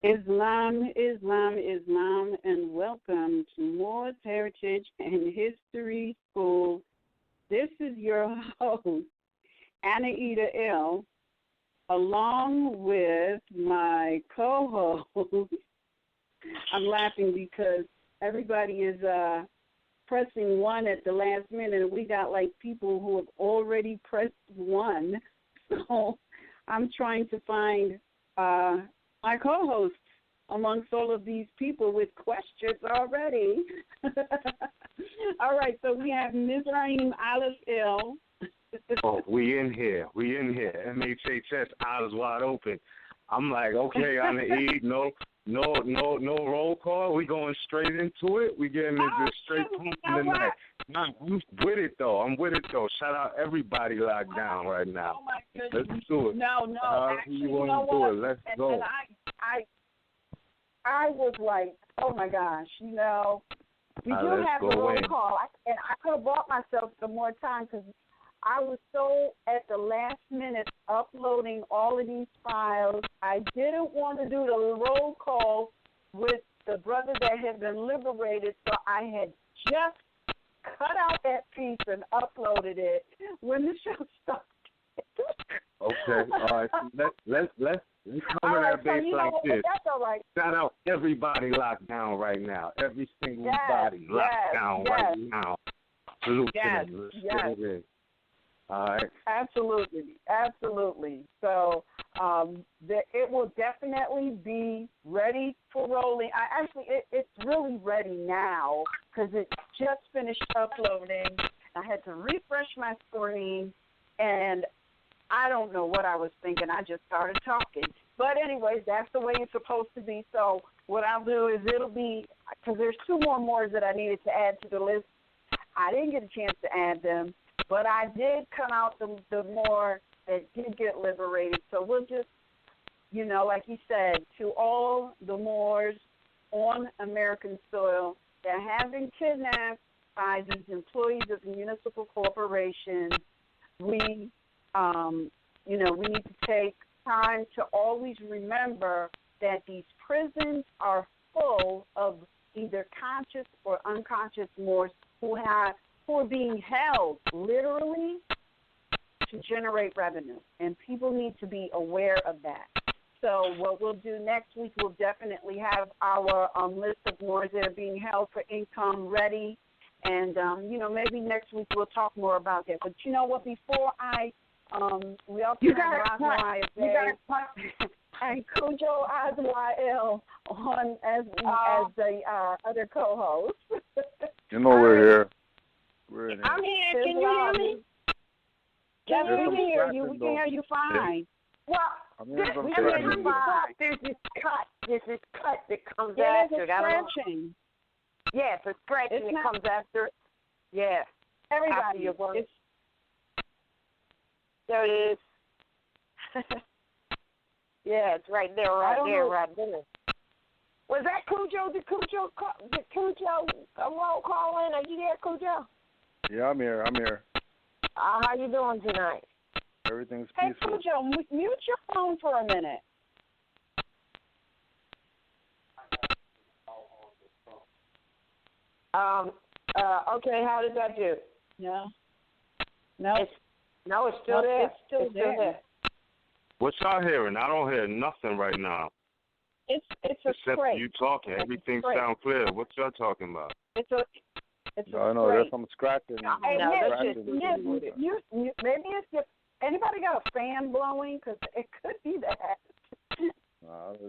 Islam, Islam, Islam, and welcome to Moor's Heritage and History School. This is your host, Anaida L., along with my co-host. I'm laughing because everybody is pressing one at the last minute, and we got like people who have already pressed one. So I'm trying to find my co-host amongst all of these people with questions already. All right, so we have Mizraim Aleph L. Oh, we in here. MHHS-Eyes Wide Open. I'm like, okay, on the E, no roll call. We going straight into it. We getting this straight pumping tonight. Nah, I'm with it though. Shout out everybody locked down right now. Oh my goodness. Let's do it. No. Actually, you want to do it? Let's go. And I was like, oh my gosh, we do have the roll call. I could have bought myself some more time because I was so at the last minute uploading all of these files. I didn't want to do the roll call with the brother that had been liberated, so I had just cut out that piece and uploaded it when the show started. Okay, all right. Let's come in that base like this. That's all right. Shout out everybody locked down right now. Every single body locked down right now. Salute to them. Let's get it in. All right. Absolutely. So it will definitely be ready for rolling. It's really ready now because it just finished uploading. I had to refresh my screen, and I don't know what I was thinking. I just started talking. But anyways, that's the way it's supposed to be. So what I'll do is it'll be, because there's two more Moors that I needed to add to the list. I didn't get a chance to add them, but I did cut out the Moor that did get liberated. So we'll just, like he said, to all the Moors on American soil that have been kidnapped by these employees of the municipal corporations, we need to take time to always remember that these prisons are full of either conscious or unconscious Moors who are being held literally to generate revenue, and people need to be aware of that. So what we'll do next week, we'll definitely have our list of Moors that are being held for income ready, and maybe next week we'll talk more about that. But you know what? Before we also have Roswell and Cujo Azrael on as the other co-host. We're here. We're in here. I'm here. Can you hear me? Yes, we can hear you. We can hear you fine. Well, we can hear you fine. There's this cut that comes after. It is a scratching. Yeah, it's a scratching that comes after it. Yeah. Everybody. There it is. Yeah, it's right there, right there. Was that Cujo? Did Cujo roll call in? Are you there, Cujo? Yeah, I'm here. How you doing tonight? Everything's peaceful. Hey, Cujo, mute your phone for a minute. Okay, how did that do? No. It's still there. It's still there. What y'all hearing? I don't hear nothing right now. It's a Except scrape. you talking. Everything sound clear. What y'all talking about? It's a I know there's some scratching. Maybe it's just anybody got a fan blowing? Because it could be that.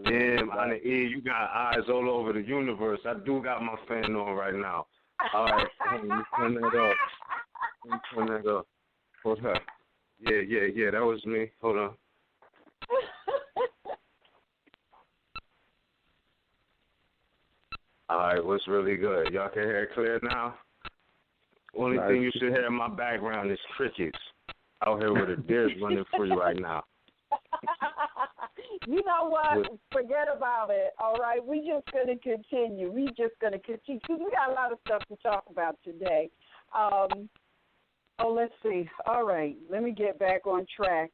Damn, on the E, you got eyes all over the universe. I do got my fan on right now. All right, let me turn that up. Hold up. Yeah, that was me. Hold on. All right, what's really good? Y'all can hear it clear now? Only thing you should hear in my background is crickets out here with a deer's running free right now. You know what? Forget about it, all right? We're just going to continue. Because we got a lot of stuff to talk about today. Let's see. All right, let me get back on track.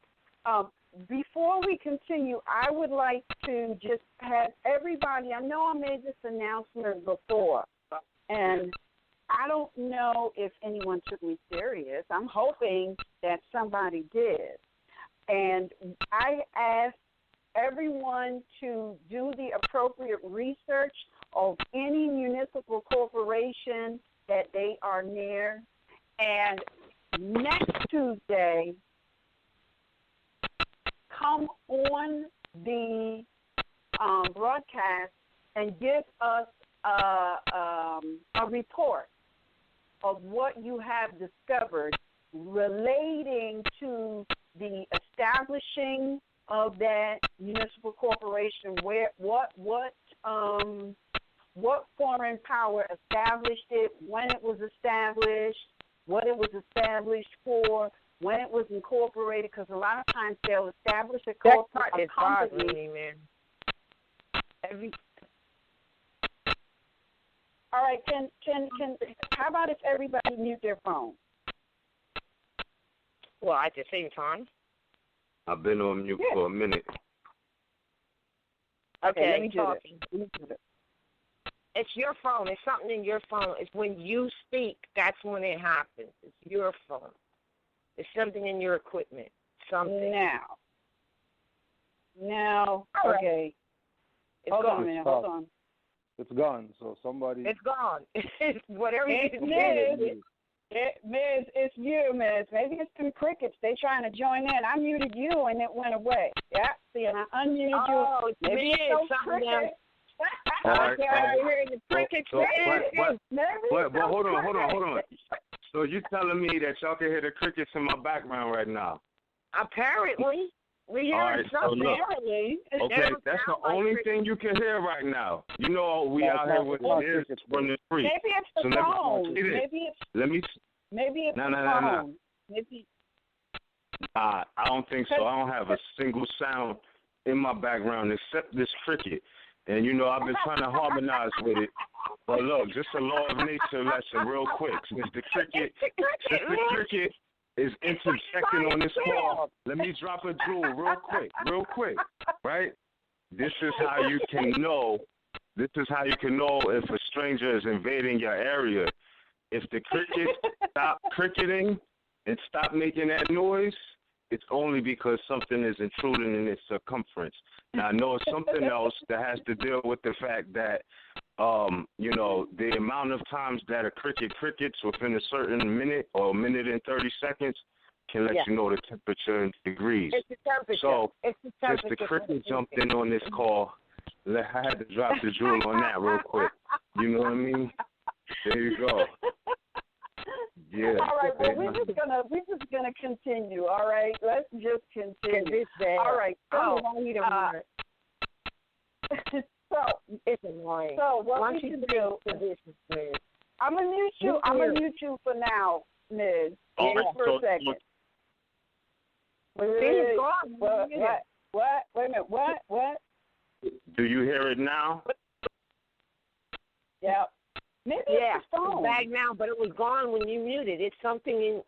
before we continue, I would like to just have everybody, I know I made this announcement before, and I don't know if anyone took me serious. I'm hoping that somebody did. And I asked everyone to do the appropriate research of any municipal corporation that they are near. And next Tuesday, come on the broadcast and give us a report of what you have discovered relating to the establishing of that municipal corporation. What foreign power established it, when it was established, what it was established for, when it was incorporated, because a lot of times they'll establish a company. All right, how about if everybody mute their phone? Well, at the same time. I've been on mute for a minute. Okay, let me do it. It's your phone. It's something in your phone. It's when you speak, that's when it happens. It's your phone. It's something in your equipment. Something. Now, okay. Hold on a minute. Hold on. It's gone, so somebody... It's gone. Whatever you did. Miz, it's you, Miz. Maybe it's some crickets. They trying to join in. I muted you, and it went away. Yeah, see, and I unmuted you. Oh, maybe it's those crickets. All right. The crickets. But hold on. So you telling me that y'all can hear the crickets in my background right now? Apparently. We hear something. Okay, that's the only thing you can hear right now. You know, we out here with the ears from the street. Maybe it's the phone. Maybe it's the phone. Maybe. I don't think so. I don't have a single sound in my background except this cricket. And, you know, I've been trying to harmonize with it. But look, just a law of nature lesson real quick. Since the cricket is interjecting on this call, let me drop a jewel real quick, right? This is how you can know if a stranger is invading your area. If the cricket stop cricketing and stop making that noise, it's only because something is intruding in its circumference. Now, I know it's something else that has to deal with the fact that, you know, the amount of times that a cricket crickets within a certain minute or a minute and 30 seconds can let you know the temperature in degrees. It's the temperature. So, since the cricket jumped in on this call, I had to drop the jewel on that real quick. You know what I mean? There you go. Yeah. All right. Well, we're just gonna continue. All right. Let's just continue. All right. So, it's annoying. So what we can do? I'm gonna mute you. I'm gonna mute you for now, Ms. Just for a second. What? Wait a minute. What? Do you hear it now? Yeah. Maybe it's the phone. It's back now, but it was gone when you muted. It's something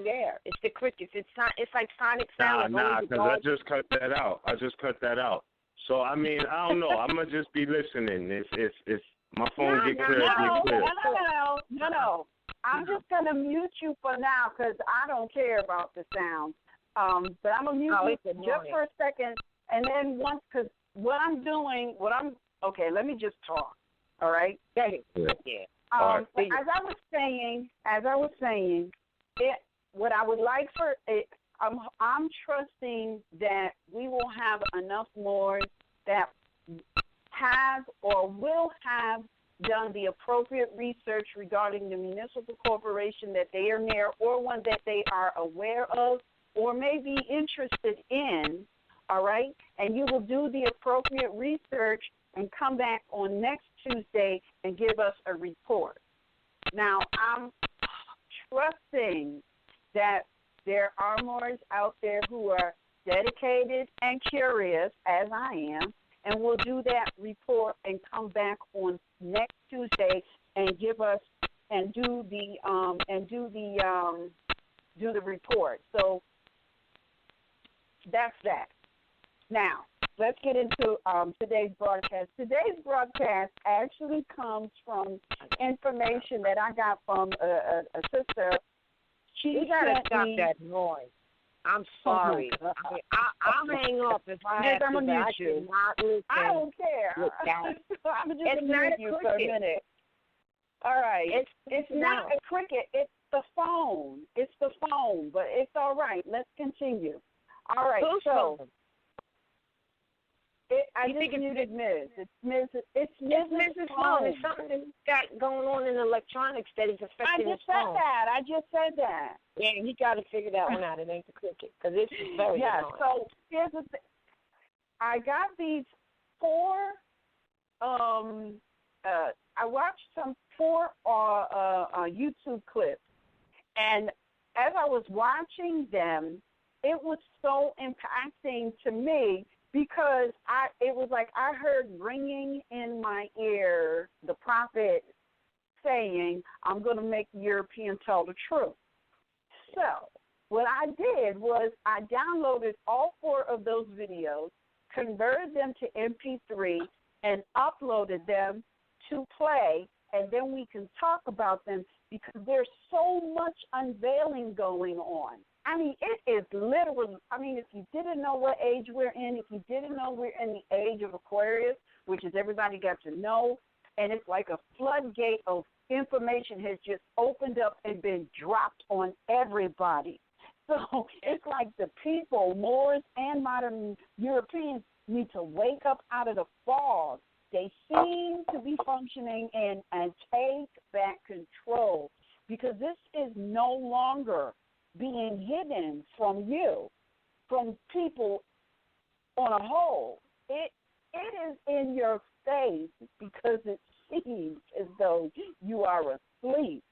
there. It's the crickets. It's like sonic sound. Nah, because I just cut that out. So I mean, I don't know. I'm gonna just be listening. If my phone get clear, get clear. No. I'm just gonna mute you for now because I don't care about the sound. But I'm gonna mute you just for a second, and then once, because okay. Let me just talk. All right. Yeah. As I was saying, what I would like for it, I'm trusting that we will have enough more that have or will have done the appropriate research regarding the municipal corporation that they are near, or one that they are aware of or may be interested in. All right, and you will do the appropriate research and come back on next Tuesday and give us a report. Now, I'm trusting that there are Moors out there who are dedicated and curious, as I am, and will do that report and come back on next Tuesday and give us and do the report. So that's that. Now, let's get into today's broadcast. Today's broadcast actually comes from information that I got from a sister. You gotta stop that noise. I'm sorry. I'll hang up if I have to. I cannot listen. I don't care. I'm just going to mute you for a minute. All right. It's not a cricket. It's the phone. It's the phone, but it's all right. Let's continue. All right. Who's phone? I just muted Ms. It's Mrs. phone. It's something that's got going on in electronics that is affecting his phone. I just said that. Yeah, he got to figure that one out. It ain't the cricket because it's very annoying. So here's the thing. I got these 4. I watched 4 YouTube clips, and as I was watching them, it was so impacting to me. Because it was like I heard ringing in my ear the prophet saying, I'm going to make the Europeans tell the truth. So what I did was I downloaded all 4 of those videos, converted them to MP3, and uploaded them to play, and then we can talk about them because there's so much unveiling going on. I mean, it is literally, if you didn't know what age we're in, if you didn't know we're in the age of Aquarius, which is everybody got to know, and it's like a floodgate of information has just opened up and been dropped on everybody. So it's like the people, Moors and modern Europeans, need to wake up out of the fog. They seem to be functioning and take back control because this is no longer being hidden from you, from people on a whole. It is in your face because it seems as though you are asleep.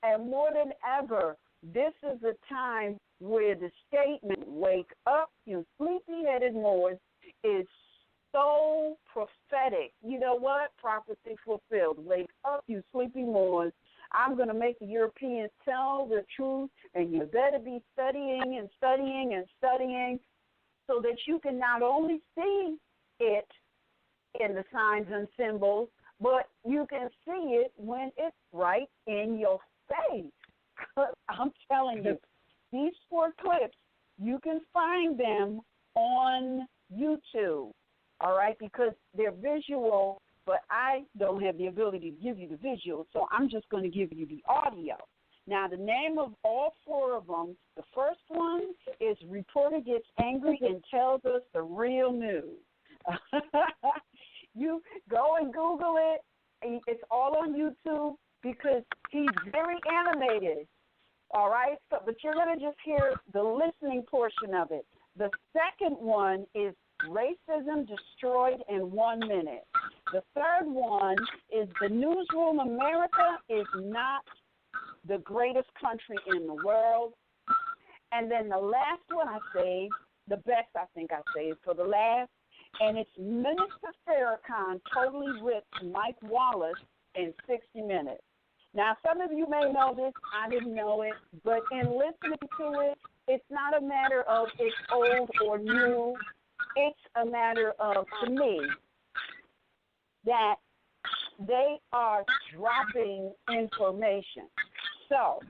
And more than ever, this is a time where the statement, wake up, you sleepy-headed Moors, is so prophetic. You know what? Prophecy fulfilled. Wake up, you sleepy Moors. I'm going to make the Europeans tell the truth, and you better be studying and studying and studying so that you can not only see it in the signs and symbols, but you can see it when it's right in your face. I'm telling you, these 4 clips, you can find them on YouTube, all right, because they're visual. But I don't have the ability to give you the visual, so I'm just going to give you the audio. Now, the name of all 4 of them, the first one is Reporter Gets Angry and Tells Us the Real News. You go and Google it. It's all on YouTube because he's very animated, all right? So, but you're going to just hear the listening portion of it. The second one is Racism Destroyed in 1 Minute. The third one is The Newsroom America is Not the Greatest Country in the World. And then the last one I saved, the best I think I saved for the last, and it's Minister Farrakhan totally ripped Mike Wallace in 60 minutes. Now, some of you may know this. I didn't know it. But in listening to it, it's not a matter of it's old or new. It's a matter of, to me, that they are dropping information. So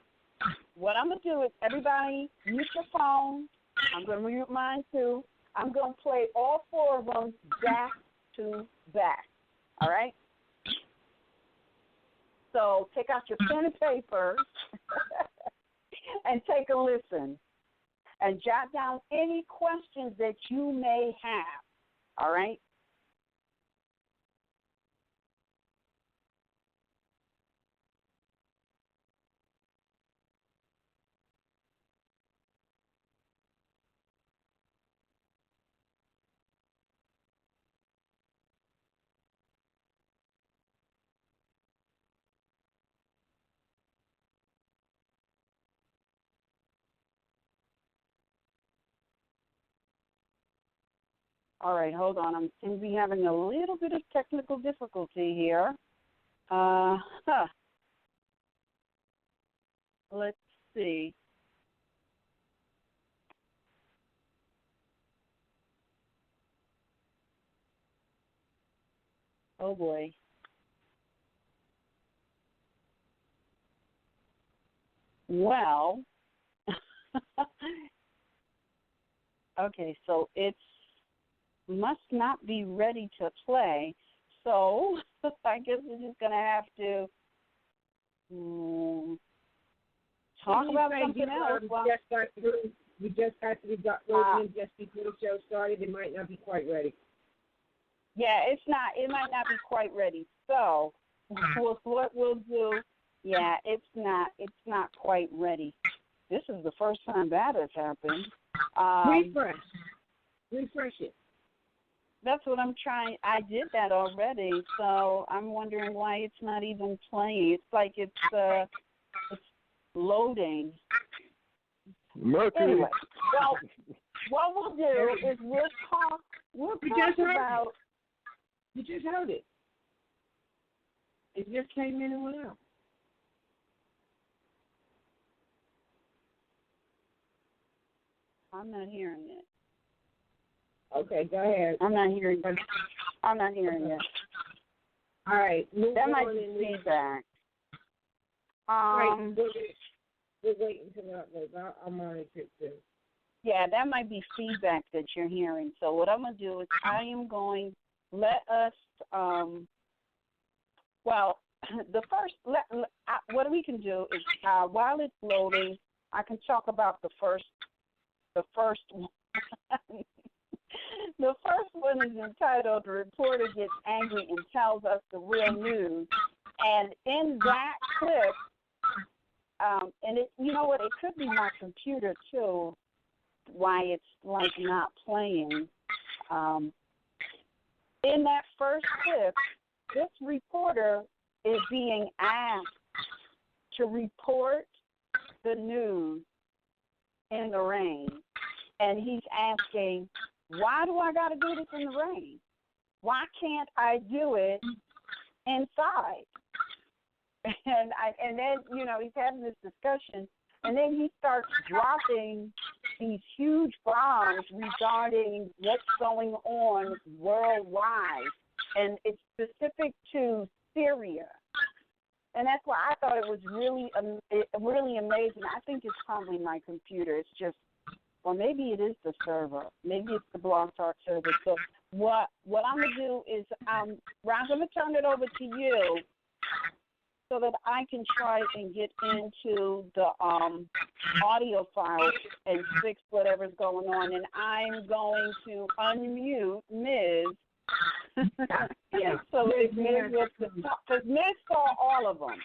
what I'm going to do is everybody mute your phone. I'm going to mute mine too. I'm going to play all 4 of them back to back. All right? So take out your pen and paper and take a listen. And jot down any questions that you may have, all right? All right, hold on. I'm seem to be having a little bit of technical difficulty here. Let's see. Oh boy. Well, okay, so it's must not be ready to play. So I guess we're just gonna have to talk about something else. We just got through loading just before the show started. It might not be quite ready. Yeah, it's not. It might not be quite ready. So what we'll do? Yeah, it's not. It's not quite ready. This is the first time that has happened. Refresh it. That's what I'm trying. I did that already, so I'm wondering why it's not even playing. It's like it's loading. Mercury. Anyway, well, what we'll do is we'll talk about. You just heard it. It just came in and went out. I'm not hearing it. Okay, go ahead. I'm not hearing it. All right. That might be feedback. Right. We're waiting until that goes. I'll monitor it too. Yeah, that might be feedback that you're hearing. So what I'm going to do is I am going to let us, what we can do is while it's loading, I can talk about the first one. The first one is entitled "The Reporter Gets Angry and Tells Us the Real News." And in that clip, and it, you know what, it could be my computer too, why it's like not playing. In that first clip, this reporter is being asked to report the news in the rain. And he's asking, why do I got to do this in the rain? Why can't I do it inside? And then, you know, he's having this discussion, and then he starts dropping these huge bombs regarding what's going on worldwide. And it's specific to Syria. And that's why I thought it was really, really amazing. I think it's probably my computer. It's just, or maybe it is the server. Maybe it's the Blog Talk server. So what I'm going to do is, Ron, I'm going to turn it over to you so that I can try and get into the audio file and fix whatever's going on. And I'm going to unmute Ms. Yeah. So Ms. gets to talk, because Ms. saw all of them.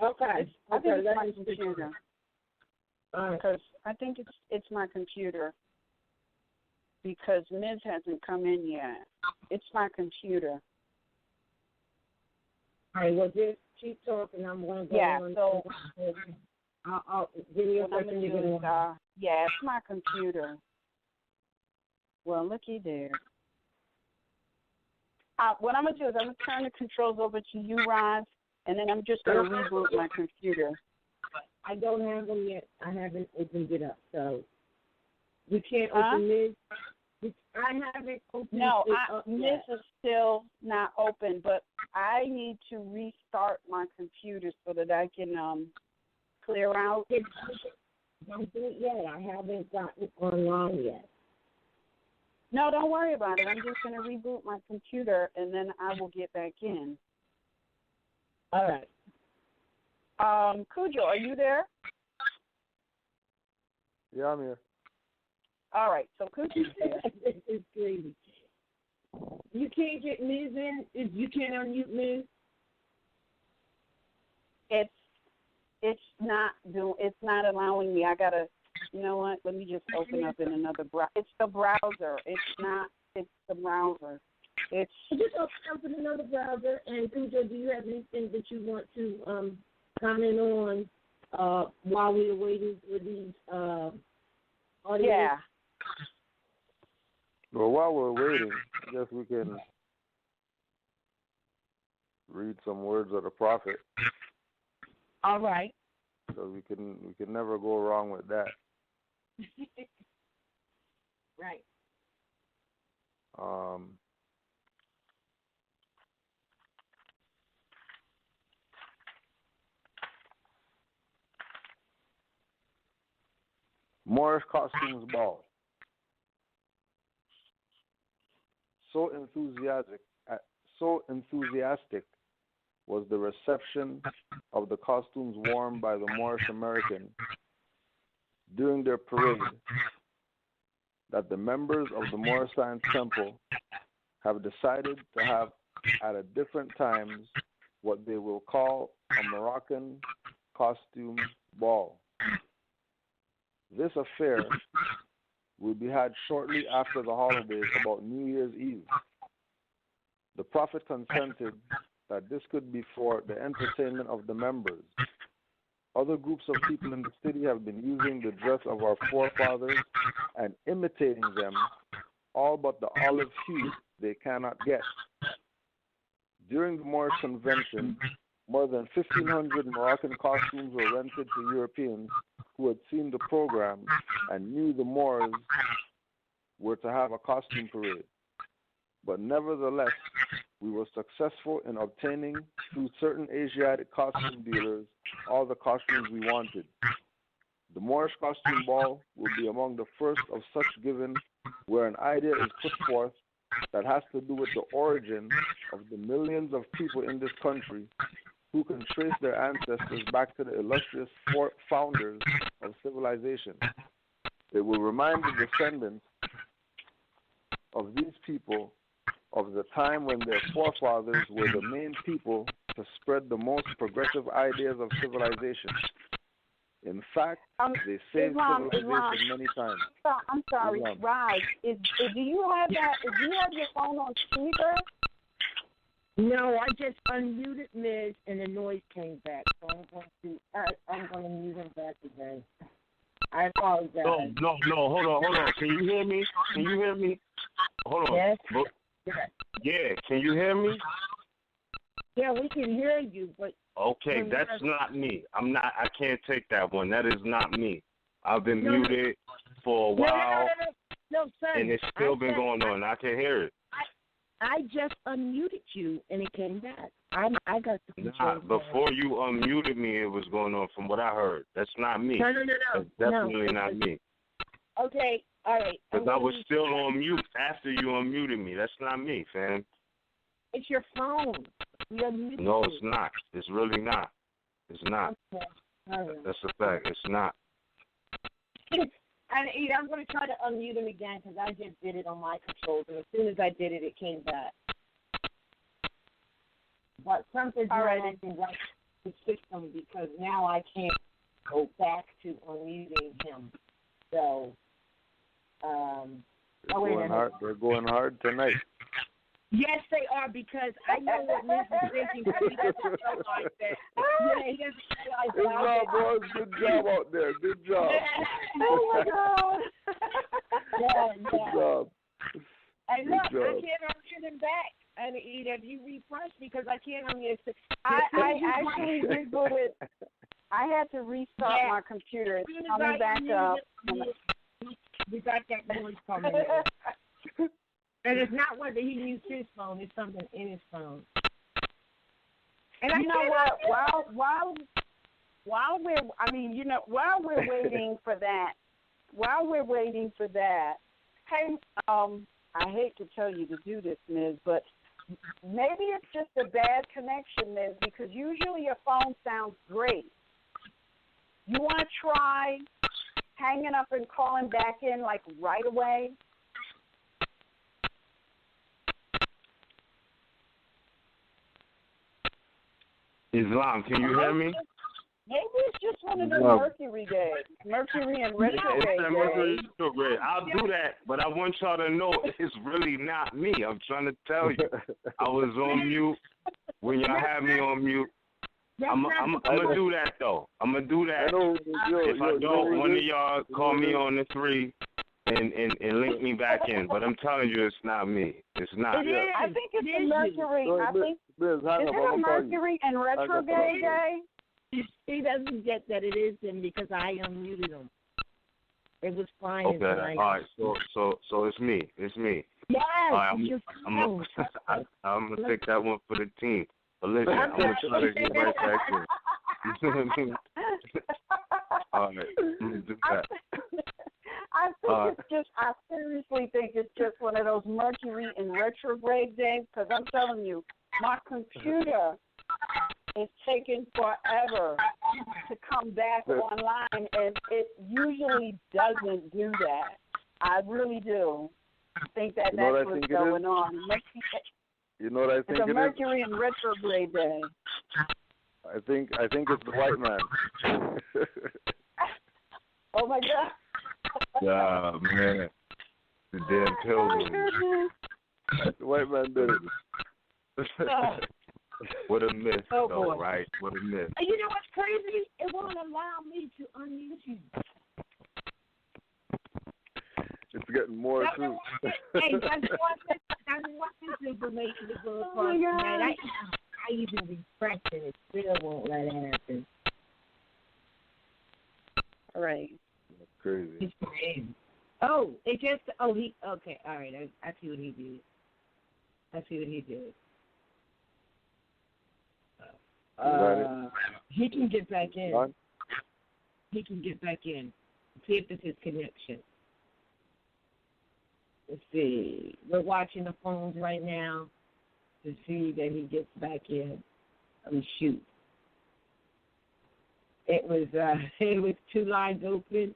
Okay. I think it's my computer. Because I think it's my computer, because Ms. hasn't come in yet. It's my computer. All right, well, just keep talking. I'm going to go on. So I'll give you a second to get on. Yeah, it's my computer. Well, looky there. What I'm going to do is I'm going to turn the controls over to you, Ron, and then I'm just going to reboot my computer. I don't have them yet. I haven't opened it up, so we can't open this. I haven't opened it up yet. This is still not open, but I need to restart my computer so that I can clear out. Don't do it yet. I haven't gotten online yet. No, don't worry about it. I'm just going to reboot my computer, and then I will get back in. All right. Cujo, are you there? Yeah, I'm here. All right, so Cujo's there. It's crazy. You can't get Ms. in? You can't unmute Ms.? It's not allowing me. I gotta, you know what? Let me just open up in another browser. It's the browser. It's the browser. Just open another browser. And Cujo, do you have anything that you want to comment on while we are waiting for these audio? Yeah. Well, while we're waiting, I guess we can read some words of the prophet. All right. So we can never go wrong with that. Right. Moorish Costumes Ball. So enthusiastic was the reception of the costumes worn by the Moorish American during their parade that the members of the Moorish Science Temple have decided to have at different times what they will call a Moroccan costume ball. This affair will be had shortly after the holidays, about New Year's Eve. The Prophet consented that this could be for the entertainment of the members. Other groups of people in the city have been using the dress of our forefathers and imitating them, all but the olive hue they cannot get. During the Moorish convention, more than 1,500 Moroccan costumes were rented to Europeans who had seen the program and knew the Moors were to have a costume parade. But nevertheless, we were successful in obtaining through certain Asiatic costume dealers all the costumes we wanted. The Moorish costume ball will be among the first of such given, where an idea is put forth that has to do with the origin of the millions of people in this country who can trace their ancestors back to the illustrious founders of civilization. It will remind the descendants of these people of the time when their forefathers were the main people to spread the most progressive ideas of civilization. In fact, they saved civilization many times. I'm sorry, Raj. Do you have that? Do you have your phone on speaker? No, I just unmuted Ms. and the noise came back, so I'm going to mute him back again. I apologize. No, hold on. Can you hear me? Hold on. Yes. Yeah, can you hear me? Yeah, we can hear you, but okay, that's not me. I can't take that one. That is not me. I've been muted for a while. No, son. And it's still been going on. I can hear it. I just unmuted you and it came back. I got the control. Before you unmuted me, it was going on from what I heard. That's not me. No. That's definitely not me. Okay, all right. Because I was still on mute after you unmuted me. That's not me, fam. It's your phone. You unmuted No, it's not. It's really not. It's not. Okay. All right. That's a fact. It's not. I'm going to try to unmute him again because I just did it on my controls, and as soon as I did it, it came back. But something's not acting right with the system because now I can't go back to unmuting him. So, they're going hard tonight. Yes, they are, because I know what Liz is thinking, but he doesn't realize that. Yeah, he doesn't realize that. Boys. Good job out there. Good job. Oh, my God. Good job. And look, I can't unmute him back. And if you refresh, because I can't unmute him. I actually rebooted. I had to restart my computer. It's coming back up. We got that noise coming in. And it's not whether he used his phone, it's something in his phone. And you know what? While we're waiting for that, hey, I hate to tell you to do this, Ms., but maybe it's just a bad connection, Ms., because usually your phone sounds great. You want to try hanging up and calling back in like right away? Islam, can you hear me? Maybe it's just one of the Mercury days. Mercury and retrograde days. Mercury retrograde. I'll do that, but I want y'all to know it's really not me. I'm trying to tell you. I was on mute when y'all had me on mute. I'm going to do that, though. I'm going to do that. If I don't, one of y'all call me on the 3 and link me back in. But I'm telling you, it's not me. It's not. I think it's the Mercury. Is it a Mercury and retrograde day? He doesn't get that it is him because I unmuted him. It was fine. Okay, all right. So it's me. It's me. Yes, right, I'm gonna take that one for the team. But listen, I'm gonna try to get right back in. All right, I'm gonna do that. I seriously think it's just one of those Mercury in retrograde days, because I'm telling you, my computer is taking forever to come back online, and it usually doesn't do that. I really do think that's what's going on. You know what I think it's a Mercury in retrograde day. I think it's the white man. Oh my God. Yeah, man. The damn pilgrims. The white man did it. What a myth, though, boy. Right? What a myth. You know what's crazy? It won't allow me to unmute you. It's getting more too. Hey, that's what this information to go across tonight. I even refreshed it. It still won't let it happen. All right. That's crazy. It's crazy. Oh, it just, okay, all right, I see what he did. He can get back in. What? He can get back in. See if this is connection. Let's see. We're watching the phones right now to see that he gets back in. Shoot. It was two lines open.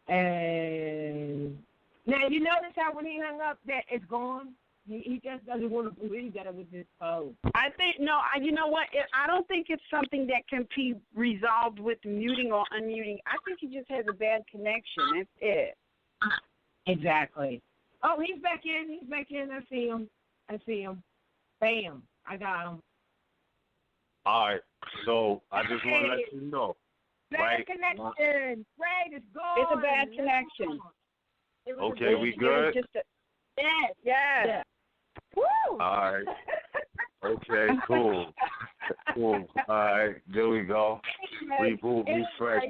And now you notice how when he hung up that it's gone? He just doesn't want to believe that it was his phone. I think, you know what? I don't think it's something that can be resolved with muting or unmuting. I think he just has a bad connection. That's it. Exactly. Oh, he's back in. I see him. Bam. I got him. All right. So I just want to let you know. Bad connection. Fred is gone. It's a bad connection. Okay, we good? Yes. Woo! All right. Okay, cool. All right, there we go. Reboot, refresh.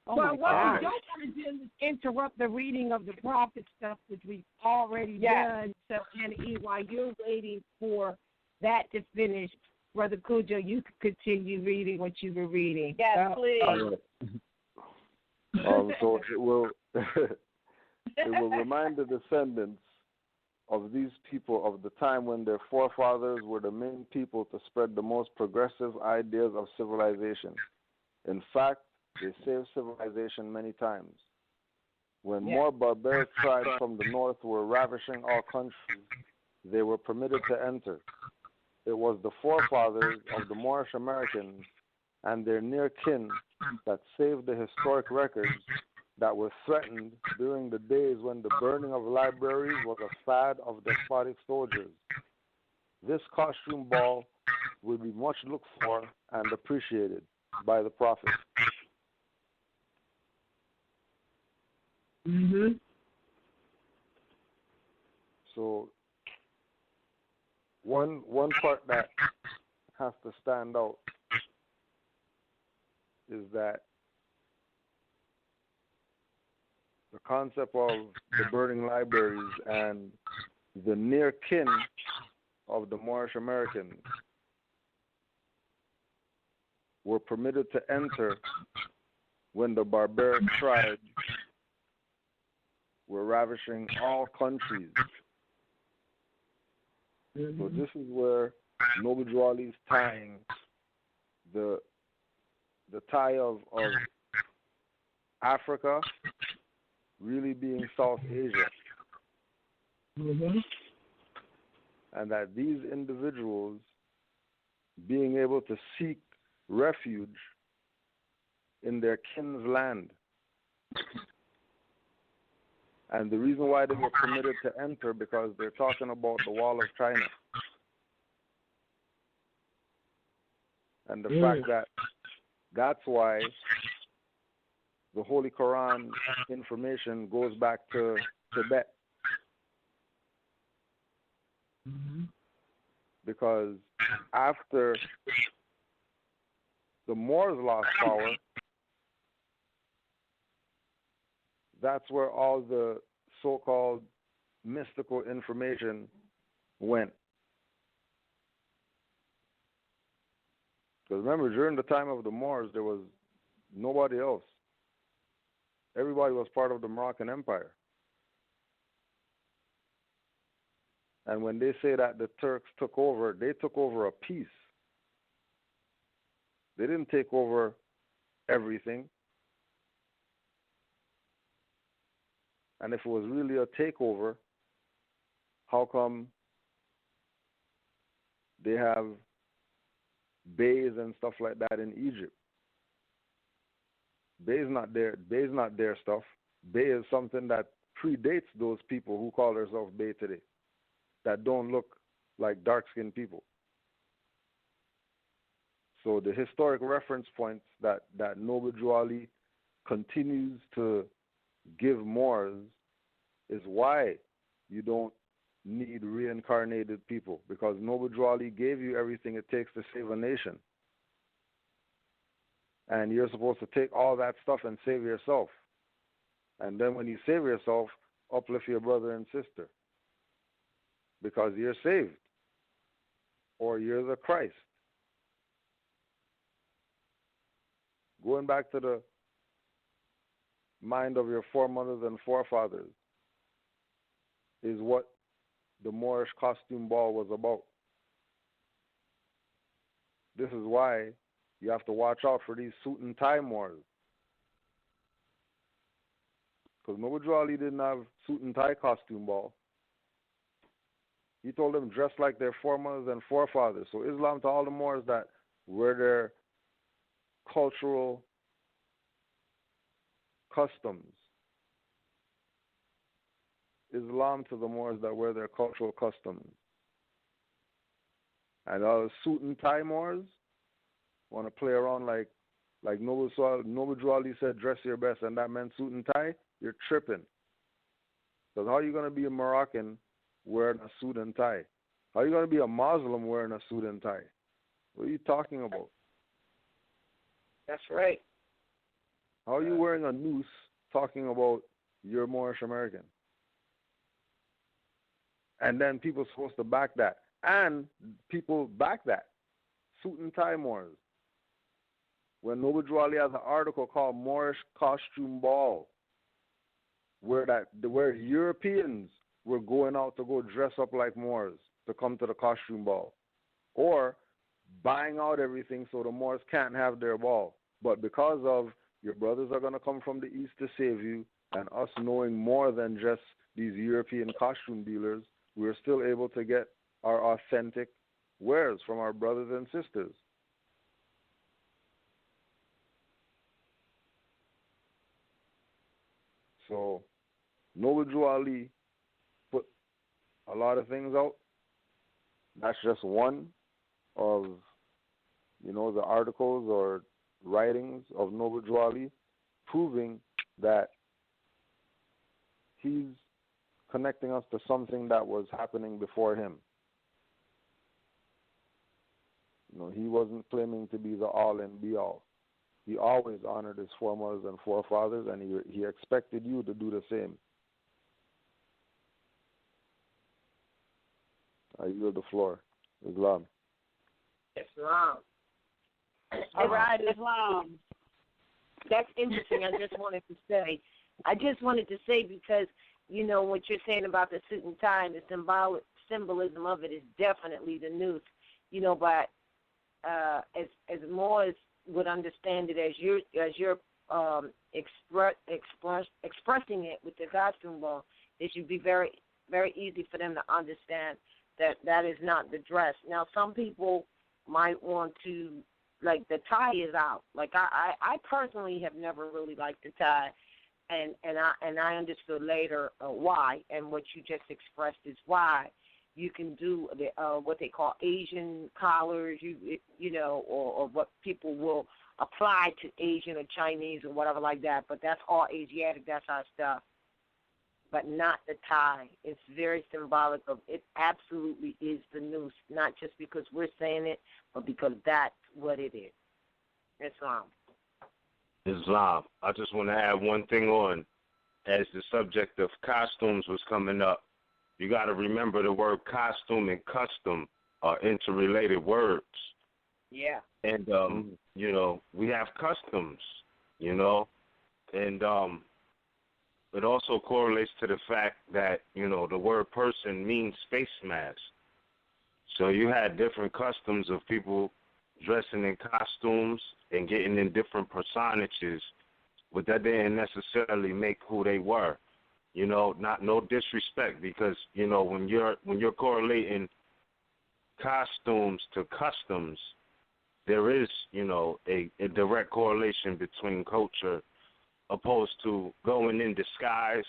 Well, what we don't want to do is interrupt the reading of the prophet stuff, which we've already done. So, and while you're waiting for that to finish, Brother Cujo, you can continue reading what you were reading. Yes, please. So it will remind the descendants of these people of the time when their forefathers were the main people to spread the most progressive ideas of civilization. In fact, they saved civilization many times. When more barbaric tribes from the north were ravishing all countries, they were permitted to enter. It was the forefathers of the Moorish Americans and their near kin that saved the historic records that were threatened during the days when the burning of libraries was a fad of despotic soldiers. This costume ball will be much looked for and appreciated by the prophet. Mm-hmm. So one part that has to stand out is that the concept of the burning libraries and the near kin of the Moorish Americans were permitted to enter when the barbaric tribes were ravishing all countries. Mm-hmm. So this is where Noble Drawley's tying the tie of Africa really being South Asia. Mm-hmm. And that these individuals being able to seek refuge in their kin's land. And the reason why they were permitted to enter, because they're talking about the Wall of China. And the fact that that's why the Holy Quran information goes back to Tibet. Mm-hmm. Because after the Moors lost power, that's where all the so-called mystical information went. Because remember, during the time of the Moors, there was nobody else. Everybody was part of the Moroccan Empire. And when they say that the Turks took over, they took over a piece. They didn't take over everything. And if it was really a takeover, how come they have beys and stuff like that in Egypt? Bey's not their stuff. Bey is something that predates those people who call themselves Bey today, that don't look like dark-skinned people. So the historic reference points that Noble Drew Ali continues to give Moors is why you don't need reincarnated people, because Noble Drew Ali gave you everything it takes to save a nation. And you're supposed to take all that stuff and save yourself. And then when you save yourself, uplift your brother and sister, because you're saved, or you're the Christ. Going back to the mind of your foremothers and forefathers is what the Moorish costume ball was about. This is why you have to watch out for these suit and tie Moors. Because Noble Drew Ali didn't have suit and tie costume ball. He told them dress like their foremothers and forefathers. So Islam to all the Moors that wear their cultural customs. Islam to the Moors that wear their cultural customs. And all the suit and tie Moors want to play around like Noble Drew Ali said, dress your best, and that meant suit and tie. You're tripping. Because how are you going to be a Moroccan wearing a suit and tie? How are you going to be a Muslim wearing a suit and tie? What are you talking about? That's right. How are you wearing a noose talking about you're Moorish American? And then people are supposed to back that. And people back that. Suit and tie Moors. When Noble Drew Ali has an article called Moorish Costume Ball, where Europeans were going out to go dress up like Moors to come to the costume ball, or buying out everything so the Moors can't have their ball. But because of your brothers are going to come from the east to save you, and us knowing more than just these European costume dealers, we're still able to get our authentic wares from our brothers and sisters. So Noble Drew Ali put a lot of things out. That's just one of, the articles or writings of Noble Drew Ali, proving that he's connecting us to something that was happening before him. He wasn't claiming to be the all and be all. He always honored his foremothers and forefathers, and he expected you to do the same. I yield the floor. Islam. Islam. All right, Islam. That's interesting. I just wanted to say because, what you're saying about the suit and tie and the symbolism of it is definitely the noose. But as Moors would understand it, as you're expressing it with the costume ball, it should be very, very easy for them to understand that is not the dress. Now, some people might want to, like, the tie is out. Like, I personally have never really liked the tie, and I understood later why, and what you just expressed is why. You can do what they call Asian collars, or what people will apply to Asian or Chinese or whatever like that. But that's all Asiatic. That's our stuff. But not the tie. It's very symbolic of it. Absolutely is the noose, not just because we're saying it, but because that's what it is. Islam. I just want to add one thing on, as the subject of costumes was coming up. You got to remember the word costume and custom are interrelated words. Yeah. And, we have customs, and it also correlates to the fact that, you know, the word person means face mask. So you had different customs of people dressing in costumes and getting in different personages, but that didn't necessarily make who they were. You know, no disrespect, because, you know, when you're correlating costumes to customs, there is, you know, a direct correlation between culture, opposed to going in disguise,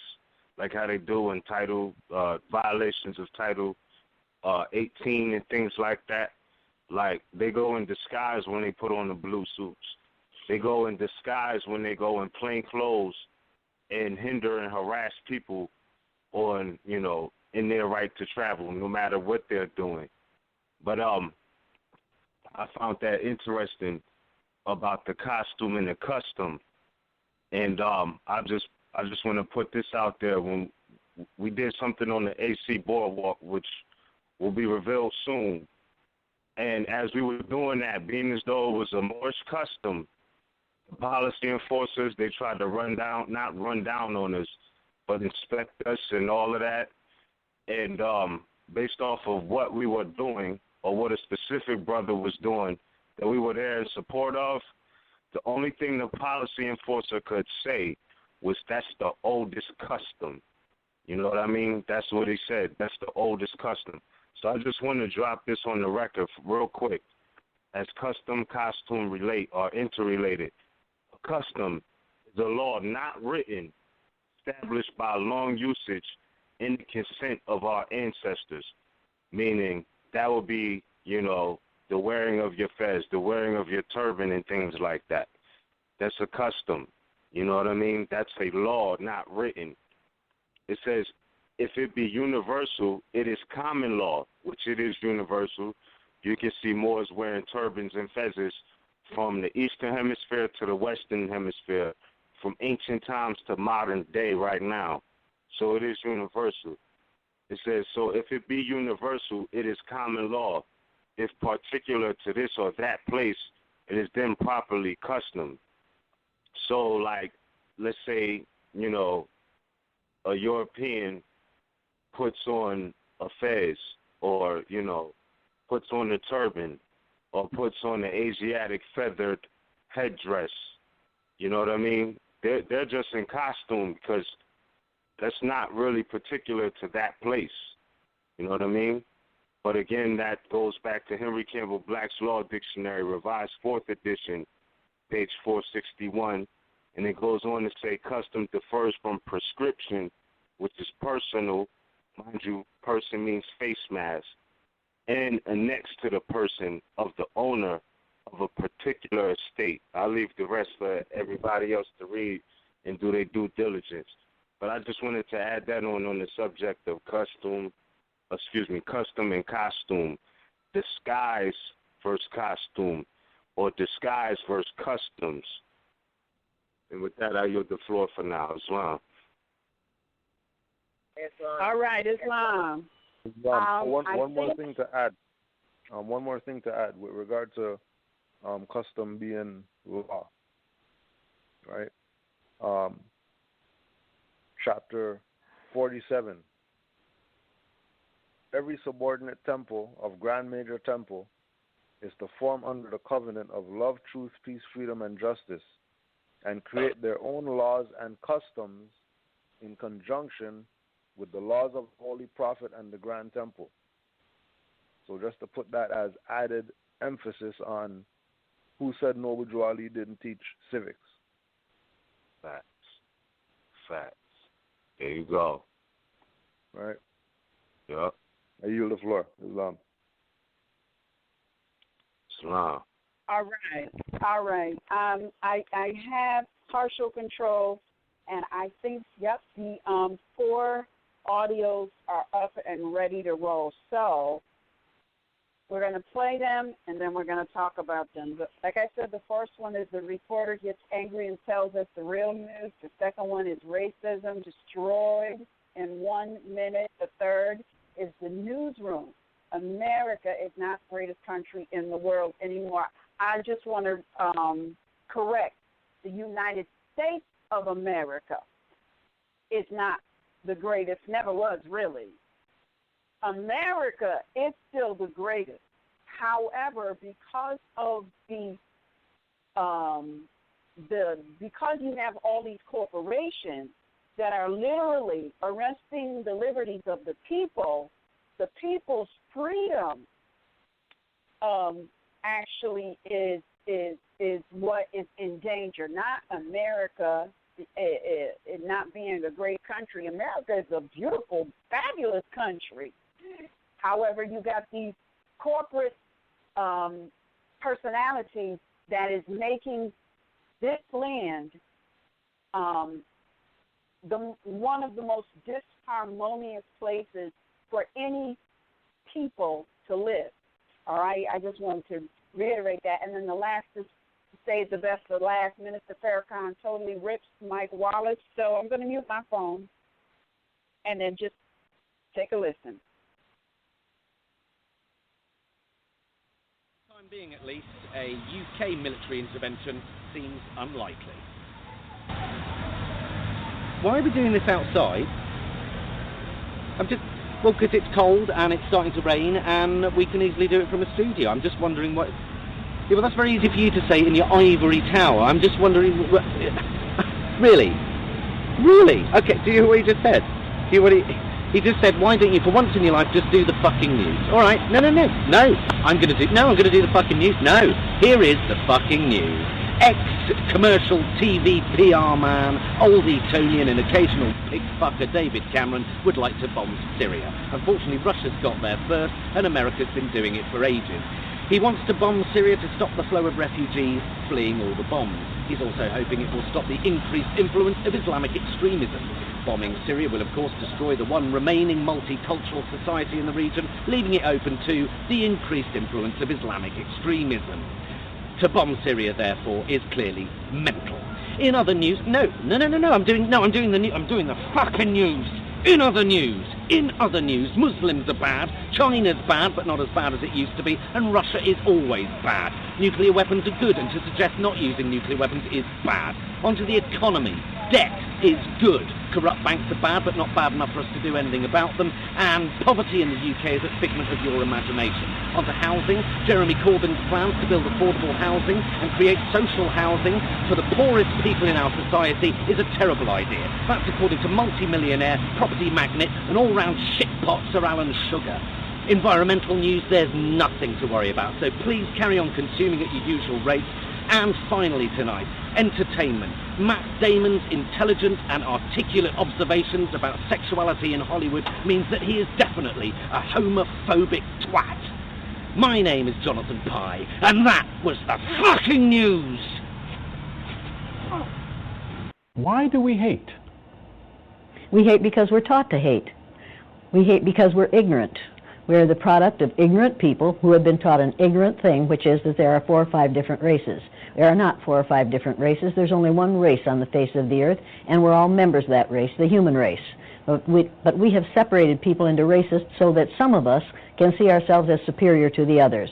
like how they do in Title violations of Title 18 and things like that. Like, they go in disguise when they put on the blue suits. They go in disguise when they go in plain clothes and hinder and harass people on, you know, in their right to travel, no matter what they're doing. But I found that interesting about the costume and the custom. And I just want to put this out there. When we did something on the AC Boardwalk, which will be revealed soon, and as we were doing that, being as though it was a Moorish custom, the policy enforcers, they tried to not run down on us, but inspect us and all of that. And based off of what we were doing, or what a specific brother was doing that we were there in support of, the only thing the policy enforcer could say was, that's the oldest custom. You know what I mean? That's what he said. That's the oldest custom. So I just want to drop this on the record real quick. As custom, costume relate are interrelated. A custom is a law not written, established by long usage in the consent of our ancestors, meaning that would be, you know, the wearing of your fez, the wearing of your turban and things like that. That's a custom. You know what I mean? That's a law not written. It says, if it be universal, it is common law, which it is universal. You can see Moors wearing turbans and fezzes from the Eastern Hemisphere to the Western Hemisphere, from ancient times to modern day right now. So it is universal. It says, so if it be universal, it is common law. If particular to this or that place, it is then properly custom. So, like, let's say, you know, a European puts on a fez, or, you know, puts on a turban, or puts on an Asiatic feathered headdress. You know what I mean? They're just in costume, because that's not really particular to that place. You know what I mean? But again, that goes back to Henry Campbell Black's Law Dictionary, revised 4th edition, page 461. And it goes on to say, custom differs from prescription, which is personal. Mind you, person means face mask, and annexed to the person of the owner of a particular estate. I'll leave the rest for everybody else to read and do their due diligence. But I just wanted to add that on the subject of custom and costume, disguise versus costume, or disguise versus customs. And with that, I yield the floor for now. Islam. All right, Islam. One more thing to add. One more thing to add with regard to custom being law. Right? Chapter 47. Every subordinate temple of Grand Major Temple is to form under the covenant of love, truth, peace, freedom, and justice, and create their own laws and customs in conjunction with the laws of the Holy Prophet and the Grand Temple. So just to put that as added emphasis on who said Noble Drew Ali didn't teach civics. Facts. There you go. Right? Yep. I yield the floor. Islam. Islam. All right. I have partial control, and I think, the 4 audios are up and ready to roll. So we're going to play them, and then we're going to talk about them. But like I said, the first one is the reporter gets angry and tells us the real news. The second one is racism destroyed in 1 minute. The third is the newsroom. America is not the greatest country in the world anymore. I just want to correct the United States of America. is not the greatest, never was really. America is still the greatest. However, because of because you have all these corporations that are literally arresting the liberties of the people, the people's freedom actually is what is in danger, not America not being a great country. America is a beautiful, fabulous country. However, you got these corporate personalities that is making this land one of the most disharmonious places for any people to live. All right, I just wanted to reiterate that. And then the last is to save the best for last. Minister Farrakhan totally rips Mike Wallace. So I'm going to mute my phone and then just take a listen. For the time being, at least, a UK military intervention seems unlikely. Why are we doing this outside? Well, because it's cold and it's starting to rain and we can easily do it from a studio. I'm just wondering what... Yeah, well, that's very easy for you to say in your ivory tower. I'm just wondering... Really? Really? Okay, do you hear what he just said? Do you hear what he just said, why don't you, for once in your life, just do the fucking news? All right, no, I'm going to do the fucking news. No, here is the fucking news. Ex-commercial TV PR man, old Etonian and occasional pig fucker David Cameron would like to bomb Syria. Unfortunately, Russia's got there first, and America's been doing it for ages. He wants to bomb Syria to stop the flow of refugees fleeing all the bombs. He's also hoping it will stop the increased influence of Islamic extremism. Bombing Syria will, of course, destroy the one remaining multicultural society in the region, leaving it open to the increased influence of Islamic extremism. To bomb Syria, therefore, is clearly mental. In other news, I'm doing the fucking news. In other news, Muslims are bad, China's bad, but not as bad as it used to be, and Russia is always bad. Nuclear weapons are good, and to suggest not using nuclear weapons is bad. Onto the economy. Debt is good. Corrupt banks are bad, but not bad enough for us to do anything about them. And poverty in the UK is a figment of your imagination. Onto housing. Jeremy Corbyn's plans to build affordable housing and create social housing for the poorest people in our society is a terrible idea. That's according to multi-millionaire, property magnate, and all-round shitpot Sir Alan Sugar. Environmental news, there's nothing to worry about, so please carry on consuming at your usual rates. And finally tonight, entertainment. Matt Damon's intelligent and articulate observations about sexuality in Hollywood means that he is definitely a homophobic twat. My name is Jonathan Pye, and that was the fucking news! Why do we hate? We hate because we're taught to hate. We hate because we're ignorant. We're the product of ignorant people who have been taught an ignorant thing, which is that there are 4 or 5 different races. There are not 4 or 5 different races. There's only one race on the face of the earth, and we're all members of that race, the human race. But we have separated people into races so that some of us can see ourselves as superior to the others.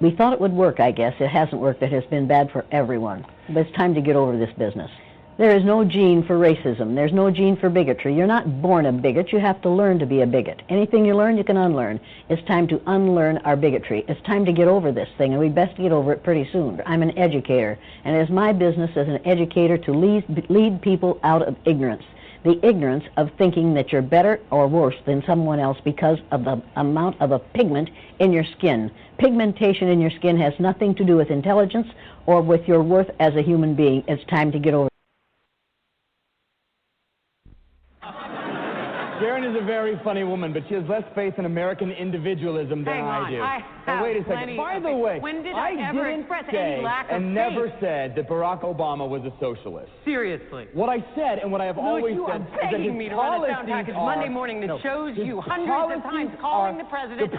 We thought it would work, I guess. It hasn't worked. It has been bad for everyone. But it's time to get over this business. There is no gene for racism. There's no gene for bigotry. You're not born a bigot. You have to learn to be a bigot. Anything you learn, you can unlearn. It's time to unlearn our bigotry. It's time to get over this thing, and we best get over it pretty soon. I'm an educator, and it is my business as an educator to lead people out of ignorance. The ignorance of thinking that you're better or worse than someone else because of the amount of a pigment in your skin. Pigmentation in your skin has nothing to do with intelligence or with your worth as a human being. It's time to get over it. Karen is a very funny woman, but she has less faith in American individualism than I do. Now, wait a second. By the way, when did I ever express any lack of faith? Never said that Barack Obama was a socialist. Seriously. What I said and what I have always said is that his me to run a sound package Monday morning that shows you hundreds of times calling the president a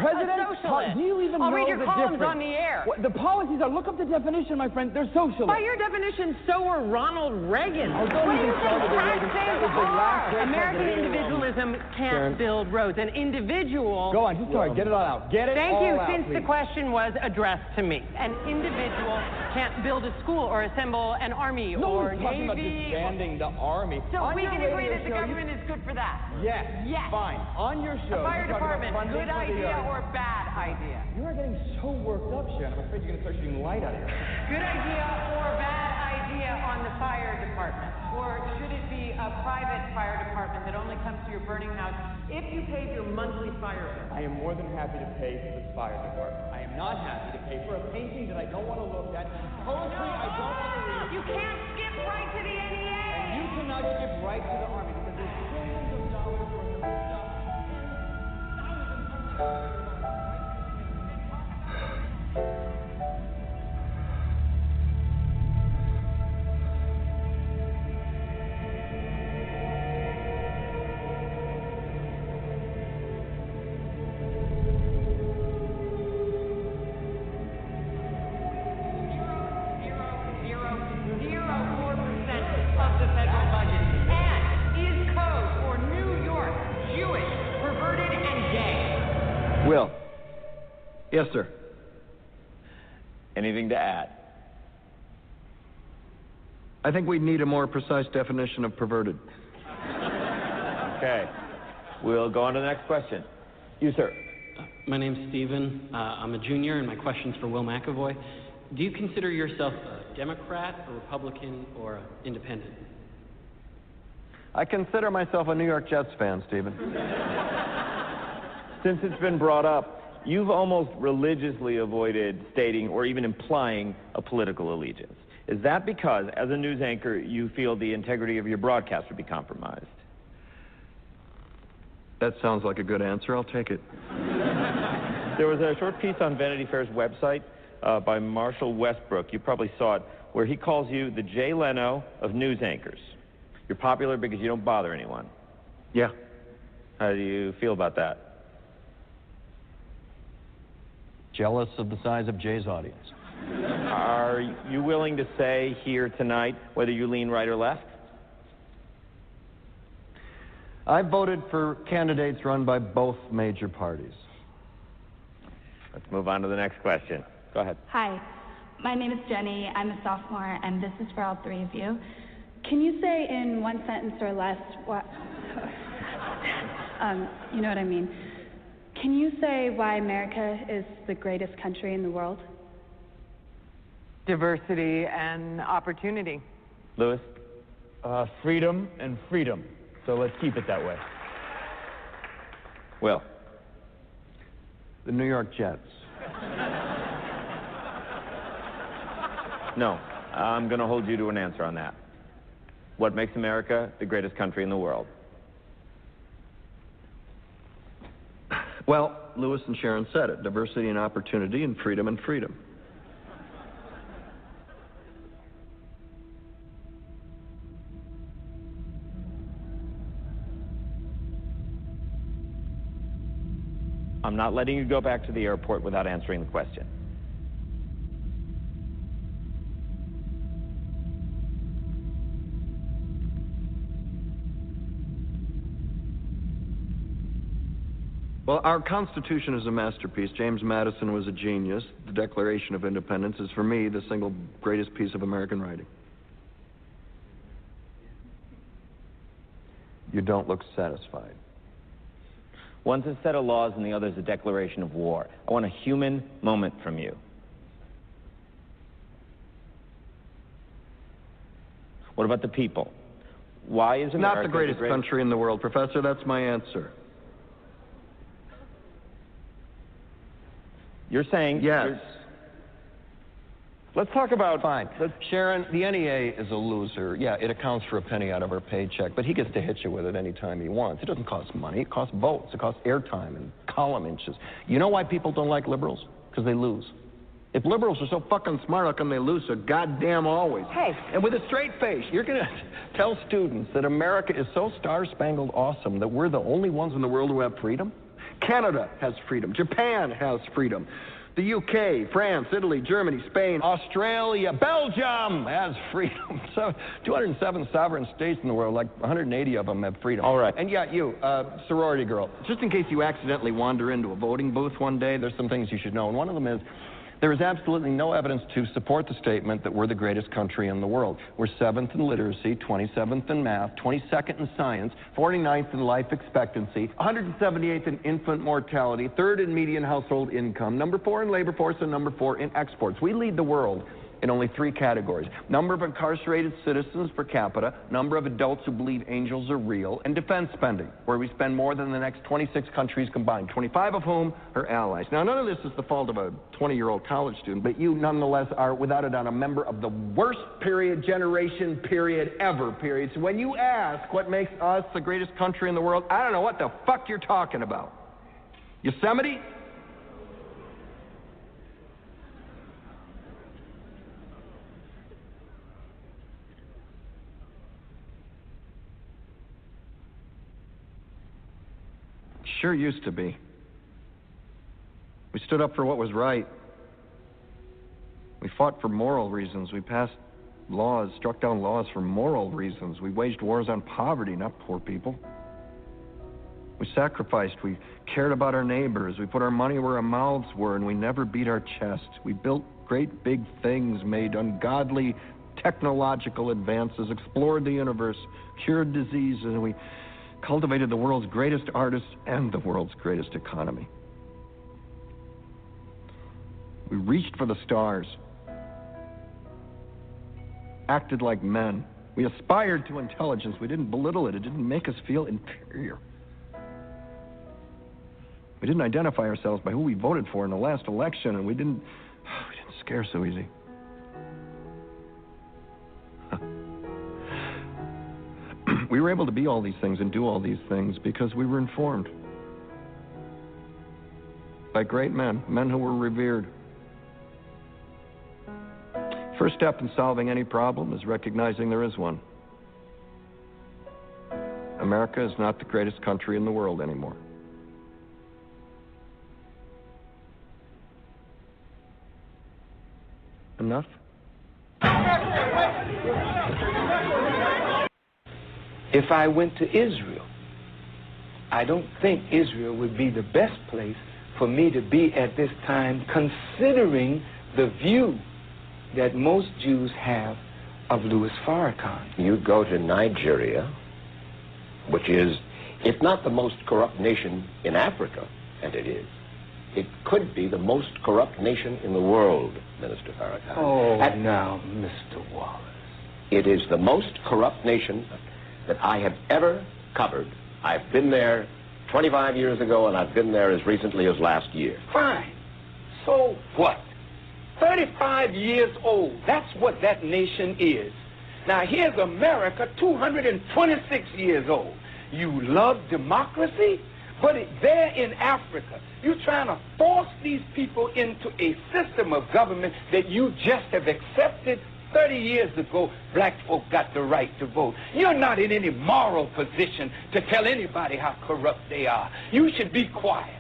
socialist. Do you even I'll know read your the columns difference? on the air. The policies are, look up the definition, my friend, they're socialist. By your definition, so were Ronald Reagan. Oh, What do you think tax saves are? American individualism can't build roads. An individual... Go on, just sorry, get it all out. Get it Thank all you, out, since please. the question was addressed to me. An individual can't build a school or assemble an army or one's talking about navy. disbanding the army. So On we your can agree radio that the show, government is good for that? Yes. Yes. Fine. On your show, The fire you talk about department, funding good for the, idea or bad idea? You are getting so worked up, Sharon. I'm afraid you're going to start shooting light out of here. Good idea or bad idea on the fire department? Or should it be a private fire department that only comes to your burning house if you paid your monthly fire bill? I am more than happy to pay for the fire department. I am not happy to pay for a painting that I don't want to look at, poetry I don't want to read. You can't skip right to the NEA! And you cannot skip right to the Army because there's billions of dollars worth of stuff and thousands of Will. Yes, sir. Anything to add? I think we need a more precise definition of perverted. Okay. We'll go on to the next question. You, sir. My name's Stephen. I'm a junior, and my question's for Will McAvoy. Do you consider yourself a Democrat, a Republican, or an independent? I consider myself a New York Jets fan, Stephen. Since it's been brought up, you've almost religiously avoided stating or even implying a political allegiance. Is that because, as a news anchor, you feel the integrity of your broadcast would be compromised? That sounds like a good answer. I'll take it. There was a short piece on Vanity Fair's website by Marshall Westbrook, you probably saw it, where he calls you the Jay Leno of news anchors. You're popular because you don't bother anyone. Yeah. How do you feel about that? Jealous of the size of Jay's audience. Are you willing to say here tonight whether you lean right or left? I voted for candidates run by both major parties. Let's move on to the next question. Go ahead. Hi, my name is Jenny. I'm a sophomore, and this is for all three of you. Can you say in one sentence or less what... you know what I mean. Can you say why America is the greatest country in the world? Diversity and opportunity. Lewis? Freedom and freedom. So let's keep it that way. Will? The New York Jets. No, I'm going to hold you to an answer on that. What makes America the greatest country in the world? Well, Lewis and Sharon said it. Diversity and opportunity and freedom and freedom. I'm not letting you go back to the airport without answering the question. Well, our Constitution is a masterpiece. James Madison was a genius. The Declaration of Independence is, for me, the single greatest piece of American writing. You don't look satisfied. One's a set of laws and the other's a declaration of war. I want a human moment from you. What about the people? Why is America not the greatest country in the world, Professor? That's my answer. You're saying... Yes. Let's talk about... Fine. Sharon, the NEA is a loser. Yeah, it accounts for a penny out of our paycheck, but he gets to hit you with it anytime he wants. It doesn't cost money. It costs votes. It costs airtime and column inches. You know why people don't like liberals? Because they lose. If liberals are so fucking smart, how come they lose so goddamn always? Hey. And with a straight face, you're going to tell students that America is so star-spangled awesome that we're the only ones in the world who have freedom? Canada has freedom. Japan has freedom. The UK, France, Italy, Germany, Spain, Australia, Belgium has freedom. So 207 sovereign states in the world, like 180 of them have freedom. All right. And yeah, you, sorority girl, just in case you accidentally wander into a voting booth one day, there's some things you should know. And one of them is, there is absolutely no evidence to support the statement that we're the greatest country in the world. We're 7th in literacy, 27th in math, 22nd in science, 49th in life expectancy, 178th in infant mortality, 3rd in median household income, number 4 in labor force, and number 4 in exports. We lead the world in only 3 categories: number of incarcerated citizens per capita, number of adults who believe angels are real, and defense spending, where we spend more than the next 26 countries combined, 25 of whom are allies. Now, none of this is the fault of a 20-year-old college student, but you nonetheless are, without a doubt, a member of the worst generation ever. So when you ask what makes us the greatest country in the world, I don't know what the fuck you're talking about. Yosemite? Sure used to be. We stood up for what was right. We fought for moral reasons. We passed laws, struck down laws for moral reasons. We waged wars on poverty, not poor people. We sacrificed. We cared about our neighbors. We put our money where our mouths were, and we never beat our chest. We built great big things, made ungodly technological advances, explored the universe, cured diseases, and we cultivated the world's greatest artists and the world's greatest economy. We reached for the stars, acted like men. We aspired to intelligence. We didn't belittle it. It didn't make us feel inferior. We didn't identify ourselves by who we voted for in the last election, and we didn't scare so easy. We were able to be all these things and do all these things because we were informed by great men, men who were revered. First step in solving any problem is recognizing there is one. America is not the greatest country in the world anymore. Enough? If I went to Israel, I don't think Israel would be the best place for me to be at this time, considering the view that most Jews have of Louis Farrakhan. You go to Nigeria, which is, if not the most corrupt nation in Africa, and it is, it could be the most corrupt nation in the world, Minister Farrakhan. Oh, now, Mr. Wallace. It is the most corrupt nation that I have ever covered. I've been there 25 years ago, and I've been there as recently as last year. Fine. So what? 35 years old. That's what that nation is. Now, here's America, 226 years old. You love democracy, but there in Africa, you're trying to force these people into a system of government that you just have accepted. 30 years ago, black folk got the right to vote. You're not in any moral position to tell anybody how corrupt they are. You should be quiet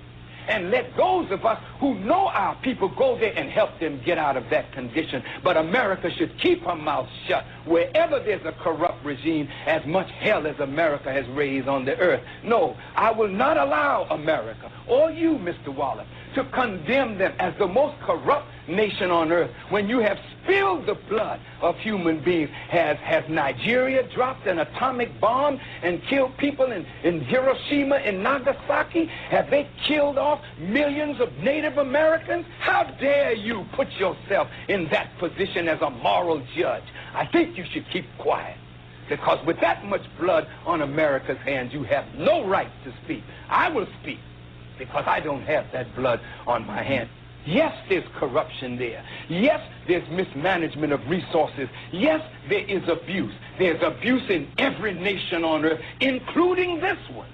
and let those of us who know our people go there and help them get out of that condition. But America should keep her mouth shut wherever there's a corrupt regime, as much hell as America has raised on the earth. No, I will not allow America, or you, Mr. Wallace, to condemn them as the most corrupt nation on earth when you have spilled the blood of human beings. Has Nigeria dropped an atomic bomb and killed people in Hiroshima and Nagasaki? Have they killed off millions of Native Americans? How dare you put yourself in that position as a moral judge? I think you should keep quiet, because with that much blood on America's hands, you have no right to speak. I will speak, because I don't have that blood on my hands. Yes, there's corruption there. Yes, there's mismanagement of resources. Yes, there is abuse. There's abuse in every nation on earth, including this one.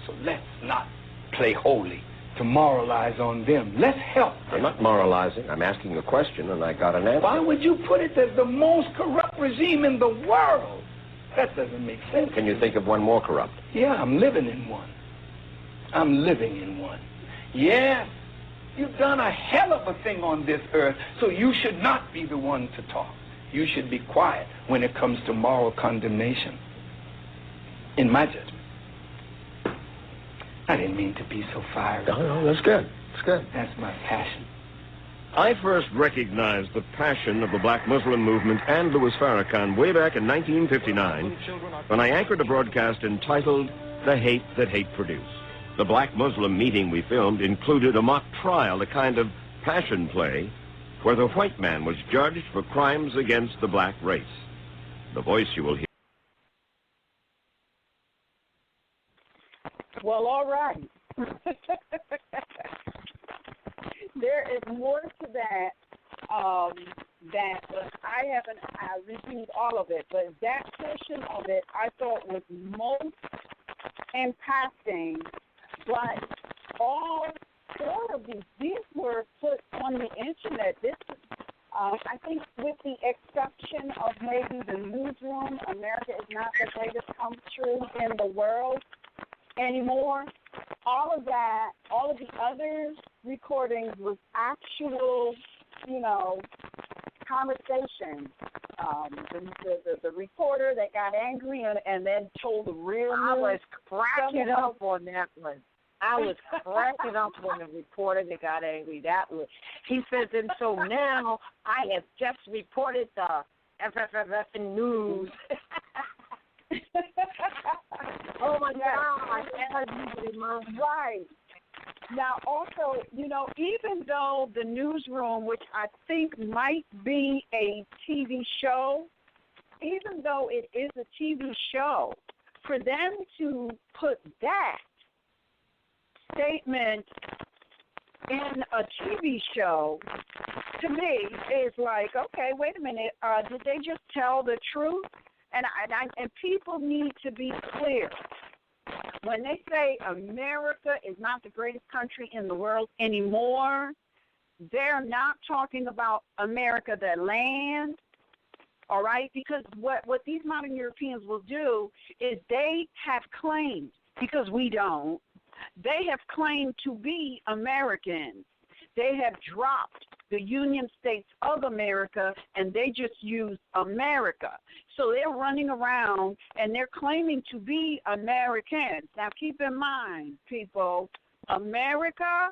So let's not play holy to moralize on them. Let's help them. I'm not moralizing. I'm asking a question, and I got an answer. Why would you put it as the most corrupt regime in the world? That doesn't make sense. Can you think of one more corrupt? Yeah, I'm living in one. I'm living in one. Yes, You've done a hell of a thing on this earth, so you should not be the one to talk. You should be quiet when it comes to moral condemnation, in my judgment. I didn't mean to be so fiery. No, that's good. That's good. That's my passion. I first recognized the passion of the black Muslim movement and Louis Farrakhan way back in 1959 when I anchored a broadcast entitled The Hate That Hate Produced. The black Muslim meeting we filmed included a mock trial, a kind of passion play, where the white man was judged for crimes against the black race. The voice you will hear. Well, all right. There is more to that I haven't reviewed all of it, but that portion of it I thought was most impacting. But all four of these were put on the internet. This, I think, with the exception of maybe the newsroom, America is not the greatest country in the world anymore. All of that, all of the other recordings was actual, conversation. The reporter that got angry and then told the real news. I was cracking up on that one. I was cracking up when the reporter that got angry. He says, and so now I have just reported the FFFF news. Oh my God! Right. Now, also, even though the newsroom, which I think might be a TV show, even though it is a TV show, for them to put that statement in a TV show, to me, is like, okay, wait a minute, did they just tell the truth? And people need to be clear. When they say America is not the greatest country in the world anymore, they're not talking about America, the land, all right? Because what these modern Europeans will do is they have claimed, because we don't, they have claimed to be Americans. They have dropped the Union States of America, and they just use America. So they're running around, and they're claiming to be Americans. Now, keep in mind, people, America,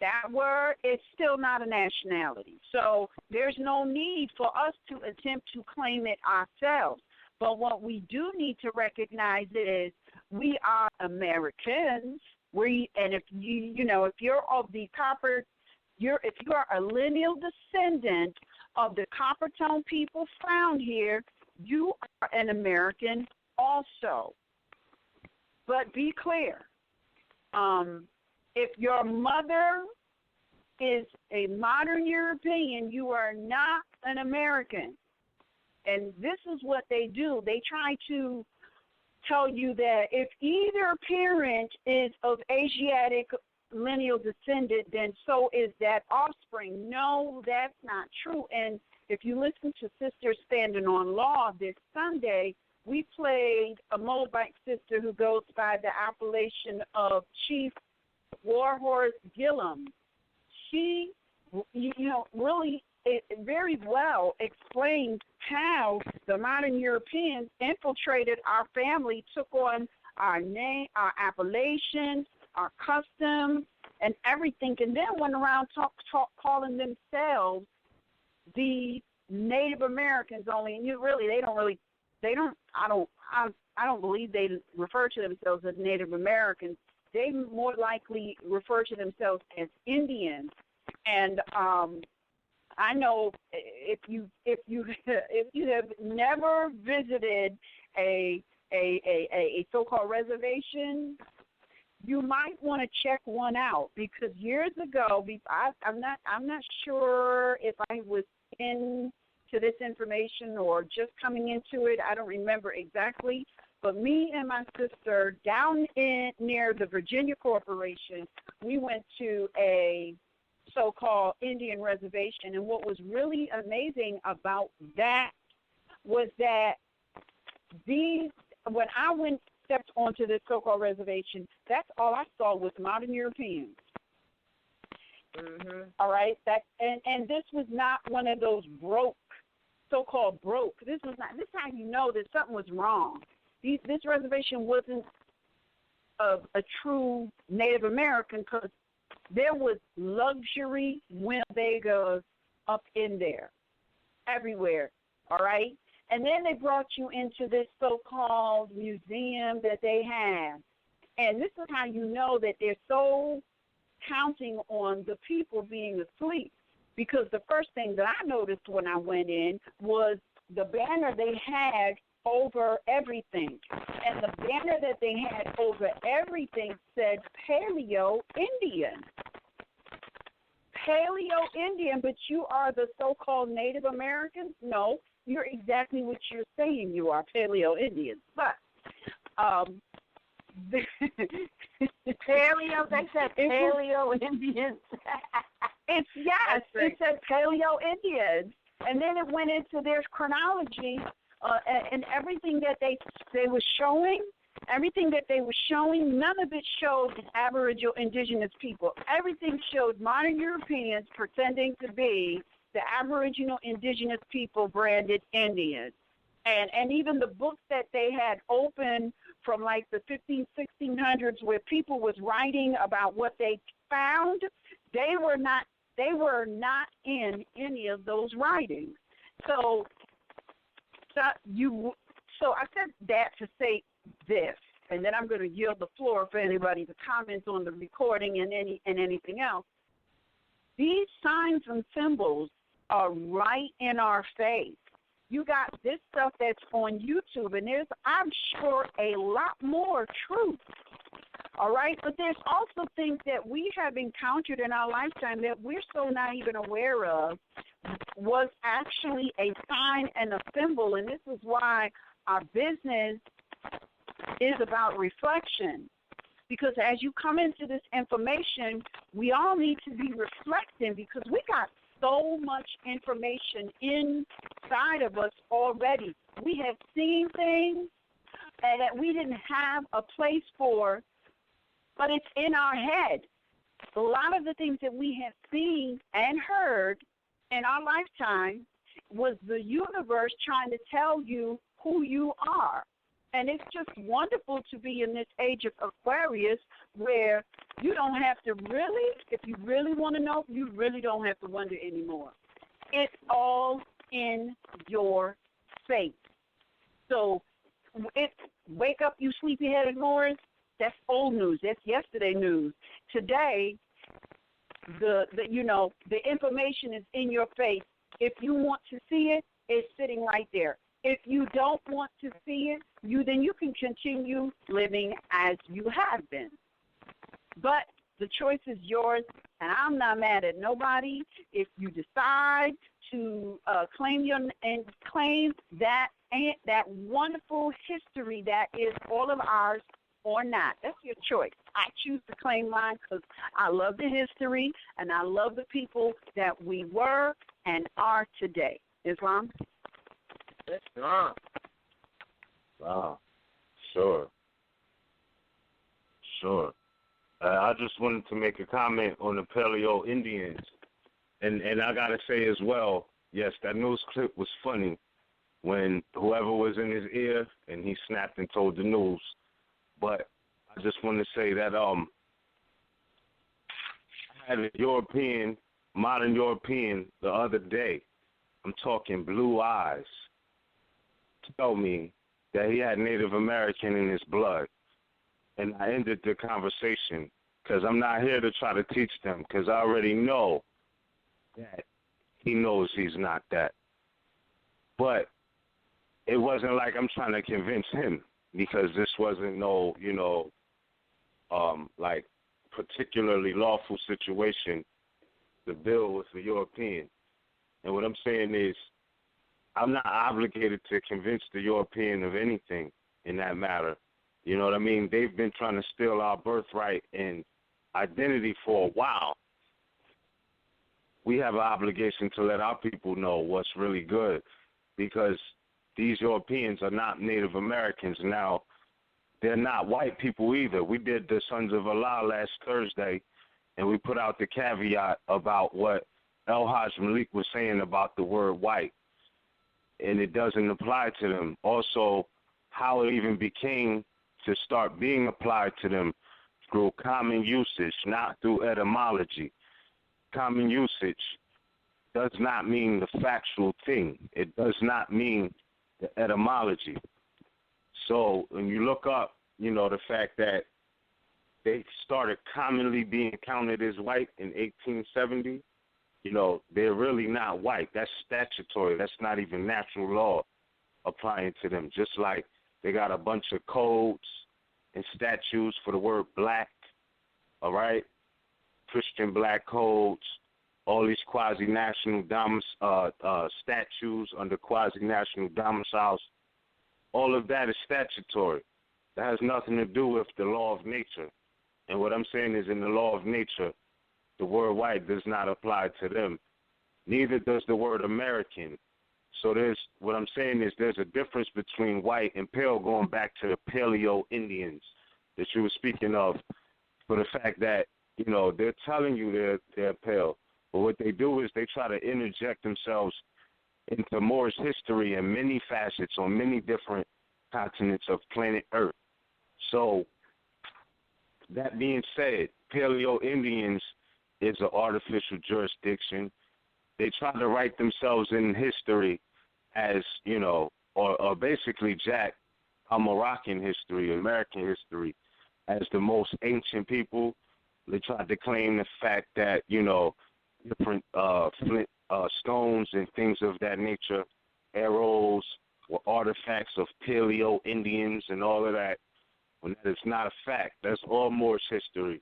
that word, is still not a nationality. So there's no need for us to attempt to claim it ourselves. But what we do need to recognize is we are Americans. And if if you're of the copper, if you are a lineal descendant of the copper tone people found here, you are an American also. But be clear, if your mother is a modern European, you are not an American. And this is what they do. They try to tell you that if either parent is of Asiatic lineal descendant, then so is that offspring. No, that's not true. And if you listen to Sisters Standing on Law this Sunday, we played a Moabite sister who goes by the appellation of Chief Warhorse Gillum. She, really very well explained how the modern Europeans infiltrated our family, took on our name, our appellation, our customs, and everything, and then went around calling themselves the Native Americans only. And I don't believe they refer to themselves as Native Americans. They more likely refer to themselves as Indians. And I know if you have never visited a so-called reservation, you might want to check one out, because years ago, I'm not sure if I was into this information or just coming into it. I don't remember exactly. But me and my sister down near the Virginia Corporation, we went to a so-called Indian reservation, and what was really amazing about that was that when I stepped onto this so-called reservation, that's all I saw was modern Europeans. All right, and this was not one of those broke, so-called broke. This was not. This is how you know that something was wrong. This reservation wasn't a true Native American, because there was luxury Winnebagoes up in there, everywhere. All right, and then they brought you into this so-called museum that they have, and this is how you know that they're so counting on the people being asleep, because the first thing that I noticed when I went in was the banner they had over everything. And the banner that they had over everything said Paleo Indian. Paleo Indian, but you are the so-called Native Americans? No, you're exactly what you're saying you are, Paleo Indians. But Paleo, they said Paleo Indians. It said Paleo Indians, and then it went into their chronology, and everything that they were showing, none of it showed Aboriginal indigenous people. Everything showed modern Europeans pretending to be the Aboriginal indigenous people branded Indians. And even the books that they had open from like the 1600s where people was writing about what they found, they were not in any of those writings. So I said that to say this, and then I'm going to yield the floor for anybody to comment on the recording and anything else. These signs and symbols are right in our face. You got this stuff that's on YouTube, and there's, I'm sure, a lot more truth. All right? But there's also things that we have encountered in our lifetime that we're so not even aware of was actually a sign and a symbol, and this is why our business is about reflection. Because as you come into this information, we all need to be reflecting, because we got so much information inside of us already. We have seen things that we didn't have a place for, but it's in our head. A lot of the things that we have seen and heard in our lifetime was the universe trying to tell you who you are. And it's just wonderful to be in this age of Aquarius where you don't have to really, if you really want to know, you really don't have to wonder anymore. It's all in your face. So it's wake up, you sleepy-headed Moors. That's old news. That's yesterday news. Today, the information is in your face. If you want to see it, it's sitting right there. If you don't want to see it, then you can continue living as you have been. But the choice is yours, and I'm not mad at nobody. If you decide to claim that wonderful history that is all of ours or not, that's your choice. I choose to claim mine because I love the history and I love the people that we were and are today. Islam? Wow. Sure. I just wanted to make a comment on the Paleo Indians. And I got to say as well, yes, that news clip was funny when whoever was in his ear and he snapped and told the news. But I just want to say that I had a modern European the other day, I'm talking blue eyes, tell me that he had Native American in his blood. And I ended the conversation because I'm not here to try to teach them, because I already know that he knows he's not that. But it wasn't like I'm trying to convince him, because this wasn't no, like particularly lawful situation. The bill was for European. And what I'm saying is I'm not obligated to convince the European of anything in that matter. You know what I mean? They've been trying to steal our birthright and identity for a while. We have an obligation to let our people know what's really good, because these Europeans are not Native Americans. Now, they're not white people either. We did the Sons of Allah last Thursday, and we put out the caveat about what El Haj Malik was saying about the word white, and it doesn't apply to them. Also, how it even became to start being applied to them through common usage, not through etymology. Common usage does not mean the factual thing. It does not mean the etymology. So when you look up, the fact that they started commonly being counted as white in 1870, they're really not white. That's statutory. That's not even natural law applying to them. Just like they got a bunch of codes and statutes for the word black, all right? Christian black codes, all these quasi-national statutes under quasi-national domiciles. All of that is statutory. That has nothing to do with the law of nature. And what I'm saying is, in the law of nature, the word white does not apply to them. Neither does the word American. So what I'm saying is there's a difference between white and pale, going back to the Paleo Indians that you were speaking of, for the fact that, they're telling you they're pale. But what they do is they try to interject themselves into Moorish history in many facets on many different continents of planet Earth. So, that being said, Paleo Indians is an artificial jurisdiction. They try to write themselves in history as, or basically jack Moroccan history, American history, as the most ancient people. They tried to claim the fact that, different flint stones and things of that nature, arrows, were artifacts of Paleo Indians and all of that, when that is not a fact. That's all Moorish history.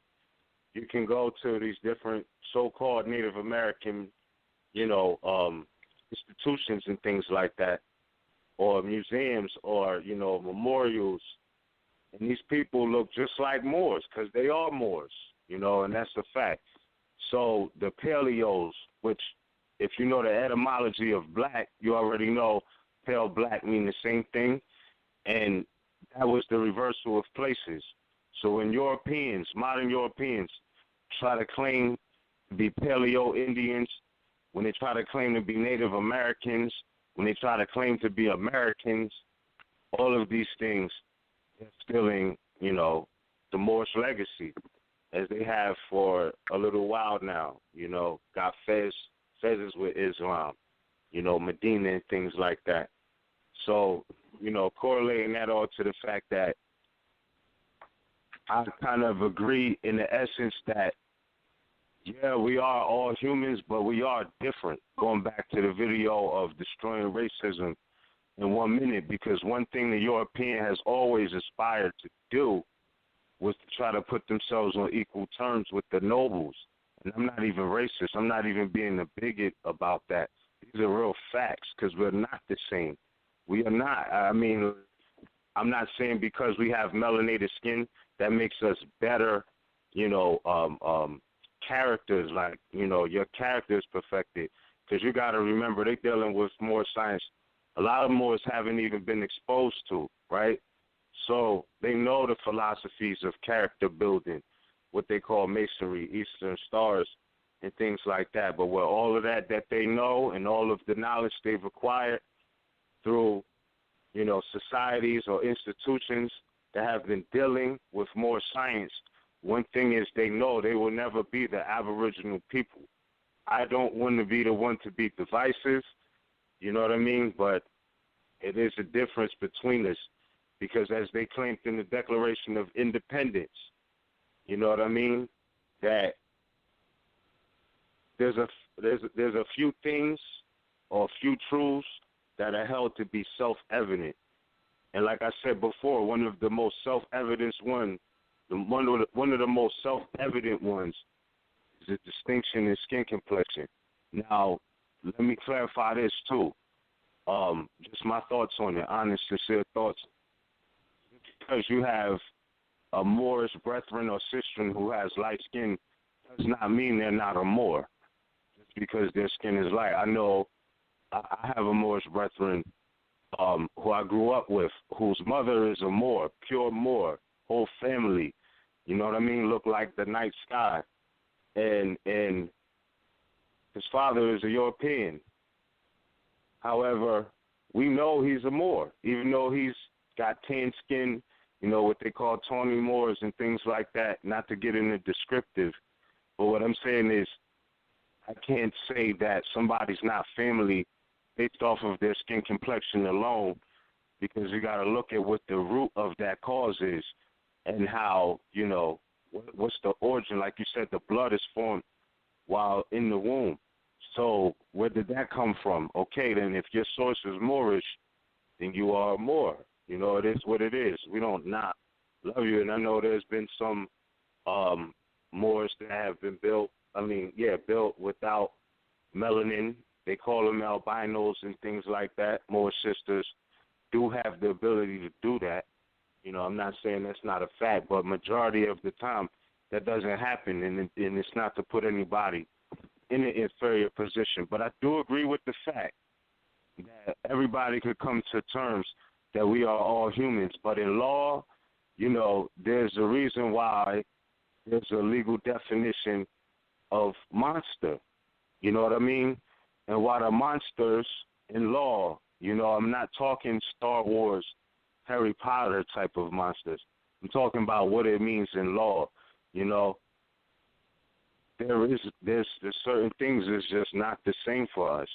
You can go to these different so-called Native American, institutions and things like that, or museums, or, memorials, and these people look just like Moors, because they are Moors, and that's a fact. So the Paleos, which, if you know the etymology of black, you already know pale black mean the same thing, and that was the reversal of places. So when Europeans, modern Europeans, try to claim to be Paleo Indians, when they try to claim to be Native Americans, when they try to claim to be Americans, all of these things are stealing, the Moorish legacy, as they have for a little while now. Got fezzes with Islam, Medina and things like that. So, correlating that all to the fact that I kind of agree in the essence that, yeah, we are all humans, but we are different. Going back to the video of destroying racism in 1 minute, because one thing the European has always aspired to do was to try to put themselves on equal terms with the nobles. And I'm not even racist. I'm not even being a bigot about that. These are real facts, because we're not the same. We are not. I mean, I'm not saying because we have melanated skin that makes us better, characters, like, your character is perfected. Because you got to remember, they're dealing with more science a lot of Moors haven't even been exposed to, right? So they know the philosophies of character building, what they call masonry, Eastern stars, and things like that. But with all of that they know and all of the knowledge they've acquired through, societies or institutions that have been dealing with more science, one thing is they know they will never be the Aboriginal people. I don't want to be the one to be divisive, you know what I mean? But it is a difference between us, because as they claimed in the Declaration of Independence, you know what I mean, that there's a few things or a few truths that are held to be self-evident. And like I said before, one of the most self-evident ones is the distinction in skin complexion. Now, let me clarify this too. Just my thoughts on it, honest, sincere thoughts. Because you have a Moorish brethren or sister who has light skin does not mean they're not a Moor. Just because their skin is light. I know I have a Moorish brethren who I grew up with, whose mother is a Moor, pure Moor, whole family. You know what I mean? Look like the night sky. and his father is a European. However, we know he's a Moor, even though he's got tan skin, you know, what they call tawny Moors and things like that, not to get into descriptive. But what I'm saying is I can't say that somebody's not family based off of their skin complexion alone, because you got to look at what the root of that cause is and how, you know, what's the origin. Like you said, the blood is formed while in the womb. So where did that come from? Okay, then if your source is Moorish, then you are a Moor. You know, it is what it is. We don't not love you. And I know there's been some Moors that have been built without melanin. They call them albinos and things like that. Moor sisters do have the ability to do that. You know, I'm not saying that's not a fact, but majority of the time that doesn't happen, and it's not to put anybody in an inferior position. But I do agree with the fact that everybody could come to terms that we are all humans. But in law, you know, there's a reason why there's a legal definition of monster. You know what I mean? And why the monsters in law, you know, I'm not talking Star Wars, Harry Potter type of monsters. I'm talking about what it means in law. You know, there's certain things that's just not the same for us.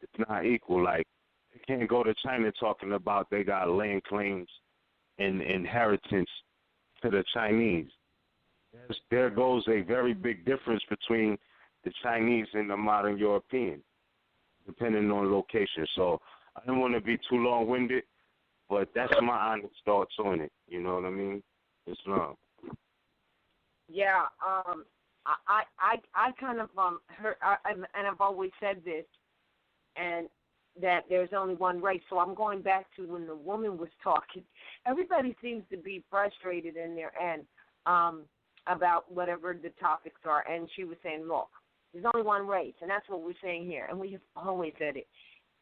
It's not equal. Like, they can't go to China talking about they got land claims and inheritance to the Chinese. There goes a very big difference between the Chinese and the modern European, depending on location. So I don't want to be too long-winded, but that's my honest thoughts on it. You know what I mean? Islam. Yeah, I kind of heard, and I've always said this, and that there's only one race. So I'm going back to when the woman was talking. Everybody seems to be frustrated in their end about whatever the topics are, and she was saying, look, there's only one race, and that's what we're saying here, and we have always said it,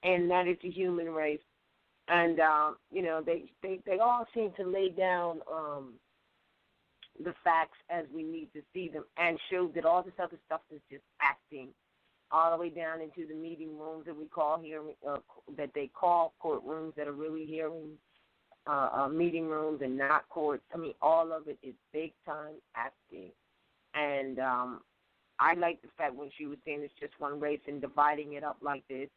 and that is the human race. And you know, they all seem to lay down the facts as we need to see them, and show that all this other stuff is just acting, all the way down into the meeting rooms that we call hearing, that they call courtrooms that are really hearing, meeting rooms and not courts. I mean, all of it is big time acting. And I like the fact when she was saying it's just one race and dividing it up like this.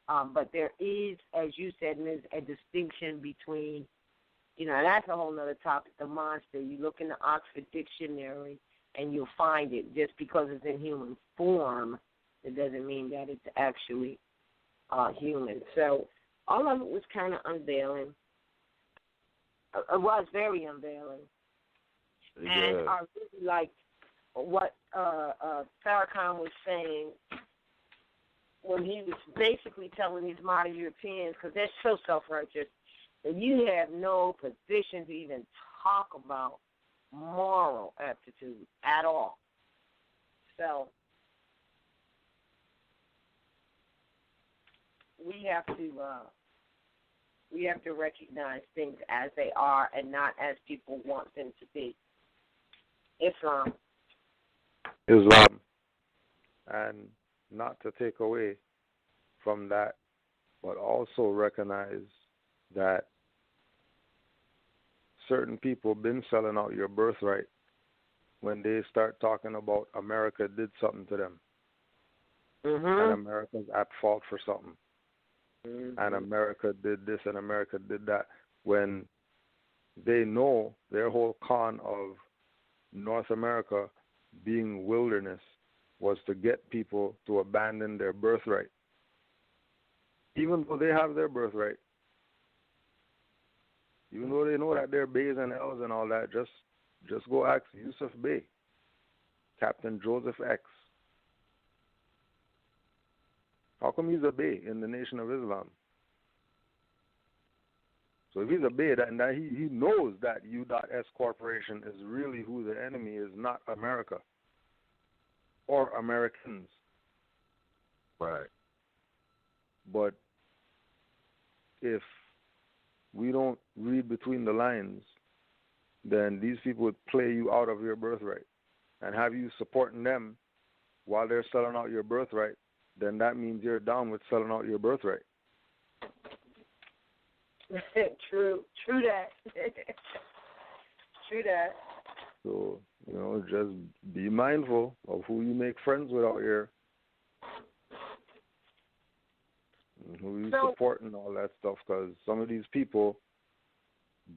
But there is, as you said, Ms., a distinction between, you know, and that's a whole other topic, the monster. You look in the Oxford Dictionary and you'll find it. Just because it's in human form, it doesn't mean that it's actually human. So all of it was kind of unveiling. It was very unveiling. Yeah. And I really liked what Farrakhan was saying when he was basically telling these modern Europeans, because they're so self-righteous, that you have no position to even talk about moral aptitude at all. So we have to recognize things as they are and not as people want them to be. Islam. And not to take away from that, but also recognize that certain people been selling out your birthright when they start talking about America did something to them. Mm-hmm. And America's at fault for something. Mm-hmm. And America did this and America did that, when they know their whole con of North America being wilderness was to get people to abandon their birthright. Even though they have their birthright, even though they know that they're Beys and L's and all that, just go ask Yusuf Bey, Captain Joseph X. How come he's a Bey in the Nation of Islam? So if he's a Bey, then he knows that U.S. Corporation is really who the enemy is, not America or Americans. Right. But if we don't read between the lines, then these people would play you out of your birthright and have you supporting them while they're selling out your birthright, then that means you're down with selling out your birthright. True that. True that. So, just be mindful of who you make friends with out here. And who you support and all that stuff, because some of these people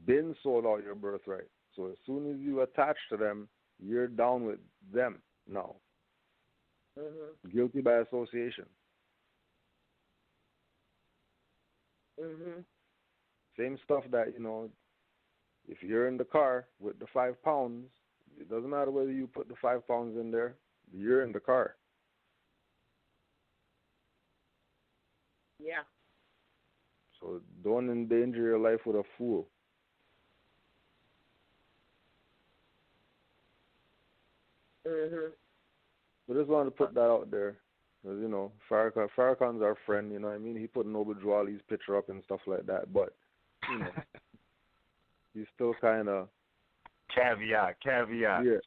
been sold out your birthright. So as soon as you attach to them, you're down with them now. Mm-hmm. Guilty by association. Mm-hmm. Same stuff that, if you're in the car with the 5 pounds, it doesn't matter whether you put the 5 pounds in there, you're in the car. Yeah. So don't endanger your life with a fool. Mm-hmm. I just wanted to put that out there. Because, Farrakhan's our friend, you know what I mean? He put Noble Dwali's picture up and stuff like that, but, he's still kind of... Caveat. Yeah.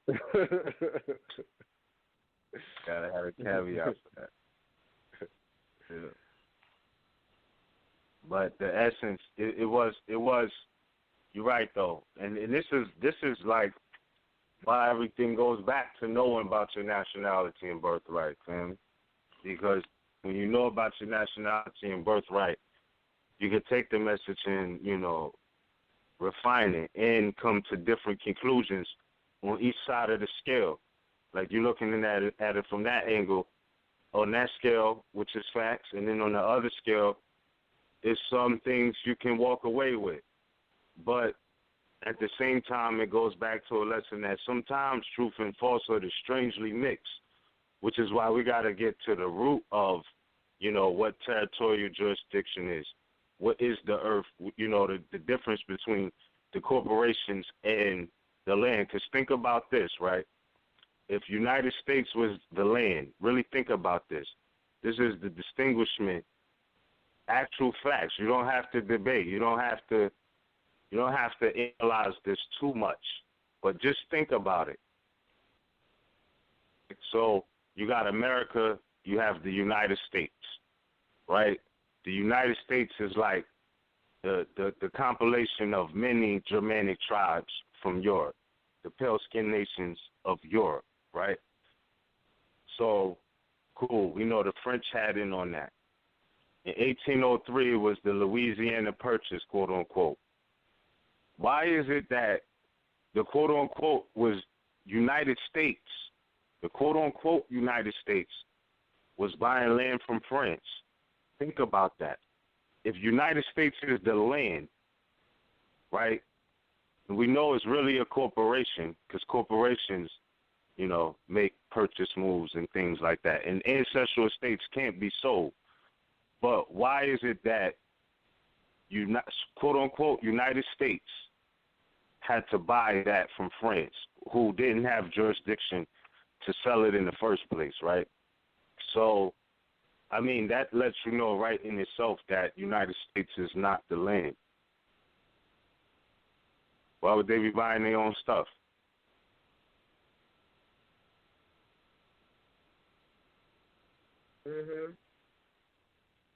Gotta have a caveat for that. Yeah. But the essence, it was. You're right though, and this is like why everything goes back to knowing about your nationality and birthright, fam. Because when you know about your nationality and birthright, you can take the message and refine it and come to different conclusions on each side of the scale. Like you're looking at it from that angle, on that scale, which is facts, and then on the other scale, is some things you can walk away with. But at the same time, it goes back to a lesson that sometimes truth and falsehood is strangely mixed, which is why we got to get to the root of, what territorial jurisdiction is. What is the earth, the difference between the corporations and the land. Because think about this, right? If United States was the land, really think about this. This is the distinguishment, actual facts. You don't have to debate. You don't have to analyze this too much. But just think about it. So you got America, you have the United States, right? The United States is like the compilation of many Germanic tribes from Europe, the pale-skinned nations of Europe, right? So, cool. We know the French had in on that. In 1803 was the Louisiana Purchase, quote-unquote. Why is it that the quote-unquote was United States, the quote-unquote United States, was buying land from France? Think about that. If United States is the land, right, and we know it's really a corporation because corporations, make purchase moves and things like that. And ancestral estates can't be sold. But why is it that, quote-unquote, United States had to buy that from France, who didn't have jurisdiction to sell it in the first place, right? So, that lets you know right in itself that United States is not the land. Why would they be buying their own stuff? Mm-hmm.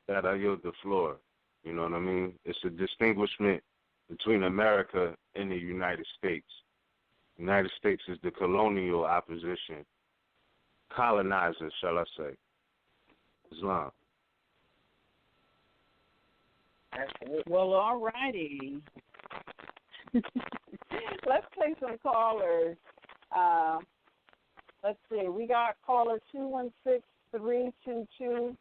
That I yield the floor. You know what I mean? It's a distinguishment between America and the United States. The United States is the colonial opposition, colonizers, shall I say, Islam. Well, all righty. Let's take some callers. Let's see. We got caller 216-322.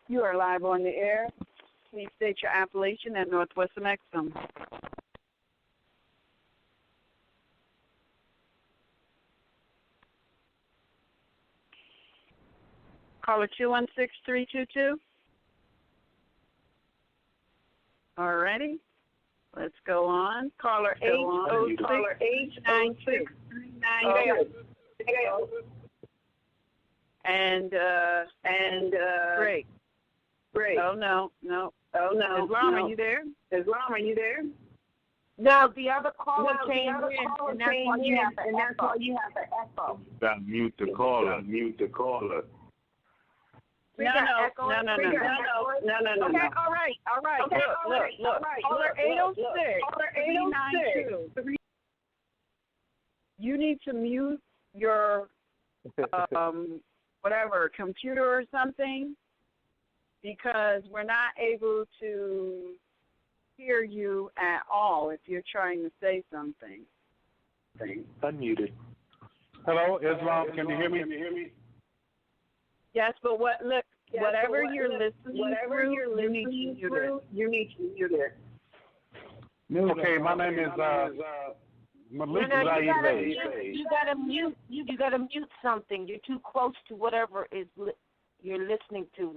You are live on the air. Please state your appellation at Northwest Maxim. Caller 216-322. All righty. Let's go on. Caller 806-392. And great. Oh no. Islam, are you there? No, the other caller came in, and that's why you have the echo. Got mute the caller. No. Okay, all right. Look. Caller 806. You need to mute your whatever, computer or something, because we're not able to hear you at all if you're trying to say something. Unmuted. Hello, Islam, can you hear me? Yes, but whatever you're listening through, you need to mute it. Okay, my name is Malik Zaid. You gotta mute something. You're too close to whatever is you're listening to.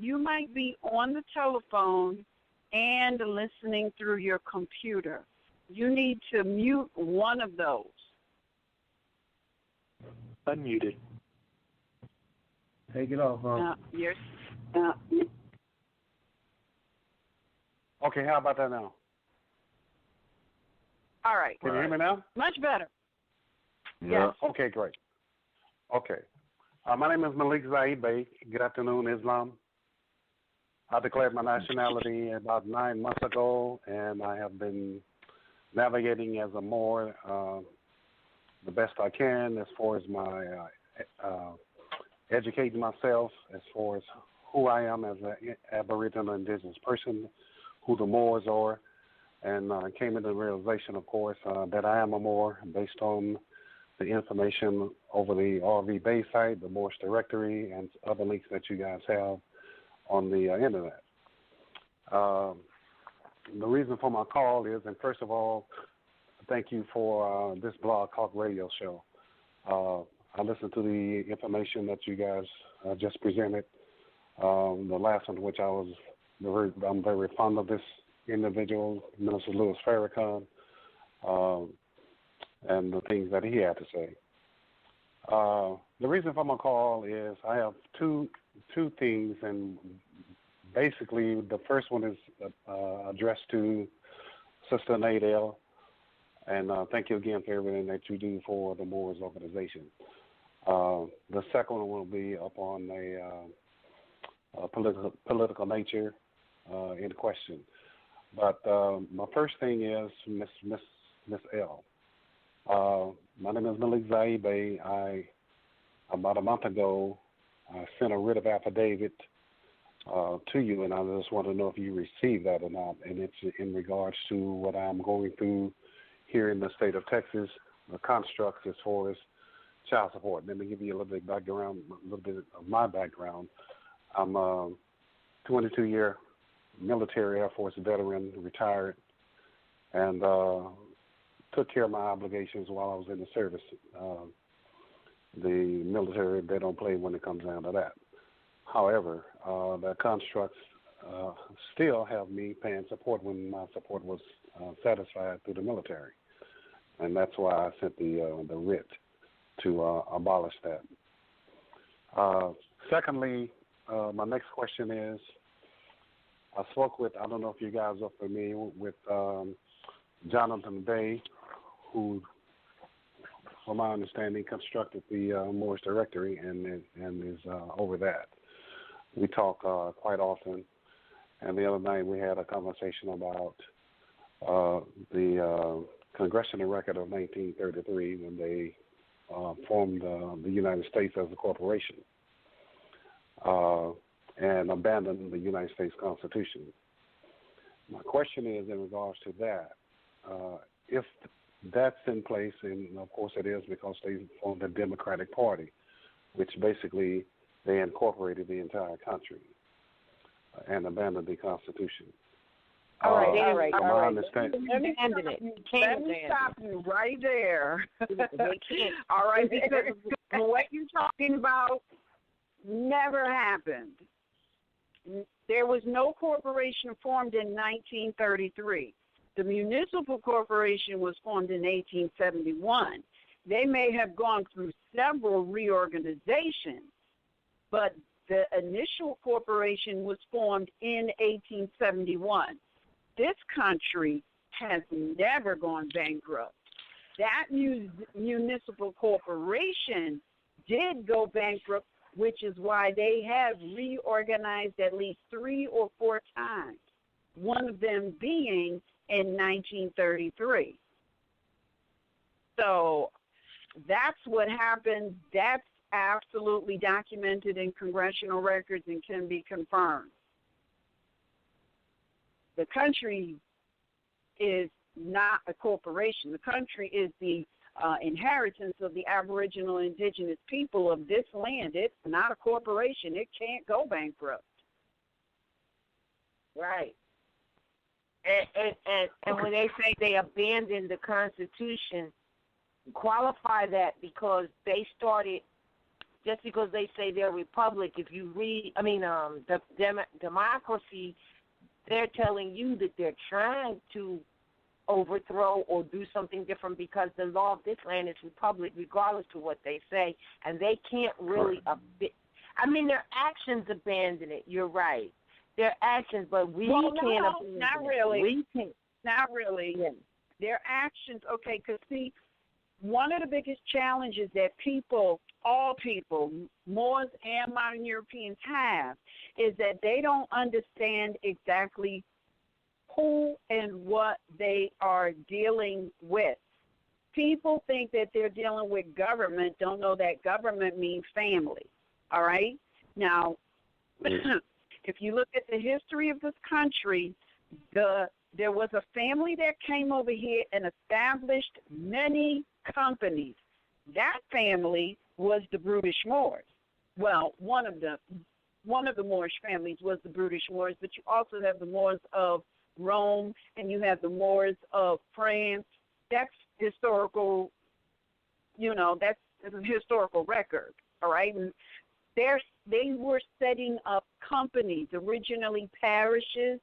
You might be on the telephone and listening through your computer. You need to mute one of those. Unmuted. Take it off, huh? Okay, how about that now? All right. Can you hear me now? Much better. Yeah. Okay, great. Okay. My name is Malik Zaid Bey. Good afternoon, Islam. I declared my nationality about 9 months ago, and I have been navigating as a Moor the best I can as far as my educating myself as far as who I am as an Aboriginal indigenous person, who the Moors are, and I came into the realization, of course, that I am a Moor based on the information over the RVBey site, the Moorish directory, and other links that you guys have on the internet. The reason for my call is, and first of all, thank you for this Blog Talk radio show. I listened to the information that you guys just presented. The last one, which I'm very fond of this individual, Minister Louis Farrakhan, and the things that he had to say. The reason for my call is I have two things, and basically the first one is addressed to Sister Nadell, and thank you again for everything that you do for the Moors organization. The second one will be upon a political nature in question. But my first thing is Miss L. My name is Malik Zaid Bey. About a month ago, I sent a writ of affidavit to you, and I just want to know if you received that or not. And it's in regards to what I'm going through here in the state of Texas, the constructs as far as child support. Let me give you a little bit of my background. I'm a 22-year military Air Force veteran, retired, and took care of my obligations while I was in the service. The military, they don't play when it comes down to that. However, the constructs still have me paying support when my support was satisfied through the military. And that's why I sent the writ to abolish that. Secondly, my next question is, I spoke with, I don't know if you guys are familiar with Jonathan Bey, who, from my understanding, constructed the Moorish directory and is over that. We talk quite often, and the other night we had a conversation about the congressional record of 1933 when they formed the United States as a corporation and abandoned the United States Constitution. My question is in regards to that, if that's in place, and of course it is because they formed a Democratic Party, which basically they incorporated the entire country and abandoned the Constitution. All right. Let me stop you right there. All right, because what you're talking about never happened. There was no corporation formed in 1933. The municipal corporation was formed in 1871. They may have gone through several reorganizations, but the initial corporation was formed in 1871. this country has never gone bankrupt. That municipal corporation did go bankrupt, which is why they have reorganized at least 3 or 4 times, one of them being in 1933. So that's what happened. That's absolutely documented in congressional records and can be confirmed. The country is not a corporation. The country is the inheritance of the Aboriginal indigenous people of this land. It's not a corporation. It can't go bankrupt. Right. And when they say they abandoned the Constitution, qualify that because they started, just because they say they're a republic, if you read, the democracy, they're telling you that they're trying to overthrow or do something different because the law of this land is republic regardless of what they say, and they can't really, their actions abandon it, you're right. Their actions, but we can't abandon it. Not really. We can't. Not really. Yeah. Their actions, okay, because see, one of the biggest challenges that all people, Moors and modern Europeans have, is that they don't understand exactly who and what they are dealing with. People think that they're dealing with government, don't know that government means family, all right? Now, if you look at the history of this country, there was a family that came over here and established many companies. That family was the British Moors. Well, one of the Moorish families was the British Moors, but you also have the Moors of Rome and you have the Moors of France. That's historical, that's a historical record, all right? And they were setting up companies, originally parishes.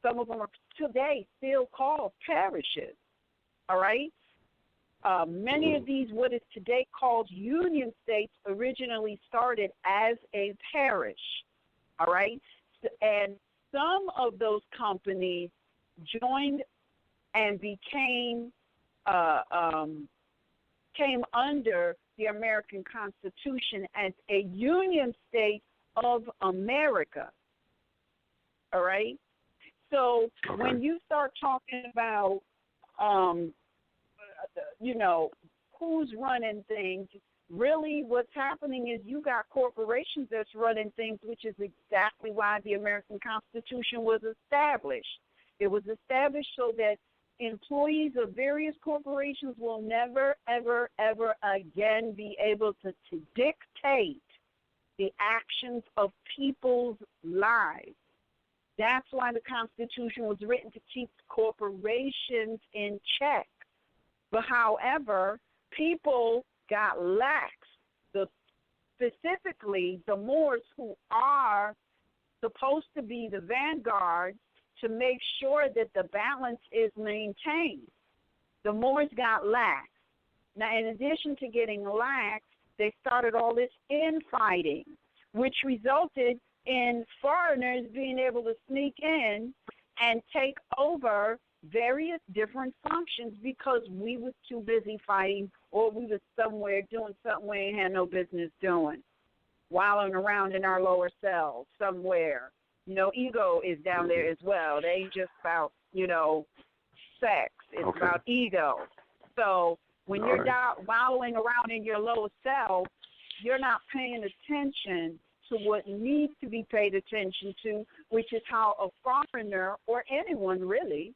Some of them are today still called parishes, all right? Many of these, what is today called union states, originally started as a parish, all right? And some of those companies joined and came under the American Constitution as a union state of America, all right? So when you start talking about, who's running things, really what's happening is you got corporations that's running things, which is exactly why the American Constitution was established. It was established so that employees of various corporations will never, ever, ever again be able to dictate the actions of people's lives. That's why the Constitution was written, to keep corporations in check. But however, people got lax. Specifically, the Moors, who are supposed to be the vanguard to make sure that the balance is maintained. The Moors got lax. Now, in addition to getting lax, they started all this infighting, which resulted in foreigners being able to sneak in and take over various different functions because we was too busy fighting, or we was somewhere doing something we ain't had no business doing, wallowing around in our lower selves somewhere. Ego is down there as well. It ain't just about, sex. It's about ego. So when you're wallowing around in your lower self, you're not paying attention to what needs to be paid attention to, which is how a foreigner, or anyone really,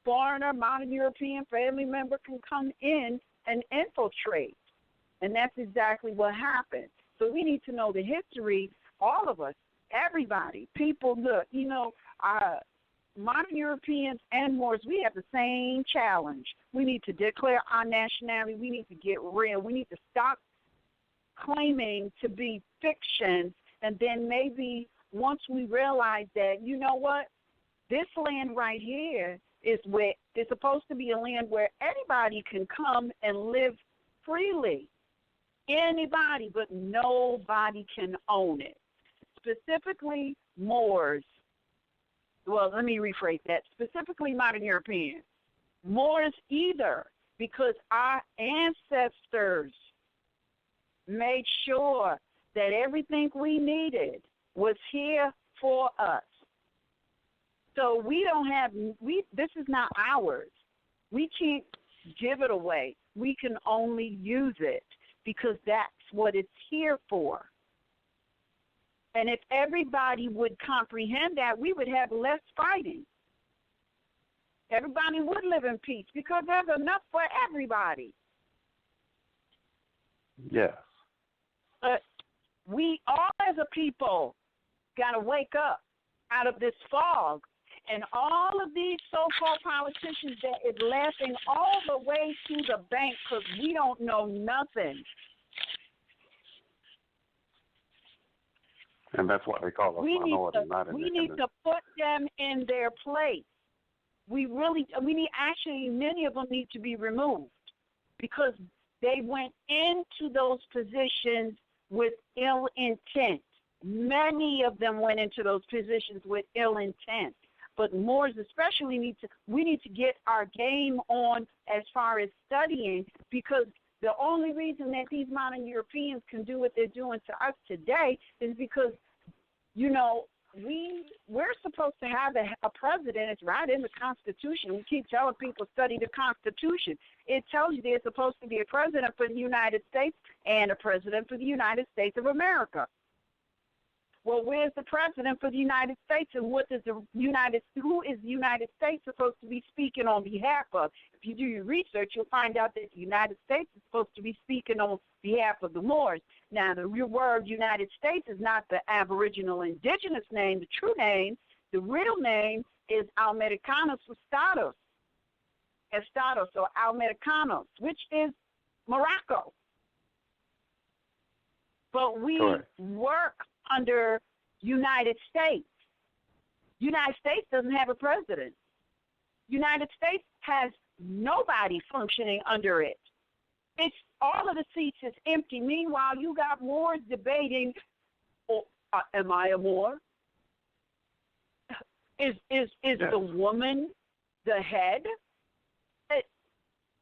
foreigner, modern European family member, can come in and infiltrate. And that's exactly what happened. So we need to know the history, all of us, everybody. People, look, modern Europeans and Moors, we have the same challenge. We need to declare our nationality. We need to get real. We need to stop claiming to be fiction. And then maybe once we realize that, this land right here is supposed to be a land where anybody can come and live freely. Anybody, but nobody can own it. Specifically, Moors. well, let me rephrase that, specifically modern Europeans, Moors either, because our ancestors made sure that everything we needed was here for us. So we don't have, this is not ours. We can't give it away. We can only use it because that's what it's here for. And if everybody would comprehend that, we would have less fighting. Everybody would live in peace because there's enough for everybody. Yes. But we all as a people got to wake up out of this fog. And all of these so-called politicians that is laughing all the way to the bank because we don't know nothing. And that's why they call us minority, not we need to put them in their place. Many of them need to be removed because they went into those positions with ill intent. Many of them went into those positions with ill intent. But Moors especially we need to get our game on as far as studying, because the only reason that these modern Europeans can do what they're doing to us today is because, we're supposed to have a president. It's right in the Constitution. We keep telling people study the Constitution. It tells you there's supposed to be a president for the United States and a president for the United States of America. Well, where's the president for the United States, and who is the United States supposed to be speaking on behalf of? If you do your research, you'll find out that the United States is supposed to be speaking on behalf of the Moors. Now, the real word United States is not the Aboriginal indigenous name, the true name. The real name is Americanos Estados, or Americanos, which is Morocco. But we work under United States. United States doesn't have a president. United States has nobody functioning under it. It's all of the seats is empty. Meanwhile, you got Moors debating, am I a Moor? Is the woman the head?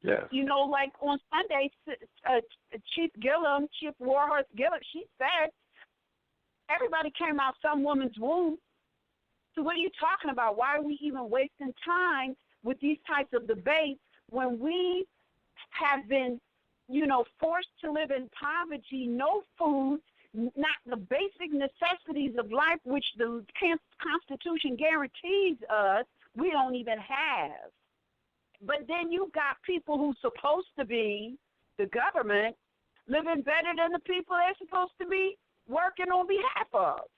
Yes. Like on Sunday, Chief Warhorse Gillum, she said, everybody came out some woman's womb. So what are you talking about? Why are we even wasting time with these types of debates when we have been, forced to live in poverty, no food, not the basic necessities of life, which the Constitution guarantees us, we don't even have. But then you got people who's supposed to be the government living better than the people they're supposed to be working on behalf of.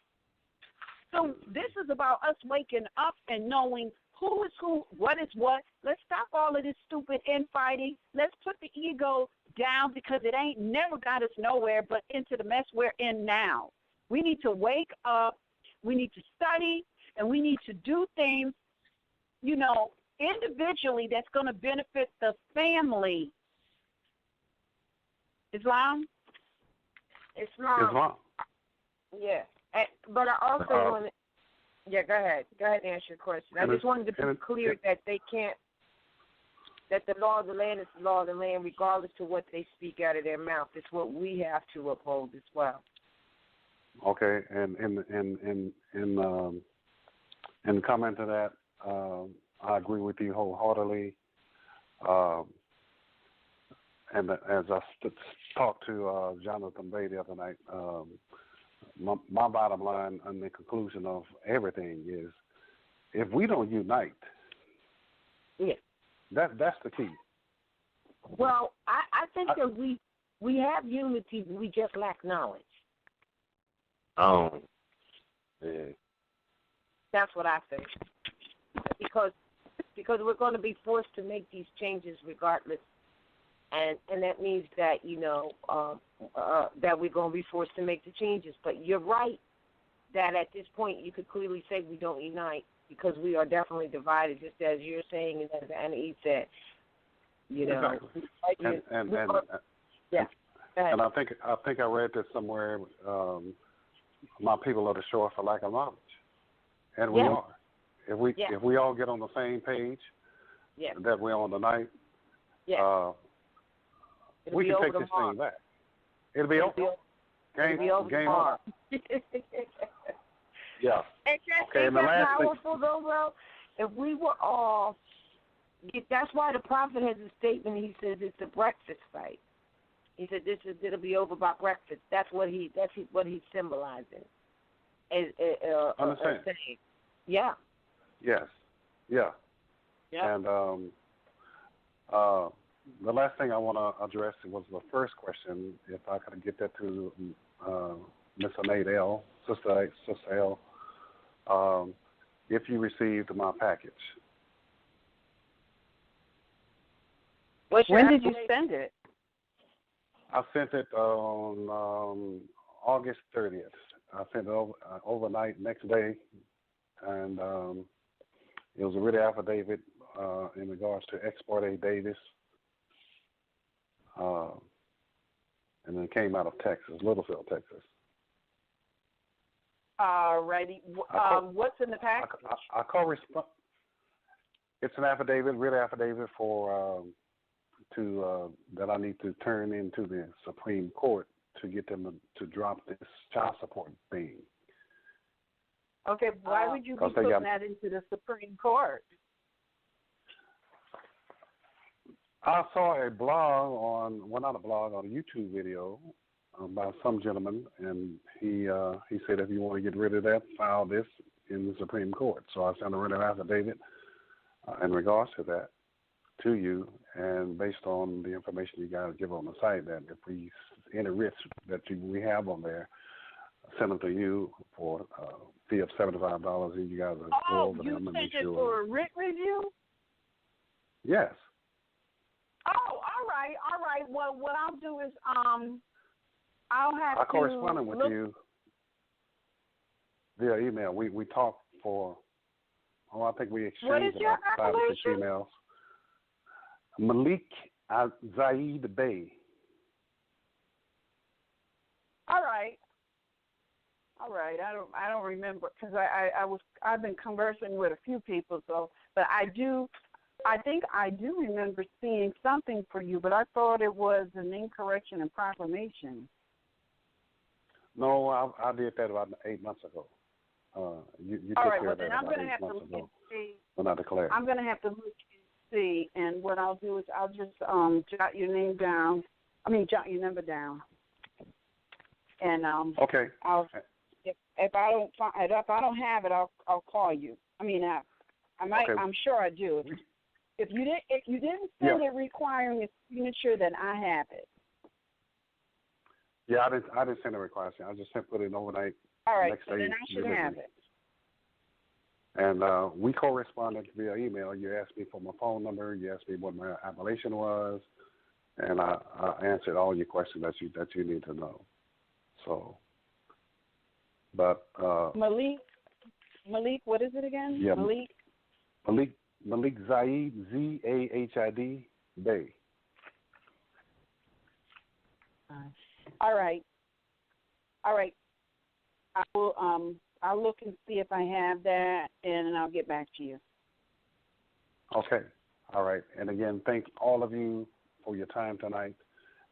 So this is about us waking up and knowing who is who, what is what. Let's stop all of this stupid infighting. Let's put the ego down because it ain't never got us nowhere but into the mess we're in now. We need to wake up. We need to study, and we need to do things, individually that's going to benefit the family. Islam. Yeah, but I also want to. Yeah, go ahead. Go ahead and answer your question. I just wanted to be clear that they can't. That the law of the land is the law of the land, regardless of what they speak out of their mouth. It's what we have to uphold as well. Okay, and in comment to that, I agree with you wholeheartedly. And as I talked to Jonathan Bay the other night, my bottom line and the conclusion of everything is, if we don't unite, that's the key. Well, I think that we have unity, we just lack knowledge. Oh, yeah. That's what I think. Because we're going to be forced to make these changes regardless. And that means that, that we're going to be forced to make the changes. But you're right that at this point you could clearly say we don't unite because we are definitely divided, just as you're saying and as Anna said. Exactly. And I think I read this somewhere. My people are the shore for lack of knowledge, and we are. if we all get on the same page that we're on tonight, we can take this thing back. It'll be over. Game over. Yeah. Okay, and the last powerful though, bro. If we were all, that's why the prophet has a statement. He says it's a breakfast fight. He said it'll be over by breakfast. That's what he's symbolizing. Understand? Yeah. Yes. Yeah. Yeah. And the last thing I want to address was the first question. If I could get that to Miss Anade L, Sister L, if you received my package. When did you send it? I sent it on August 30th. I sent it overnight, next day, and it was a written affidavit in regards to Export A. Davis, and then it came out of Texas, Littlefield, Texas. Alrighty. What's in the package? I correspond. It's an affidavit, written affidavit for that I need to turn into the Supreme Court to get them to drop this child support thing. Okay, why would you be putting that into the Supreme Court? I saw a blog on a YouTube video by some gentleman, and he said if you want to get rid of that, file this in the Supreme Court. So I sent a written affidavit in regards to that to you, and based on the information you guys give on the site, that if we any risks that we have on there, send them to you for a fee of $75, and you guys are you sent it for a writ review? Yes. Oh, all right. Well, what I'll do is I'll have I corresponded with you via email. We talked for I think we exchanged about 5 or 6 emails. Malik Zaid Bey. All right. I don't remember because I've been conversing with a few people, but I think I do remember seeing something for you, but I thought it was an incorrection in proclamation. No, I did that about 8 months ago. You took care of that about 8 months ago when I declared. I'm going to have to look and see, and what I'll do is I'll just jot your name down. Jot your number down. And okay. If I don't have it, I'll call you. I might. Okay. I'm sure I do. If you didn't send it requiring a signature, then I have it. Yeah, I didn't send a request. I just put it overnight. All right, next so day then I should have it. And we corresponded via email. You asked me for my phone number. You asked me what my appellation was, and I answered all your questions that you need to know. So, but Malik, what is it again? Yeah, Malik Zaid, Zahid Bey. All right. I will. I'll look and see if I have that, and I'll get back to you. Okay. All right. And again, thank all of you for your time tonight,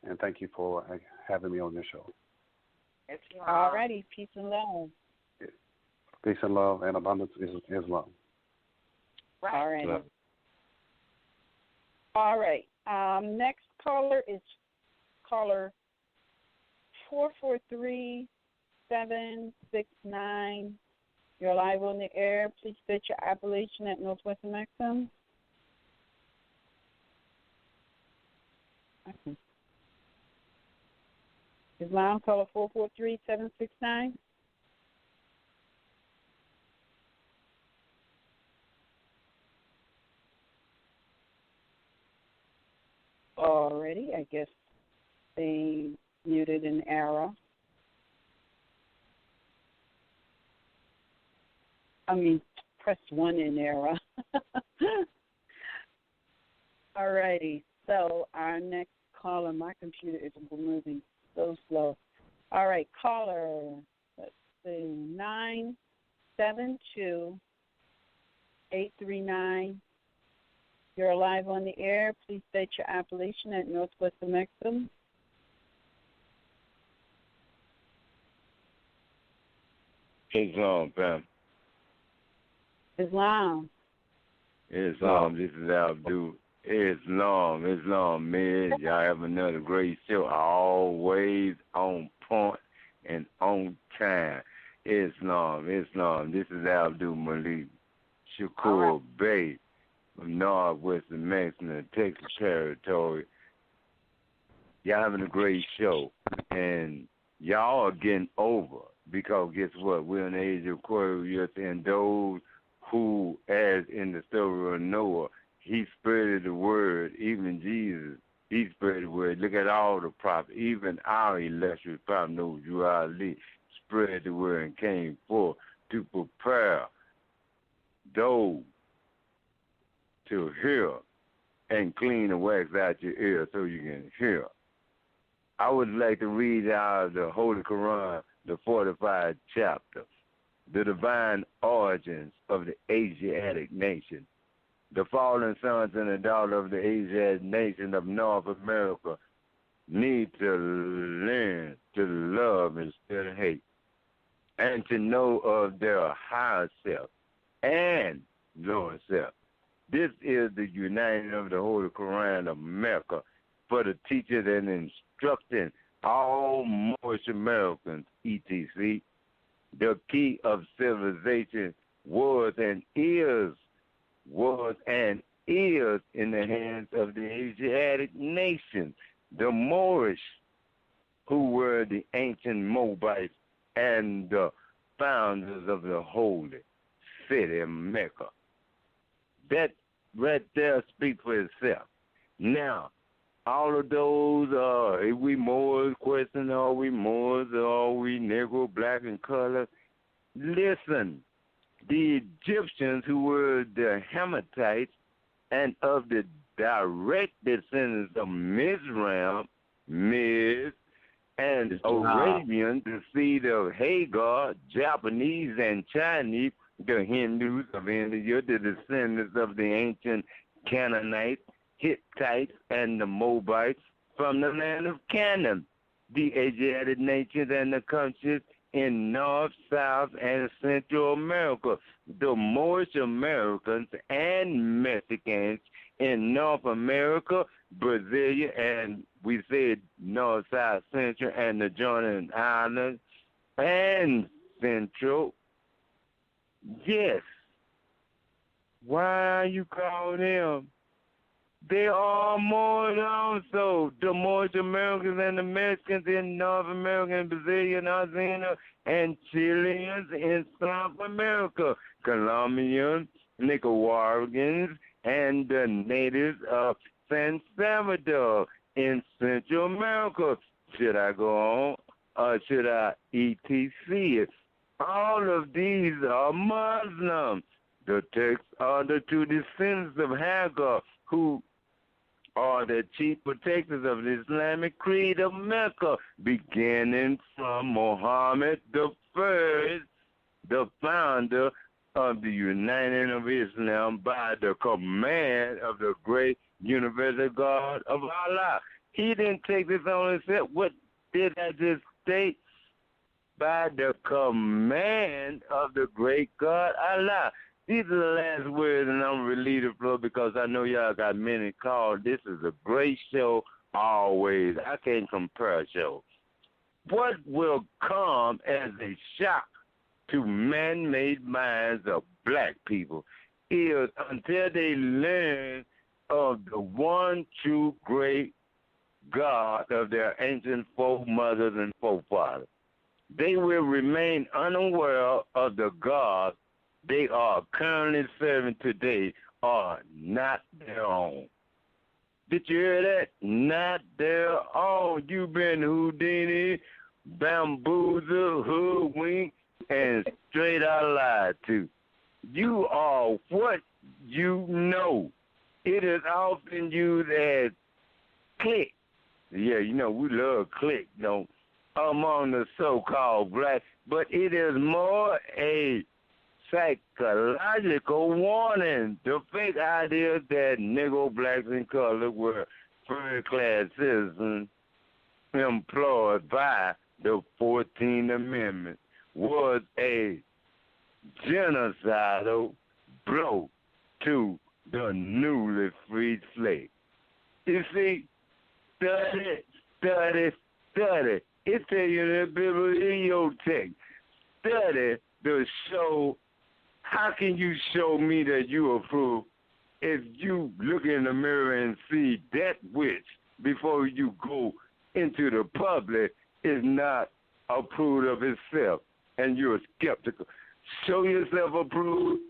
and thank you for having me on your show. All righty. Peace and love. Peace and love, and abundance is love. All right. Yeah. All right. Next caller is caller 443-769. You're live on the air. Please state your appellation at Northwestern Maxim. Okay. Islam, caller 443-769. Already, I guess they muted an error. Press 1 in error. All righty. So our next caller, my computer is moving so slow. All right, caller, let's see, 972-4 839. You're live on the air. Please state your appellation at Northwest Mexico. Islam, fam. Islam. Islam. This is Abdul. Islam, man. Y'all have another great show. Always on point and on time. Islam. This is Abdul Malik Shakur Bey from Northwest Mexico, Texas Territory. Y'all having a great show. And y'all are getting over. Because guess what? We're in the age of Aquarius, and those who, as in the story of Noah, he spread the word. Even Jesus, he spread the word. Look at all the prophets. Even our illustrious prophet, Noah Ali, spread the word and came forth to prepare those to hear and clean the wax out your ear so you can hear. I would like to read out of the Holy Quran, the 45th chapter, the divine origins of the Asiatic nation. The fallen sons and the daughters of the Asiatic nation of North America need to learn to love instead of hate, and to know of their higher self and lower self. This is the uniting of the Holy Quran of America for the teachers and instructing all Moorish Americans, etc. The key of civilization was and is in the hands of the Asiatic nations, the Moorish, who were the ancient Moabites and the founders of the holy city of Mecca. That right there speaks for itself. Now, all of those, if we Moors, question, are we Moors, are we Negro, black, and color? Listen, the Egyptians, who were the Hamites and of the direct descendants of Mizraim, and Arabians, the seed of Hagar, Japanese and Chinese, the Hindus of India, the descendants of the ancient Canaanites, Hittites, and the Moabites from the land of Canaan, the Asiatic nations and the countries in North, South, and Central America, the Moorish Americans and Mexicans in North America, Brazil, and we said North, South, Central, and the Jordan Islands, and Central. Yes. Why are you calling them? They are Moors also, the Moorish Americans and the Mexicans in North America and Brazilian, Argentina, and Chileans in South America, Colombians, Nicaraguans, and the natives of San Salvador in Central America. Should I go on, or should I etc.? All of these are Muslims. The texts are the two descendants of Hagar, who are the chief protectors of the Islamic creed of Mecca, beginning from Muhammad the first, the founder of the Uniting of Islam by the command of the great universal God of Allah. He didn't take this on himself. What did I just state? By the command of the great God Allah. These are the last words, and I'm relieved to flow because I know y'all got many calls. This is a great show always. I can't compare a show. What will come as a shock to man-made minds of black people is until they learn of the one true great God of their ancient foremothers and forefathers. They will remain unaware of the gods they are currently serving today are not their own. Did you hear that? Not their own. You've been Houdini, bamboozled, hoodwinked, and straight out lied to. You are what you know. It is often used as click. Yeah, you know, we love click, among the so-called black, but it is more a psychological warning. The fake idea that Negro, blacks, and colored were third-class citizens employed by the 14th Amendment was a genocidal blow to the newly freed slave. You see, study. It tell you in the bibliothèque. Study to show. How can you show me that you approve if you look in the mirror and see that which, before you go into the public, is not approved of itself, and you're skeptical? Show yourself approved.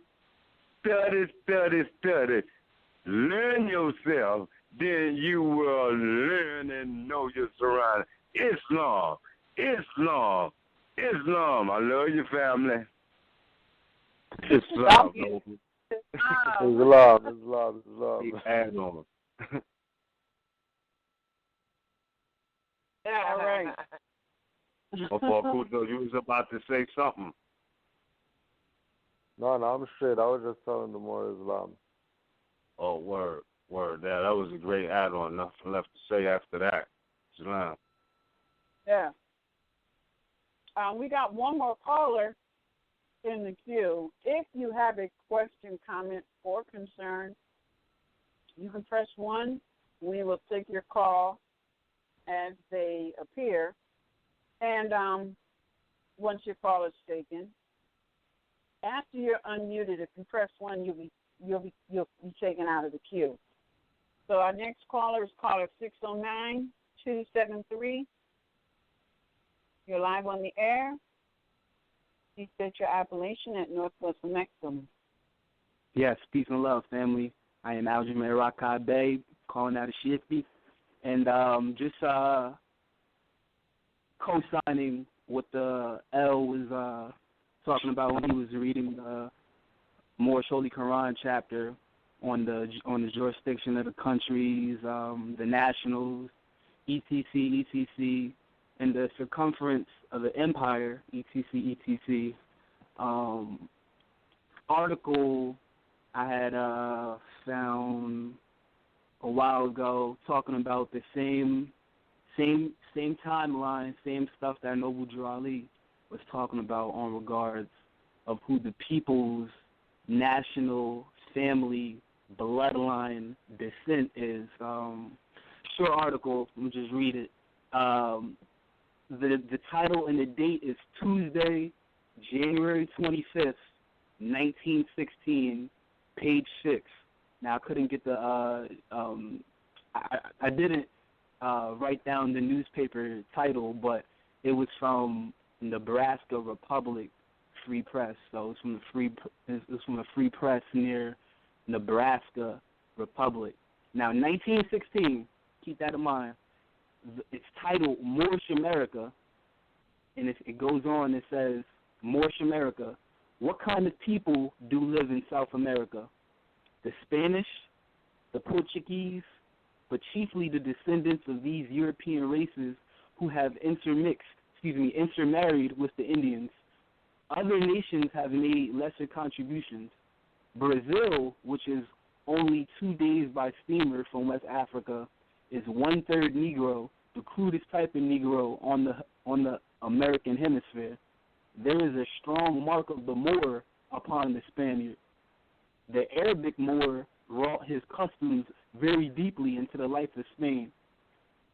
Study. Learn yourself, then you will learn and know your surroundings. Islam. I love your family. Islam. Islam. Add on. Yeah, all right. Before Kuto, you was about to say something. No, I'm straight. I was just telling them more Islam. Oh, word. That was a great add-on. Nothing left to say after that. Islam. Yeah. We got one more caller in the queue. If you have a question, comment, or concern, you can press 1. We will take your call as they appear. And once your call is taken, after you're unmuted, if you press 1, you'll be taken out of the queue. So our next caller is caller 609-273. You're live on the air. Please state your appellation at Northwest New Mexico. Yes, peace and love, family. I am RVBey, calling out of Shifty, and just co-signing what the L was talking about when he was reading the Moorish Holy Quran chapter on the jurisdiction of the countries, the nationals, etc., and the circumference of the empire, etc. Article I had found a while ago talking about the same timeline, same stuff that Noble Drew Ali was talking about on regards of who the people's national family bloodline descent is. Short article, let me just read it. The title and the date is Tuesday, January 25th, 1916, page 6. Now, I couldn't get the, I didn't write down the newspaper title, but it was from Nebraska Republic Free Press. So it's from the Free Press near Nebraska Republic. Now, 1916, keep that in mind. It's titled Moorish America, and it goes on, it says, Moorish America, what kind of people do live in South America? The Spanish, the Portuguese, but chiefly the descendants of these European races who have intermarried with the Indians. Other nations have made lesser contributions. Brazil, which is only 2 days by steamer from West Africa, is 1/3 Negro, the crudest type of Negro on the American hemisphere. There is a strong mark of the Moor upon the Spaniard. The Arabic Moor wrought his customs very deeply into the life of Spain.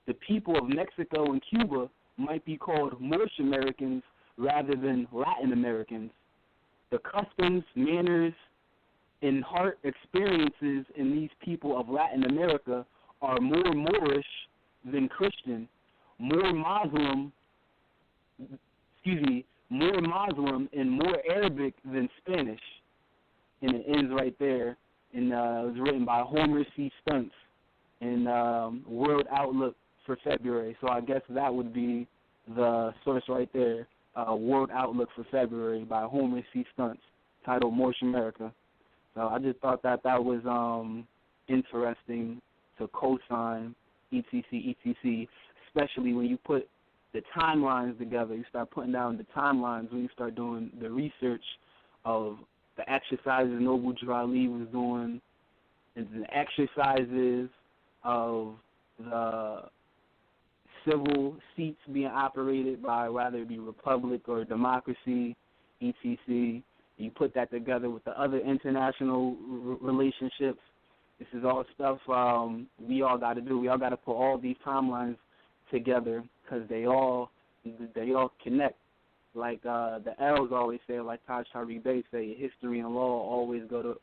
The people of Mexico and Cuba might be called Moorish Americans rather than Latin Americans. The customs, manners, and heart experiences in these people of Latin America are more Moorish than Christian, more Muslim and more Arabic than Spanish. And it ends right there. And it was written by Homer C. Stuntz in World Outlook for February. So I guess that would be the source right there, World Outlook for February by Homer C. Stuntz, titled Moorish America. So I just thought that was interesting to co-sign etc., especially when you put the timelines together. You start putting down the timelines when you start doing the research of the exercises Noble Drew Ali was doing, and the exercises of the civil seats being operated by whether it be republic or democracy, etc. You put that together with the other international relationships. This is all stuff we all got to do. We all got to put all these timelines together because they all connect. Like the L's always say, like Taj RVBey say, history and law always go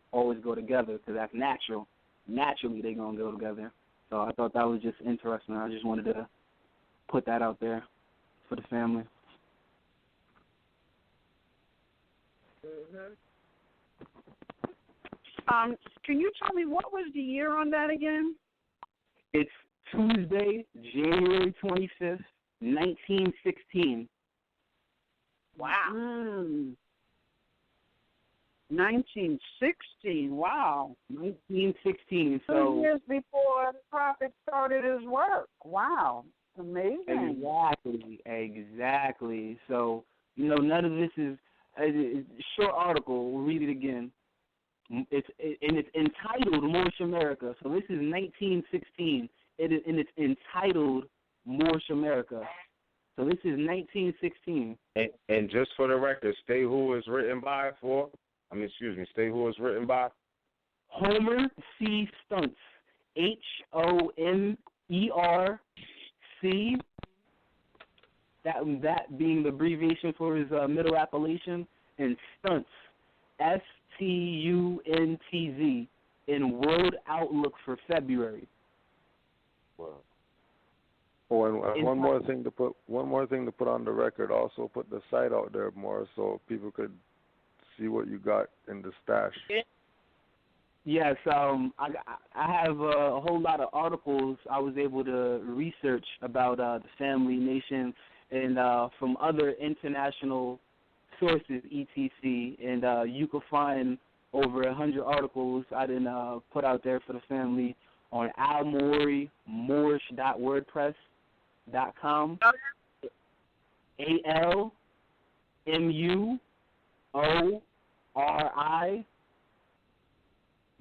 together because that's natural. Naturally, they're gonna go together. So I thought that was just interesting. I just wanted to put that out there for the family. Can you tell me what was the year on that again? It's Tuesday, January 25th, 1916. Wow. 1916. Wow. 1916. 2 years before the Prophet started his work. Wow. Amazing. Exactly. So, none of this is a short article. We'll read it again. It's entitled Moorish America. So this is 1916, and it's entitled Moorish America. So this is 1916. And just for the record, state who is written by state who is written by? Homer C. Stuntz. Homerc. That being the abbreviation for his middle appellation, and Stuntz. Stuntz in World Outlook for February. Wow. Oh, and one more thing to put on the record. Also, put the site out there more so people could see what you got in the stash. Yes, I have a whole lot of articles I was able to research about the family nation and from other international sources, etc. And you can find over 100 articles I didn't put out there for the family on Moorish.wordpress.com. ALMUORI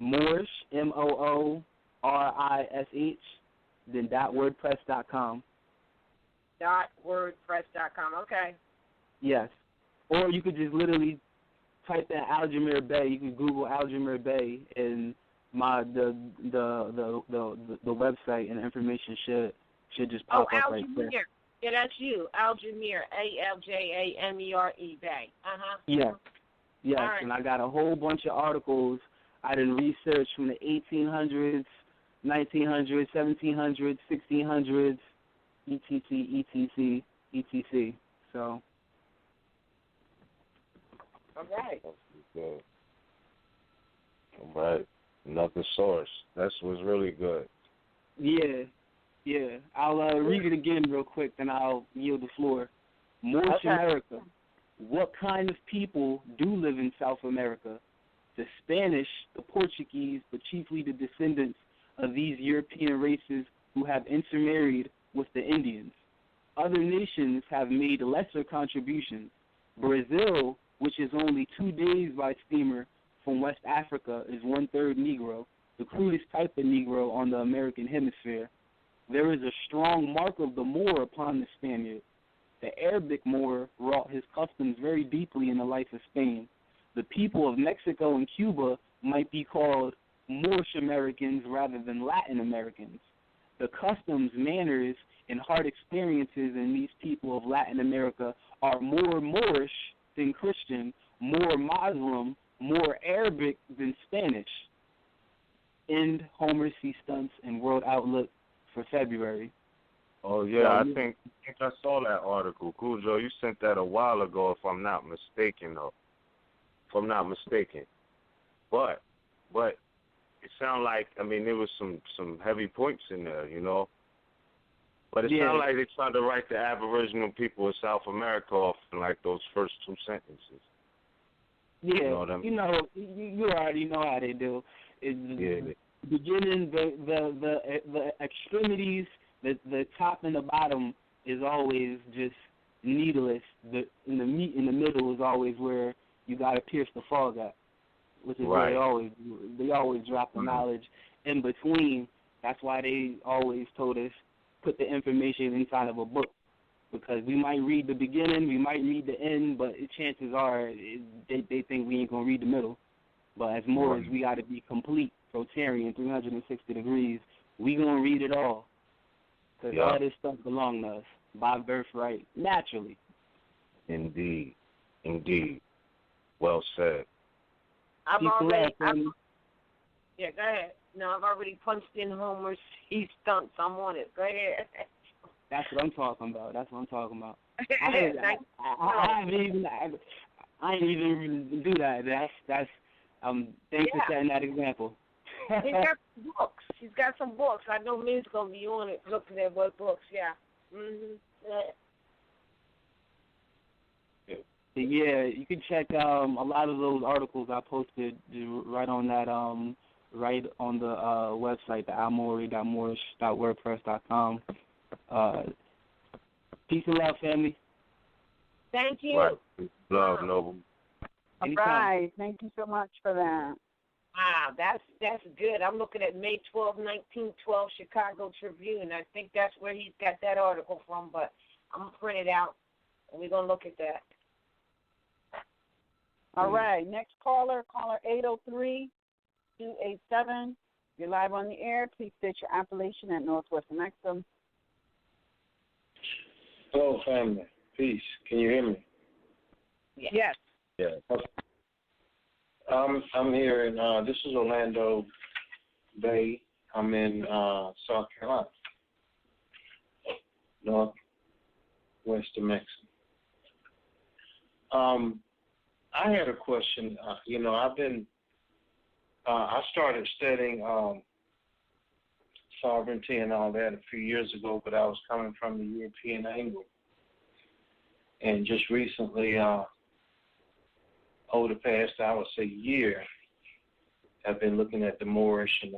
Moorish MOORISH then .wordpress.com. .wordpress.com. Okay. Yes. Or you could just literally type in Aljamir Bey. You can Google Aljamir Bey, and the website and information should just pop up right there. Yeah, that's you, Aljamir, Aljamere Bey. Yes. Yes, right. And I got a whole bunch of articles I done researched from the 1800s, 1900s, 1700s, 1600s, etc. So. All right. Good. All right. Another source. That was really good. Yeah. I'll read it again real quick, then I'll yield the floor. Moorish America. What kind of people do live in South America? The Spanish, the Portuguese, but chiefly the descendants of these European races who have intermarried with the Indians. Other nations have made lesser contributions. Brazil, which is only 2 days by steamer from West Africa, is 1/3 Negro, the crudest type of Negro on the American hemisphere. There is a strong mark of the Moor upon the Spaniard. The Arabic Moor wrought his customs very deeply in the life of Spain. The people of Mexico and Cuba might be called Moorish Americans rather than Latin Americans. The customs, manners, and hard experiences in these people of Latin America are more Moorish than Christian, more Muslim, more Arabic than Spanish. End Homer C. Stuntz and World Outlook for February. Oh, yeah, I think I saw that article. Cujo, you sent that a while ago, if I'm not mistaken, though. But it sounded like, there was some heavy points in there, But it sounded like they tried to write the Aboriginal people of South America off in, like, those first 2 sentences. Yeah, you know what I mean? You already know how they do. Beginning, the extremities, the top and the bottom is always just needless. The meat in the middle is always where you got to pierce the fog at. which is Right. what they always drop the knowledge in between. That's why they always told us put the information inside of a book, because we might read the beginning, we might read the end, but chances are they think we ain't gonna read the middle. But as Moors, we got to be complete, Rotarian, 360 degrees. We gonna read it all, because all this stuff belongs to us by birthright, naturally. Indeed. Well said. Yeah, go ahead. No, I've already punched in Homer's he stunts. I'm on it. Go ahead. That's what I'm talking about. I ain't even do that. That's thanks for setting that example. He's got some books. He's got some books. I know Min's gonna be on it, looking at what books. Yeah. Yeah, you can check a lot of those articles I posted right on that right on the website, the almori.moorish.wordpress.com. Peace and love, family. Thank you. Right. Love, Noble. All right. Thank you so much for that. Wow, that's good. I'm looking at May 12, 1912, Chicago Tribune. I think that's where he's got that article from, but I'm going to print it out, and we're going to look at that. All right. Next caller 803-287. You're live on the air. Please state your appellation at Northwestern Exum. Hello, family. Peace. Can you hear me? Yes. Yeah. Okay. I'm here in, this is Orlando Bay. I'm in South Carolina, northwest of Mexico. I had a question. I started studying sovereignty and all that a few years ago, but I was coming from the European angle. And just recently, over the past, I would say, year, I've been looking at the Moorish, and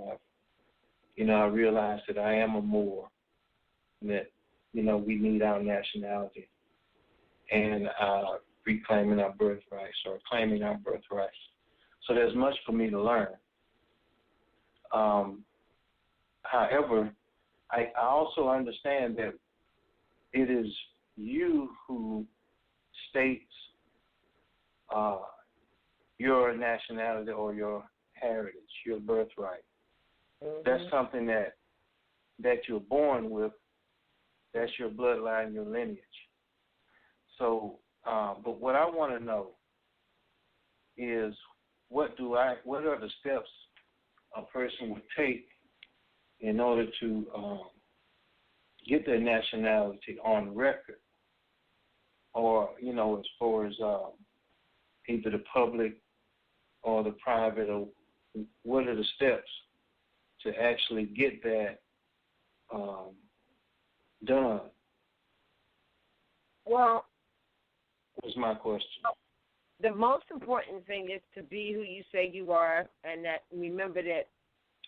I realized that I am a Moor, and that, we need our nationality and reclaiming our birthrights or claiming our birthrights. So there's much for me to learn. However, I also understand that it is you who states your nationality or your heritage, your birthright. Mm-hmm. That's something that you're born with. That's your bloodline, your lineage. So, but what I want to know is what are the steps a person would take in order to get their nationality on record, or as far as either the public or the private, or what are the steps to actually get that done? Well, was my question. The most important thing is to be who you say you are, and that remember that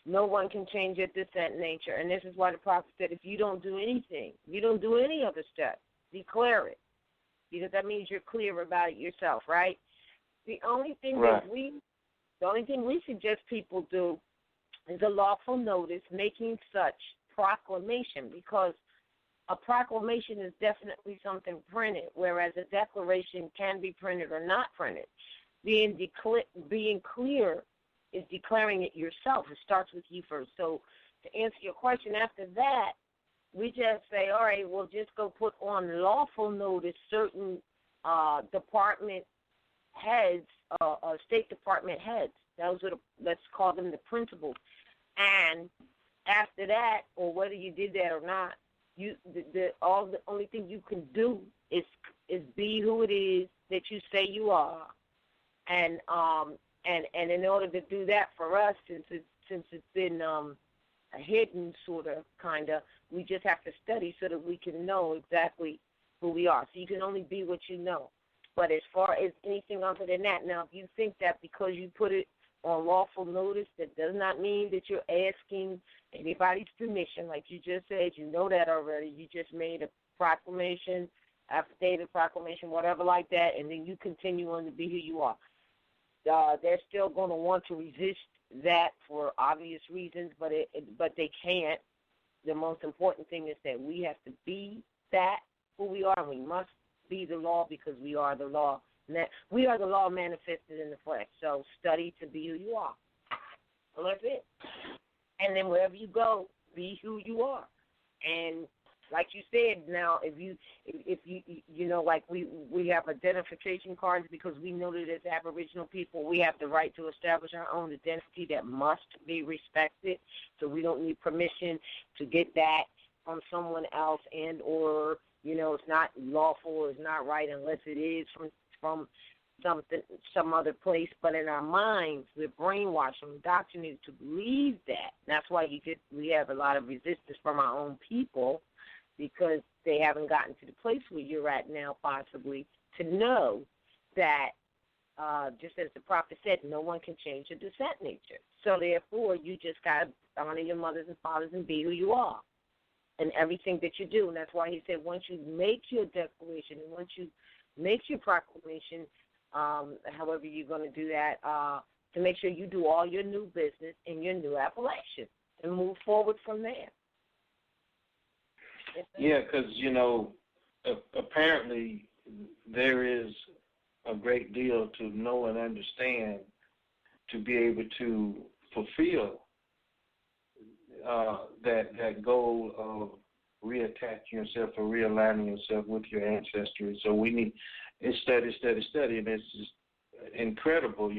no one can change your descent nature. And this is why the prophet said, if you don't do anything, you don't do any other step, declare it, because that means you're clear about it yourself, right? The only thing we suggest people do is a lawful notice making such proclamation, because a proclamation is definitely something printed, whereas a declaration can be printed or not printed. Being clear is declaring it yourself. It starts with you first. So to answer your question, after that, we just say, all right, we'll just go put on lawful notice certain department heads, State Department heads. Let's call them the principals. And after that, or whether you did that or not, the only thing you can do is be who it is that you say you are, and in order to do that for us, since it's been hidden sort of kinda, we just have to study so that we can know exactly who we are. So you can only be what you know. But as far as anything other than that, now if you think that because you put it on lawful notice, that does not mean that you're asking anybody's permission. Like you just said, you know that already. You just made a proclamation, affidavit, proclamation, whatever like that, and then you continue on to be who you are. they're still going to want to resist that for obvious reasons, but they can't. The most important thing is that we have to be that who we are, and we must be the law because we are the law. We are the law manifested in the flesh. So study to be who you are. Well, that's it. And then wherever you go, be who you are. And like you said, now if you like we have identification cards because we know that as Aboriginal people we have the right to establish our own identity that must be respected. So we don't need permission to get that from someone else, and or it's not lawful or it's not right unless it is from some other place. But in our minds, we're brainwashed and indoctrinated to believe that. That's why we have a lot of resistance from our own people, because they haven't gotten to the place where you're at now, possibly, to know that, just as the prophet said, no one can change your descent nature. So therefore, you just got to honor your mothers and fathers and be who you are in everything that you do. And that's why he said once you make your declaration and once you make your proclamation, however you're going to do that, to make sure you do all your new business in your new appellation and move forward from there. Yeah, because, apparently there is a great deal to know and understand to be able to fulfill that goal of reattaching yourself or realigning yourself with your ancestry. So we need study, and it's just incredible.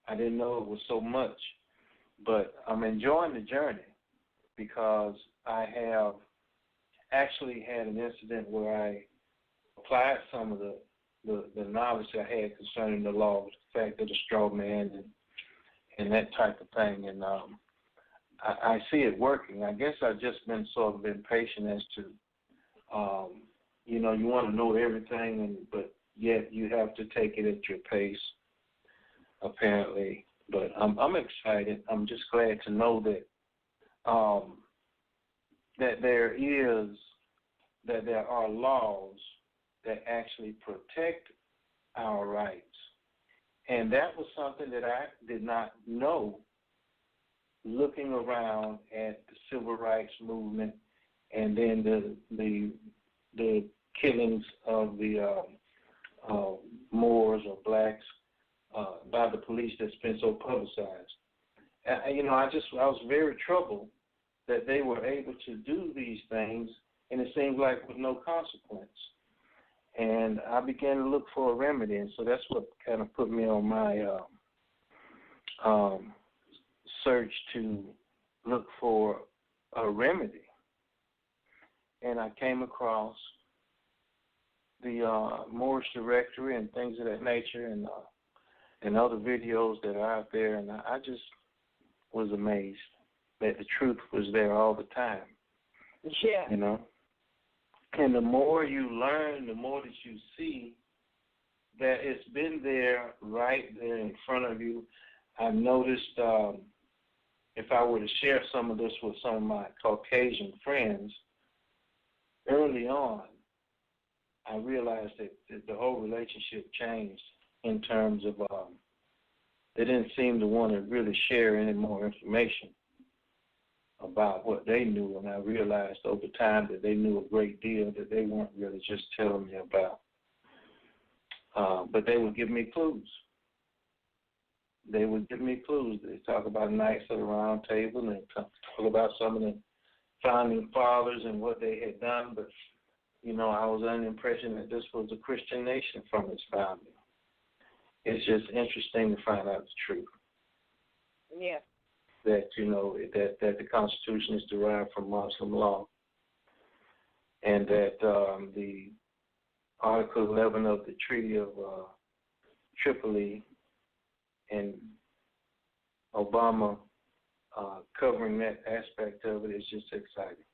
I didn't know it was so much, but I'm enjoying the journey because I have actually had an incident where I applied some of the knowledge I had concerning the law, the fact of the straw man and that type of thing, and I see it working. I guess I've just been sort of impatient as to, you want to know everything, but yet you have to take it at your pace, apparently. But I'm excited. I'm just glad to know that that there are laws that actually protect our rights. And that was something that I did not know looking around at the civil rights movement and then the killings of the Moors or blacks by the police that's been so publicized. I was very troubled that they were able to do these things, and it seemed like with no consequence. And I began to look for a remedy, and so that's what kind of put me on my search to look for a remedy. And I came across the Moorish directory and things of that nature, and other videos that are out there, and I just was amazed that the truth was there all the time. Yeah. And the more you learn, the more that you see that it's been there, right there in front of you. I've noticed if I were to share some of this with some of my Caucasian friends, early on, I realized that the whole relationship changed in terms of they didn't seem to want to really share any more information about what they knew, and I realized over time that they knew a great deal that they weren't really just telling me about. But they would give me clues. They talk about Knights of the Round Table, and they talk about some of the founding fathers and what they had done, but, I was under the impression that this was a Christian nation from its founding. It's just interesting to find out the truth. Yeah. That that the Constitution is derived from Muslim law, and that the Article 11 of the Treaty of Tripoli and Obama covering that aspect of it is just exciting.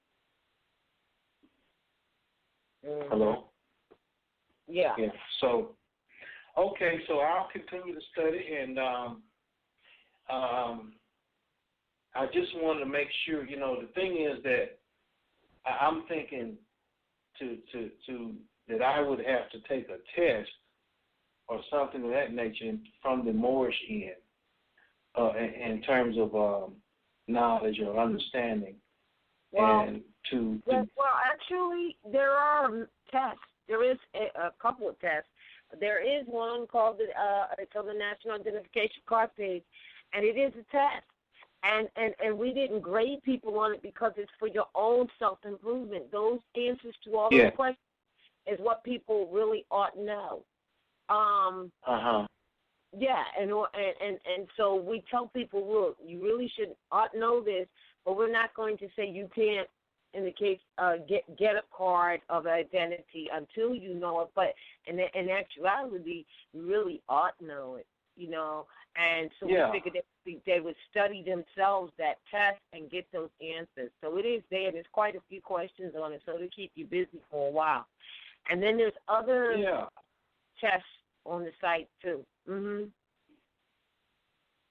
Mm-hmm. Hello? Yeah. Yeah. So, okay, so I'll continue to study, and I just want to make sure, the thing is that I'm thinking to that I would have to take a test or something of that nature from the Moorish end, in terms of knowledge or understanding. Well, actually, there are tests. There is a couple of tests. There is one called it's on the National Identification Card page, and it is a test. And we didn't grade people on it because it's for your own self-improvement. Those answers to all those questions is what people really ought to know. Yeah, and so we tell people, look, you really ought to know this, but we're not going to say you can't, in the case, get a card of identity until you know it. But in actuality, you really ought to know it, you know. And so we figured they would study themselves that test and get those answers. So it is there. There's quite a few questions on it, so to keep you busy for a while. And then there's other tests on the site too.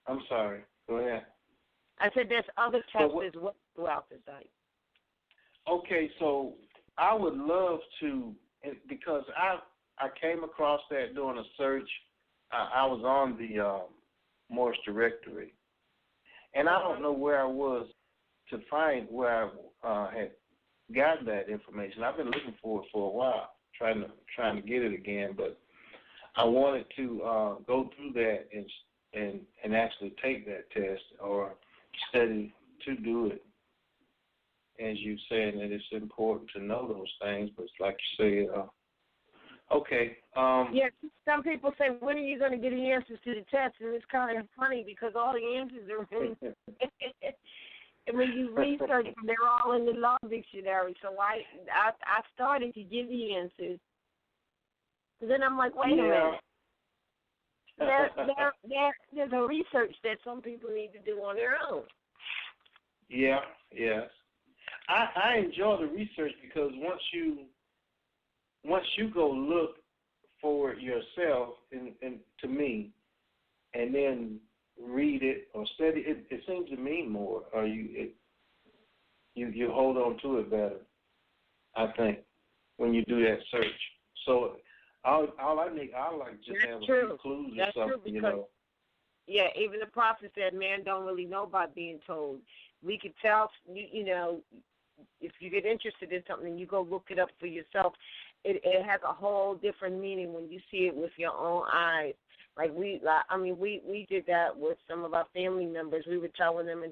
I'm sorry. Go ahead. I said there's other tests as well throughout the site. Okay, so I would love to, because I came across that doing a search. I was on the Moorish directory, and I don't know where I was to find where I had gotten that information. I've been looking for it for a while, trying to get it again, but I wanted to go through that and actually take that test or study to do it. As you said, that it's important to know those things, but like you say, okay. Some people say, when are you going to get the answers to the test? And it's kind of funny because all the answers are really, and when you research them, they're all in the law dictionary. So I started to give the answers. But then I'm like, wait a minute. There's a research that some people need to do on their own. Yeah, yes. I enjoy the research because once you go look for it yourself, and to me, and then read it or study it, it seems to mean more, or you hold on to it better, I think, when you do that search. So I like just have a few clues or something, you know. Yeah, even the prophet said, man don't really know by being told. We could tell, you know, if you get interested in something, you go look it up for yourself. It has a whole different meaning when you see it with your own eyes. Like we did that with some of our family members. We were telling them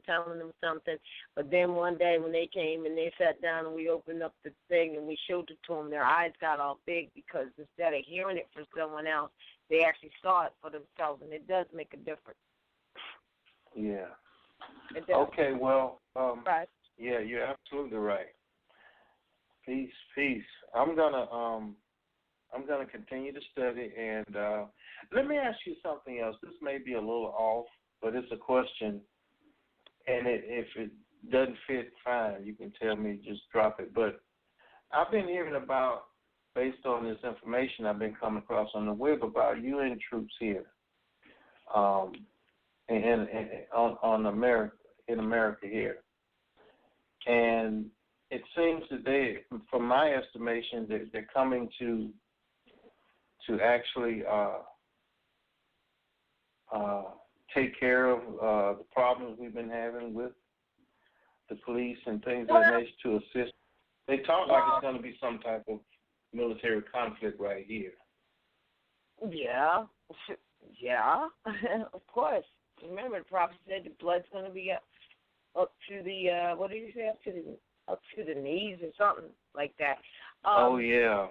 something, but then one day when they came and they sat down and we opened up the thing and we showed it to them, their eyes got all big because instead of hearing it from someone else, they actually saw it for themselves, and it does make a difference. Yeah. It does. Okay, well, right. Yeah, you're absolutely right. Peace. I'm gonna continue to study, and let me ask you something else. This may be a little off, but it's a question, and if it doesn't fit, fine. You can tell me, just drop it. But I've been hearing about, based on this information I've been coming across on the web, about UN troops here, in America here. And it seems that from my estimation, they're coming to actually take care of the problems we've been having with the police and things of that nature, to assist. They talk like it's going to be some type of military conflict right here. Yeah, of course. Remember, the prophet said the blood's going to be up to the what did you say? Up to the knees or something like that. Oh yeah.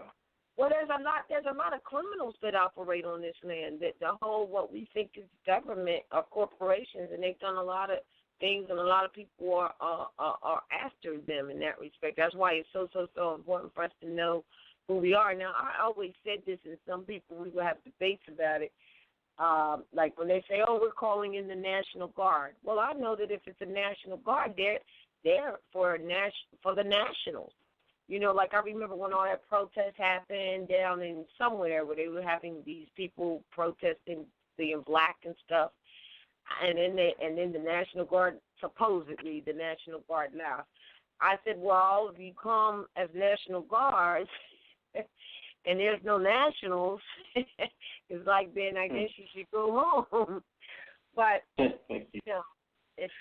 Well, there's a lot of criminals that operate on this land. That the whole what we think is government are corporations, and they've done a lot of things, and a lot of people are after them in that respect. That's why it's so important for us to know who we are. Now, I always said this, and some people we will have debates about it. Like when they say, "Oh, we're calling in the National Guard." Well, I know that if it's a National Guard, they're there for the nationals. You know, like I remember when all that protest happened down in somewhere where they were having these people protesting being black and stuff, and then the National Guard, supposedly the National Guard left. I said, well, all of you come as National Guards, and there's no nationals, because It's like, Ben, I guess you should go home. But, it's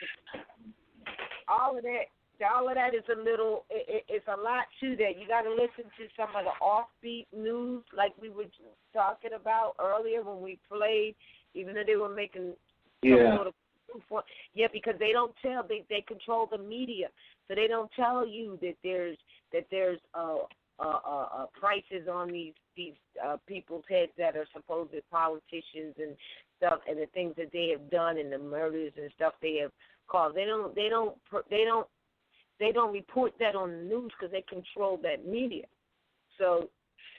all of that is a little, it's a lot to that. You got to listen to some of the offbeat news like we were talking about earlier when we played, even though they were making some sort of because they don't tell, they control the media, so they don't tell you that there's prices on these people's heads that are supposed politicians and stuff, and the things that they have done and the murders and stuff they have caused. They don't report that on the news because they control that media. So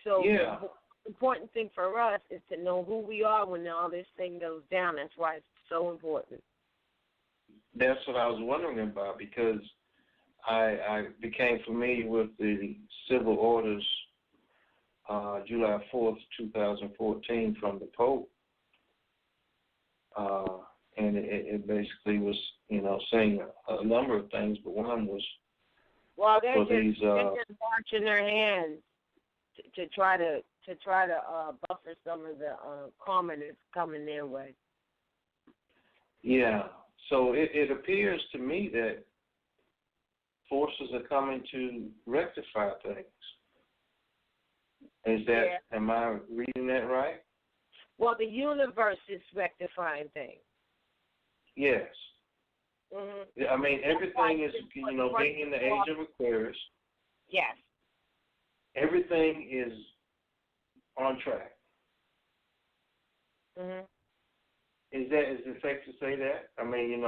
the important thing for us is to know who we are when all this thing goes down. That's why it's so important. That's what I was wondering about, because I became familiar with the civil orders July 4th, 2014 from the Pope. And it basically was, saying a number of things, but one was they're just marching their hands to try to buffer some of the karma that's coming their way. Yeah. So it appears to me that forces are coming to rectify things. Am I reading that right? Well, the universe is rectifying things. Yes. Mm-hmm. I mean, everything is, being in the age of Aquarius. Yes. Everything is on track. Mm-hmm. Is it safe to say that? I mean,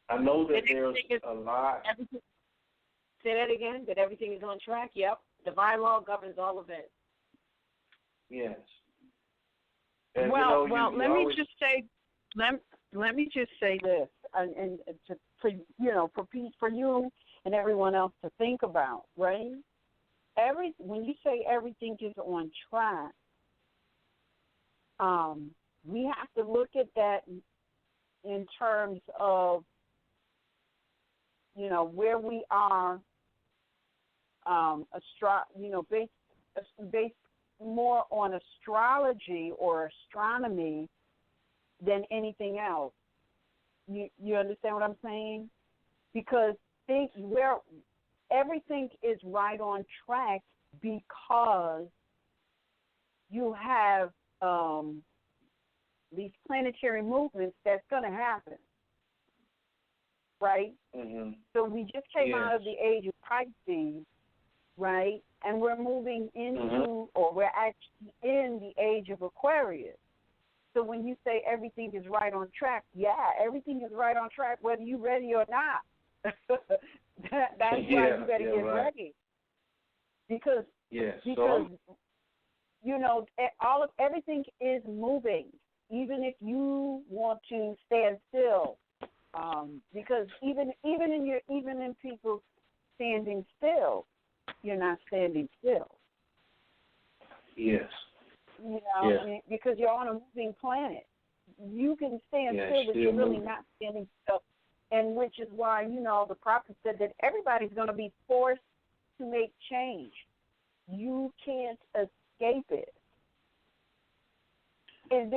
I know that there's a lot. Say that again, that everything is on track? Yep. Divine law governs all events. Yes. And, let me just say this, and for you and everyone else to think about, right? When you say everything is on track, we have to look at that in terms of, where we are, based more on astrology or astronomy than anything else. You understand what I'm saying? Because everything is right on track because you have these planetary movements that's going to happen, right? Mm-hmm. So we just came out of the age of Pisces, right? And we're moving into, or we're actually in the age of Aquarius. So when you say everything is right on track, everything is right on track whether you're ready or not. That's why you better get ready. Because everything is moving, even if you want to stand still. Because even in people standing still, you're not standing still. Yes. Because you're on a moving planet. You can stand still, but you're really not standing still. And which is why, the prophet said that everybody's going to be forced to make change. You can't escape it. And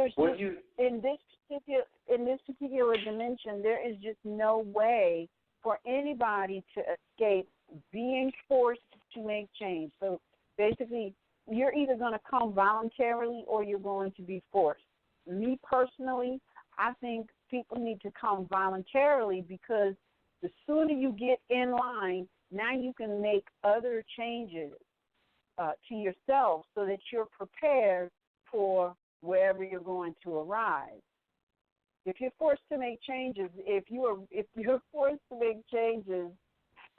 in this particular dimension, there is just no way for anybody to escape being forced to make change. So basically, you're either going to come voluntarily or you're going to be forced. Me personally, I think people need to come voluntarily because the sooner you get in line, now you can make other changes to yourself so that you're prepared for wherever you're going to arrive. If you're forced to make changes, if you're forced to make changes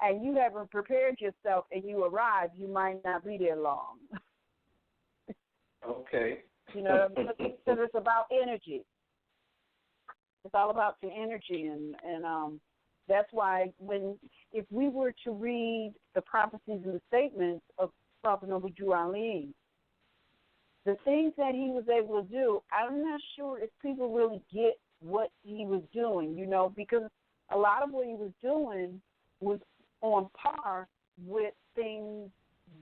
and you haven't prepared yourself and you arrive, you might not be there long. Okay. Because it's about energy. It's all about your energy, and that's why if we were to read the prophecies and the statements of Prophet Noble Ali, the things that he was able to do, I'm not sure if people really get what he was doing, because a lot of what he was doing was on par with things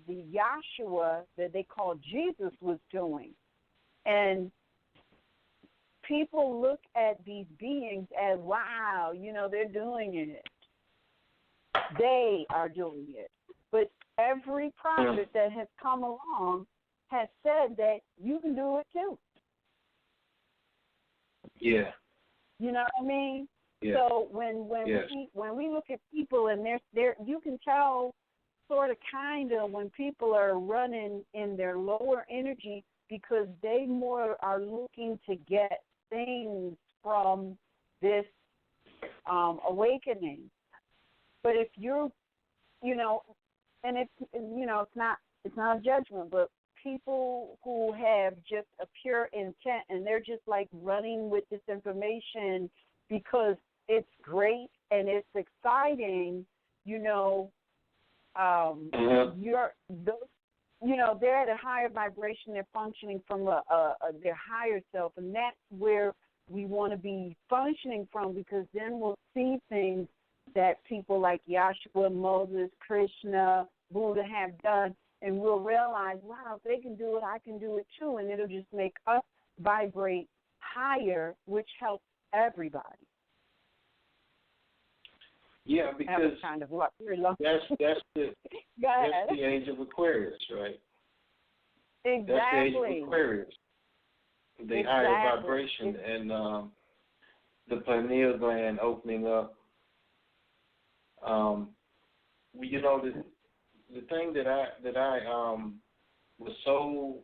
the Yahshua that they call Jesus was doing. And people look at these beings as, wow, they're doing it. They are doing it. But every prophet that has come along has said that you can do it too. Yeah. You know what I mean? Yeah. So when we look at people and they're you can tell sort of kind of when people are running in their lower energy because they more are looking to get things from this awakening. But if you're, and it's not a judgment, but people who have just a pure intent and they're just like running with this information because it's great and it's exciting, they're at a higher vibration. They're functioning from their higher self, and that's where we want to be functioning from, because then we'll see things that people like Yahshua, Moses, Krishna, Buddha have done, and we'll realize, wow, if they can do it, I can do it too, and it'll just make us vibrate higher, which helps everybody. Yeah, because kind of what we're looking. That's the age of Aquarius, right? Exactly. That's the age of Aquarius. The higher vibration and the pineal gland opening up. The thing that I was so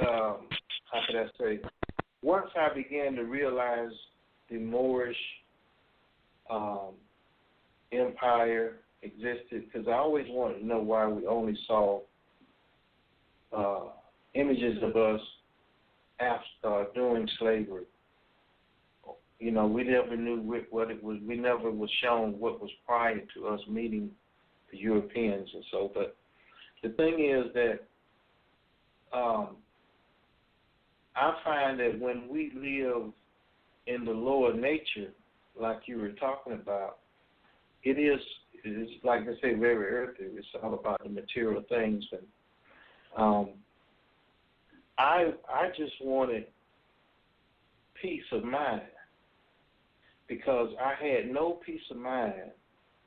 how could I say? Once I began to realize the Moorish empire existed, because I always wanted to know why we only saw images of us after during slavery. We never knew what it was. We never was shown what was prior to us meeting the Europeans and so. But the thing is that I find that when we live in the lower nature, like you were talking about, it's like I say, very earthy. It's all about the material things, and I just wanted peace of mind, because I had no peace of mind.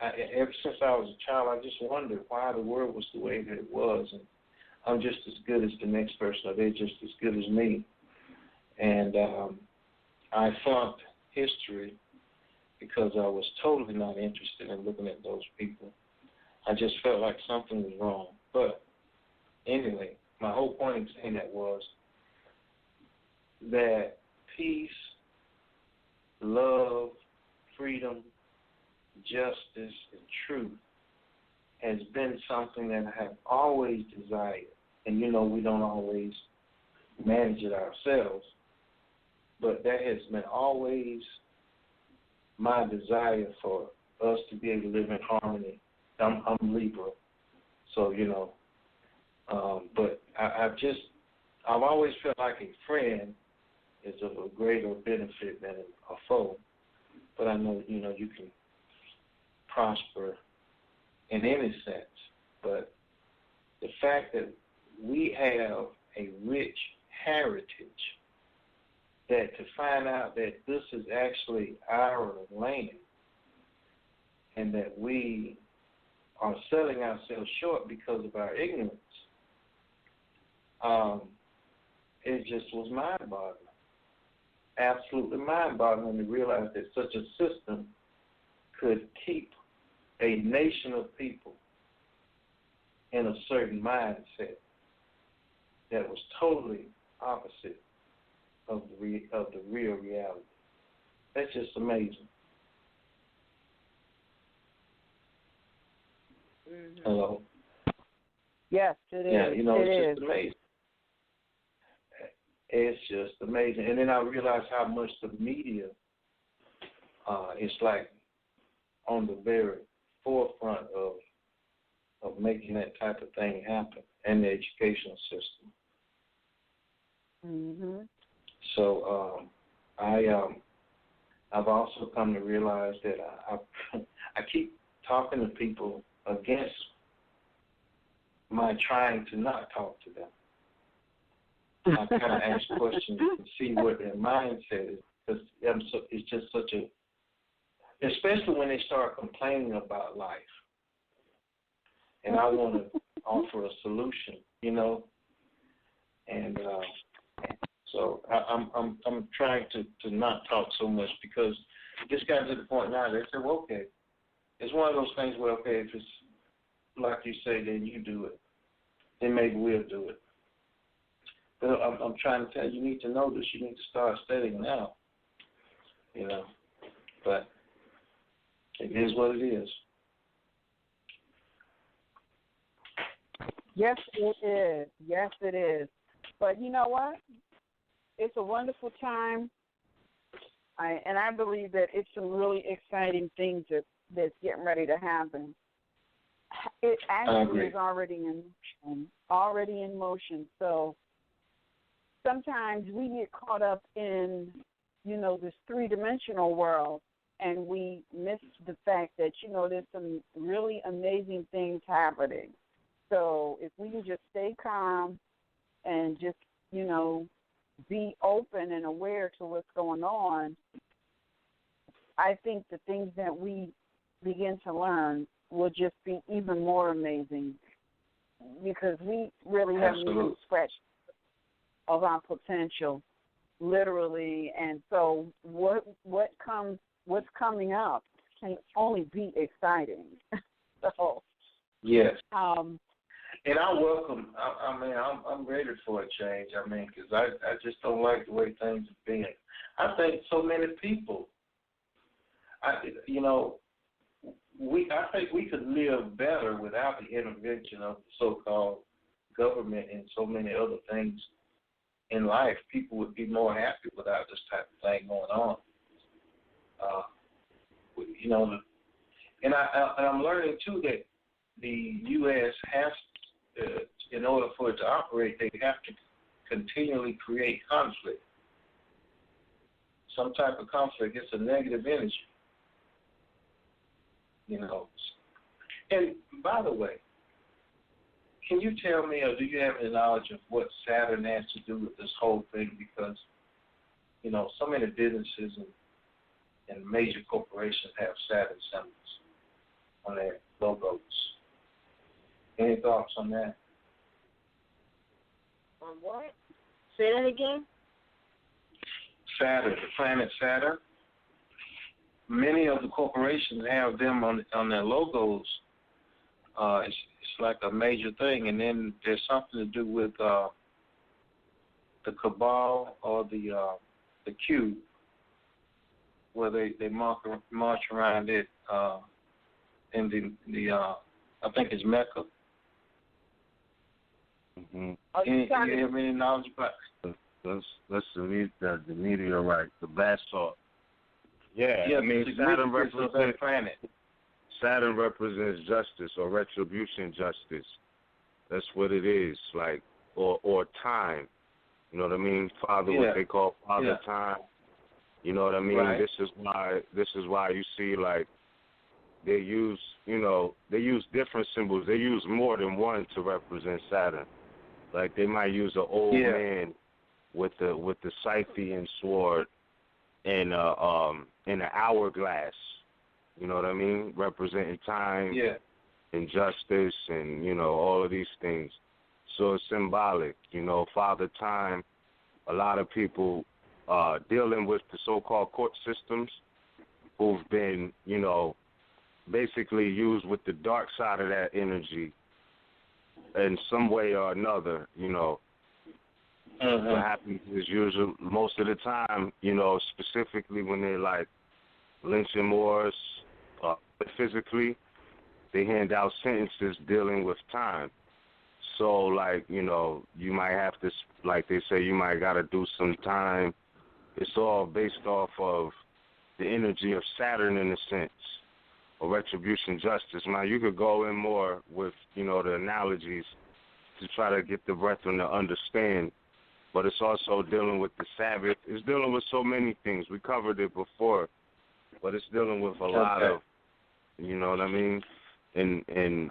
Ever since I was a child, I just wondered why the world was the way that it was, and I'm just as good as the next person, or they're just as good as me. And I flunked history because I was totally not interested in looking at those people. I just felt like something was wrong. But anyway, my whole point in saying that was that peace, love, freedom, justice, and truth has been something that I have always desired. And we don't always manage it ourselves, but that has been always my desire for us to be able to live in harmony. I'm Libra, so but I've always felt like a friend is of a greater benefit than a foe. But I know you can prosper in any sense. But the fact that we have a rich heritage, that to find out that this is actually our land and that we are selling ourselves short because of our ignorance, it just was mind-boggling. Absolutely mind-boggling to realize that such a system could keep a nation of people in a certain mindset that was totally opposite of the real reality. That's just amazing. Mm-hmm. Hello? Yes, it is. Yeah, it's just amazing. It's just amazing. And then I realized how much the media is like on the very forefront of making that type of thing happen, and the educational system. Mm-hmm. So I've also come to realize that I keep talking to people against my trying to not talk to them. I kind of ask questions to see what their mindset is, because it's just such a, especially when they start complaining about life. And I want to offer a solution, you know. And so I'm trying to not talk so much, because it just got to the point now they say, well, okay, it's one of those things where, okay, if it's like you say, then you do it. Then maybe we'll do it. But I'm trying to tell you, you need to know this. You need to start studying now, you know. But it is what it is. Yes, it is. Yes, it is. But you know what? It's a wonderful time, and I believe that it's some really exciting things that's getting ready to happen. It actually is already in motion. So sometimes we get caught up in, you know, this three-dimensional world, and we miss the fact that, you know, there's some really amazing things happening. So if we can just stay calm and just, you know, be open and aware to what's going on, I think the things that we begin to learn will just be even more amazing, because we really haven't even scratched of our potential, literally. And so what's coming up can only be exciting. So yes. And I welcome. I'm ready for a change. I mean, because I just don't like the way things have been. I think so many people. I think we could live better without the intervention of the so-called government and so many other things in life. People would be more happy without this type of thing going on. And I'm learning too that the U.S. has, in order for it to operate, they have to continually create conflict. Some type of conflict. It's a negative energy. You know. And by the way, can you tell me, or do you have any knowledge of what Saturn has to do with this whole thing? Because, you know, so many businesses and major corporations have Saturn symbols on their logos. Any thoughts on that? On what? Say that again? Saturn, the planet Saturn. Many of the corporations have them on their logos. It's like a major thing. And then there's something to do with the cabal or the cube, where they march around it in the I think it's Mecca. Mm-hmm. You have any knowledge about it? That's the meteorite, the basalt. Yeah, I mean, Saturn represents justice or retribution justice. That's what it is, like, or time. You know what I mean? What they call father time. You know what I mean? Right. This is why you see, like, they use different symbols. They use more than one to represent Saturn. Like, they might use an old man with the Scythian sword and an hourglass. You know what I mean? Representing time and justice and, you know, all of these things. So it's symbolic. You know, Father Time, a lot of people dealing with the so-called court systems who've been, you know, basically used with the dark side of that energy in some way or another, you know. What happens is usually, most of the time, you know, specifically when they're like lynching Moors, physically, they hand out sentences dealing with time. So, like, you know, you might have to, like they say, you might got to do some time. It's all based off of the energy of Saturn in a sense, or retribution justice. Now, you could go in more with, you know, the analogies to try to get the brethren to understand. But it's also dealing with the Sabbath. It's dealing with so many things. We covered it before, but it's dealing with a lot of, you know what I mean? And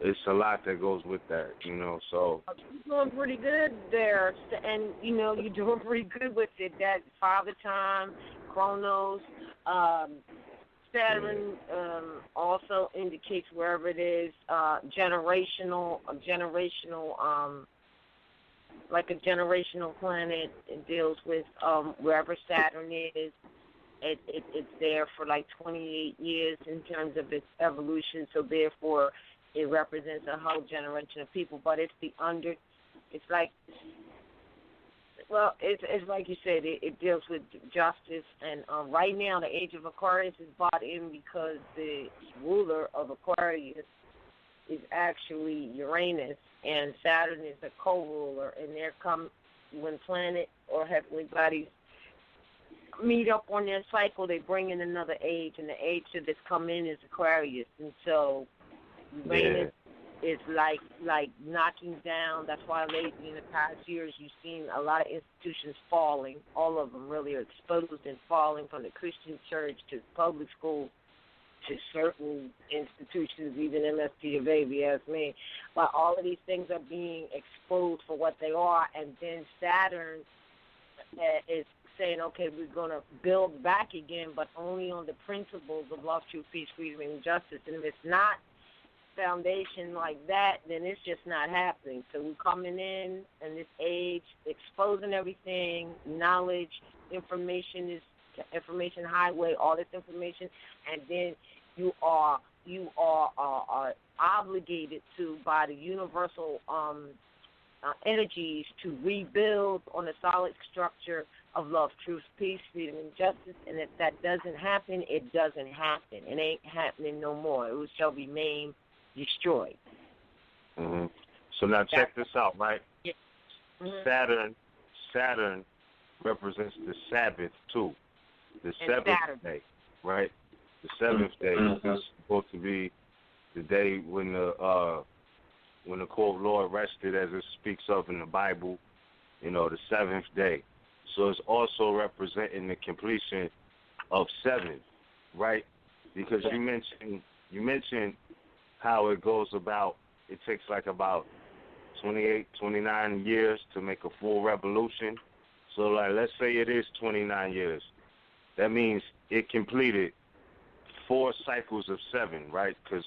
it's a lot that goes with that, you know. So you're doing pretty good there, and you know you're doing pretty good with it. That Father Time, Chronos, Saturn also indicates wherever it is generational, like a generational planet. It deals with wherever Saturn is. It's there for like 28 years in terms of its evolution. So therefore, it represents a whole generation of people. But it's like you said, it deals with justice. And right now, the Age of Aquarius is bought in because the ruler of Aquarius is actually Uranus, and Saturn is the co-ruler. And there come when planet or heavenly bodies meet up on their cycle, they bring in another age, and the age that has come in is Aquarius. And so Uranus is like knocking down. That's why lately in the past years you've seen a lot of institutions falling. All of them really are exposed and falling, from the Christian church to public schools to certain institutions, even MST of A, if you ask me. But all of these things are being exposed for what they are, and then Saturn is saying, okay, we're going to build back again, but only on the principles of love, truth, peace, freedom, and justice. And if it's not foundation like that, then it's just not happening. So we're coming in this age, exposing everything, knowledge, information highway, all this information, and then you are obligated to, by the universal energies, to rebuild on a solid structure of love, truth, peace, freedom, and justice. And if that doesn't happen, it doesn't happen. It ain't happening no more. It shall be maimed, destroyed. Mm-hmm. So now check this out, right? Yeah. Mm-hmm. Saturn represents the Sabbath too, the seventh day, right? The seventh day is supposed to be the day when the quote Lord rested, as it speaks of in the Bible. You know, the seventh day. So it's also representing the completion of 7, right? Because you mentioned how it goes about. It takes like about 28, 29 years to make a full revolution. So like, let's say it is 29 years. That means it completed 4 cycles of 7, right? Because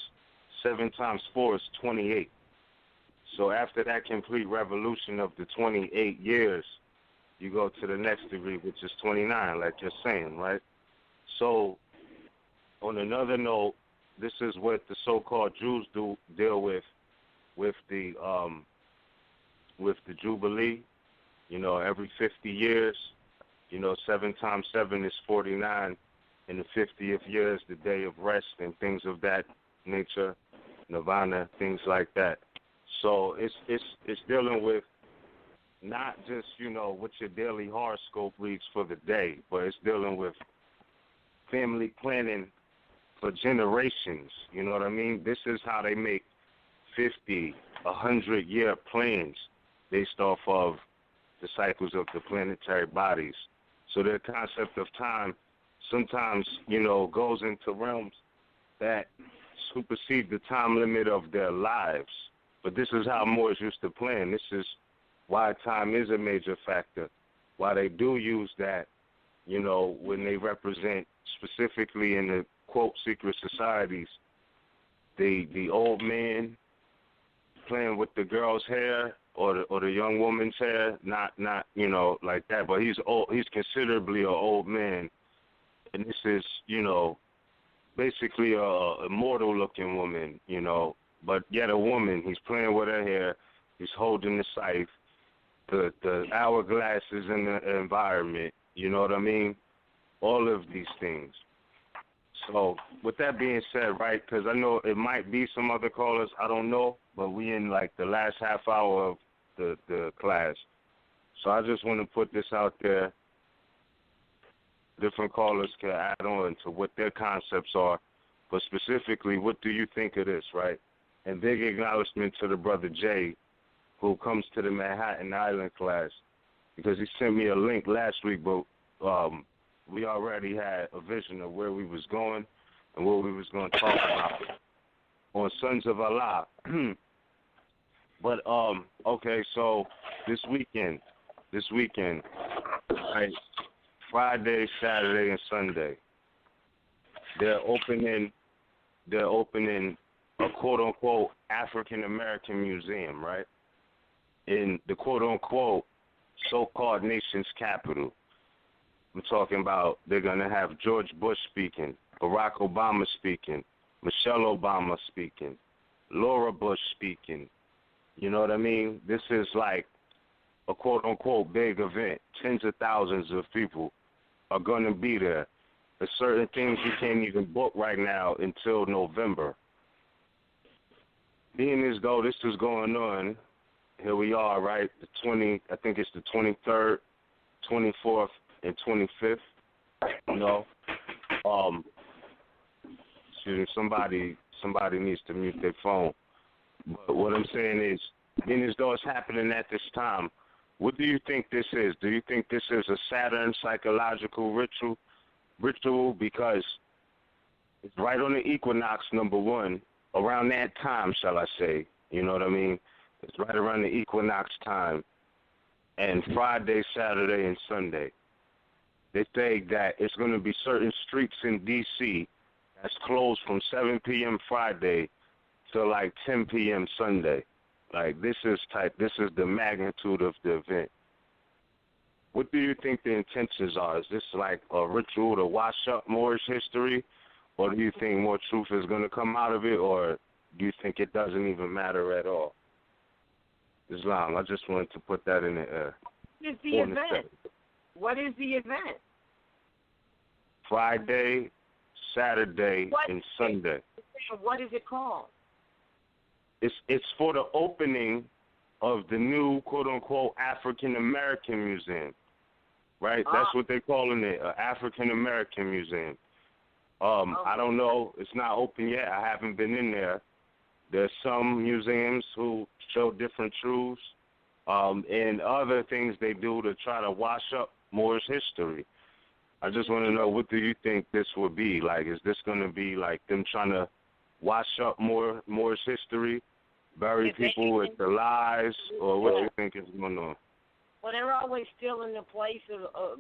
7 times 4 is 28. So after that complete revolution of the 28 years, you go to the next degree, which is 29, like you're saying, right? So on another note, this is what the so-called Jews deal with the Jubilee. You know, every 50 years, you know, 7 times 7 is 49, and the 50th year is the day of rest and things of that nature, nirvana, things like that. So it's dealing with not just, you know, what your daily horoscope reads for the day, but it's dealing with family planning for generations. You know what I mean? This is how they make 50, 100-year plans based off of the cycles of the planetary bodies. So their concept of time sometimes, you know, goes into realms that supersede the time limit of their lives. But this is how Moors used to plan. This is why time is a major factor, why they do use that, you know, when they represent, specifically in the, quote, secret societies, the old man playing with the girl's hair or the young woman's hair, not you know, like that, but he's considerably an old man, and this is, you know, basically a immortal-looking woman, you know, but yet a woman. He's playing with her hair, he's holding the scythe, the hourglasses in the environment, you know what I mean? All of these things. So with that being said, right, because I know it might be some other callers, I don't know, but we in like the last half hour of the class. So I just want to put this out there. Different callers can add on to what their concepts are, but specifically, what do you think of this, right? And big acknowledgement to the brother Jay, who comes to the Manhattan Island class, because he sent me a link last week, but we already had a vision of where we was going and what we was going to talk about. on Sons of Allah. But okay, so this weekend, right, Friday, Saturday, and Sunday, they're opening a quote unquote African American museum, right, in the quote unquote so-called nation's capital. I'm talking about they're gonna have George Bush speaking, Barack Obama speaking, Michelle Obama speaking, Laura Bush speaking. You know what I mean? This is like a quote-unquote big event. Tens of thousands of people are going to be there. There's certain things you can't even book right now until November. Being as though this is going on, here we are, right? I think it's the 23rd, 24th, and 25th. You know, excuse me, somebody needs to mute their phone. But what I'm saying is, being as though it's happening at this time, what do you think this is? Do you think this is a Saturn psychological ritual? Because it's right on the equinox, number one, around that time, shall I say. You know what I mean? It's right around the equinox time. And Friday, Saturday, and Sunday. They say that it's going to be certain streets in D.C. that's closed from 7 p.m. Friday to like 10 p.m. Sunday. Like, this is the magnitude of the event. What do you think the intentions are? Is this like a ritual to wash up Moorish history, or do you think more truth is going to come out of it, or do you think it doesn't even matter at all? Islam, I just wanted to put that in the air. What is the event? What is the event? Friday, Saturday, and Sunday. What is it called? It's for the opening of the new quote-unquote African American Museum, right? That's what they're calling it, African American Museum. I don't know. It's not open yet. I haven't been in there. There's some museums who show different truths and other things they do to try to wash up Moorish history. I just want to know, what do you think this will be? Like, is this going to be like them trying to wash up Moorish history, bury people with the lies, or what you think is going on? Well, they're always still in the place of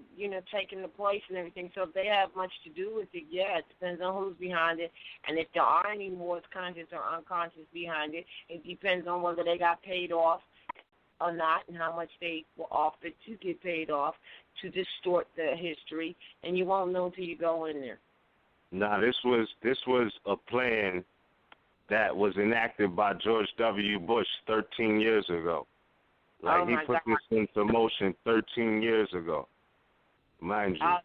taking the place and everything. So if they have much to do with it, yeah, it depends on who's behind it. And if there are any Moors conscious or unconscious behind it, it depends on whether they got paid off or not and how much they were offered to get paid off to distort the history. And you won't know until you go in there. Nah, this was a plan that was enacted by George W. Bush 13 years ago. Like, he put this into motion 13 years ago, mind you. I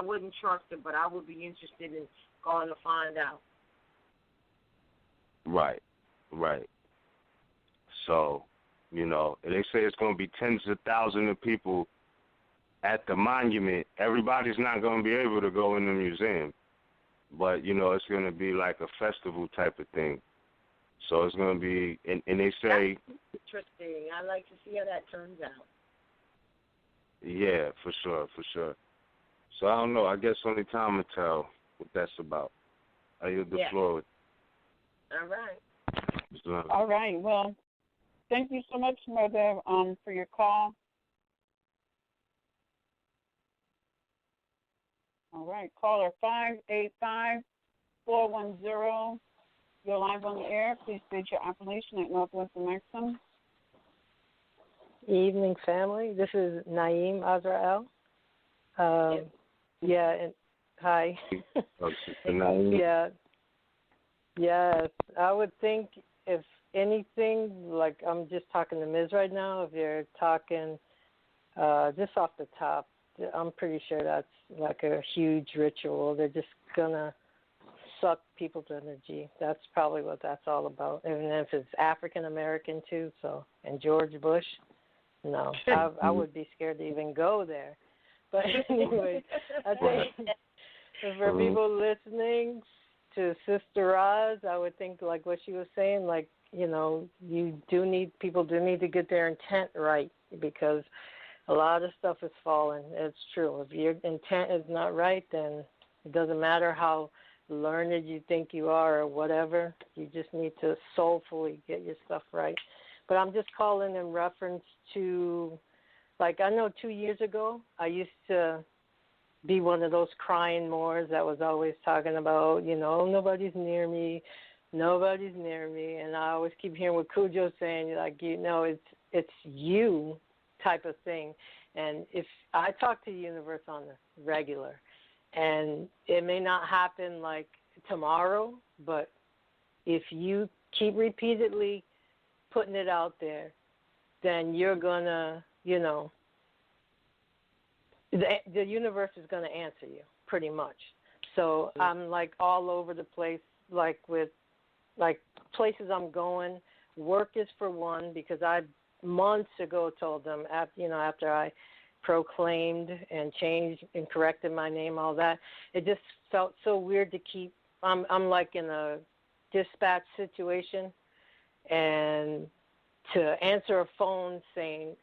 wouldn't trust it, but I would be interested in going to find out. Right. So, and they say it's going to be tens of thousands of people at the monument. Everybody's not going to be able to go in the museum, but, it's going to be like a festival type of thing. So it's going to be, and they say... That's interesting. I'd like to see how that turns out. Yeah, for sure. So I don't know. I guess only time will tell what that's about. I yield the floor. All right. Well, thank you so much, Mother, for your call. All right. Caller 585-410. You're live on the air. Please state your affiliation at Northwest Maxim. Evening, family. This is Naeem Azrael. And hi. Yes. I would think, if anything, like, I'm just talking to Ms. right now, if you're talking just off the top, I'm pretty sure that's like a huge ritual. They're just going to suck people's energy. That's probably what that's all about. Even if it's African American too. So, and George Bush, no, I would be scared to even go there. But anyway, I think for people listening to Sister Roz, I would think like what she was saying, like, people do need to get their intent right, because a lot of stuff is falling. It's true. If your intent is not right, then It doesn't matter how learned you think you are or whatever. You just need to soulfully get your stuff right. But I'm just calling in reference to, like, I know 2 years ago I used to be one of those crying Moors that was always talking about, nobody's near me, nobody's near me. And I always keep hearing what Cujo's saying, like, it's you type of thing. And if I talk to the universe on the regular, and it may not happen like tomorrow, but if you keep repeatedly putting it out there, then you're going to, the universe is going to answer you pretty much. So I'm like all over the place, like with like places I'm going. Work is for one, because I months ago told them after I proclaimed and changed and corrected my name, all that, it just felt so weird to keep. I'm like in a dispatch situation, and to answer a phone saying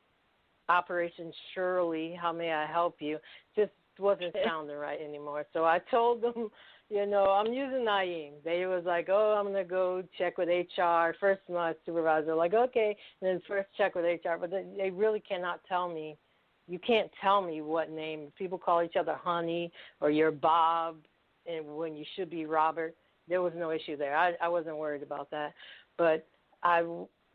Operation Shirley, how may I help you, just wasn't sounding right anymore. So I told them, I'm using Naeem. They was like, I'm going to go check with HR. First, my supervisor like, okay, and then first check with HR. But they really cannot tell me. You can't tell me what name. People call each other honey or you're Bob, and when you should be Robert. There was no issue there. I wasn't worried about that. But I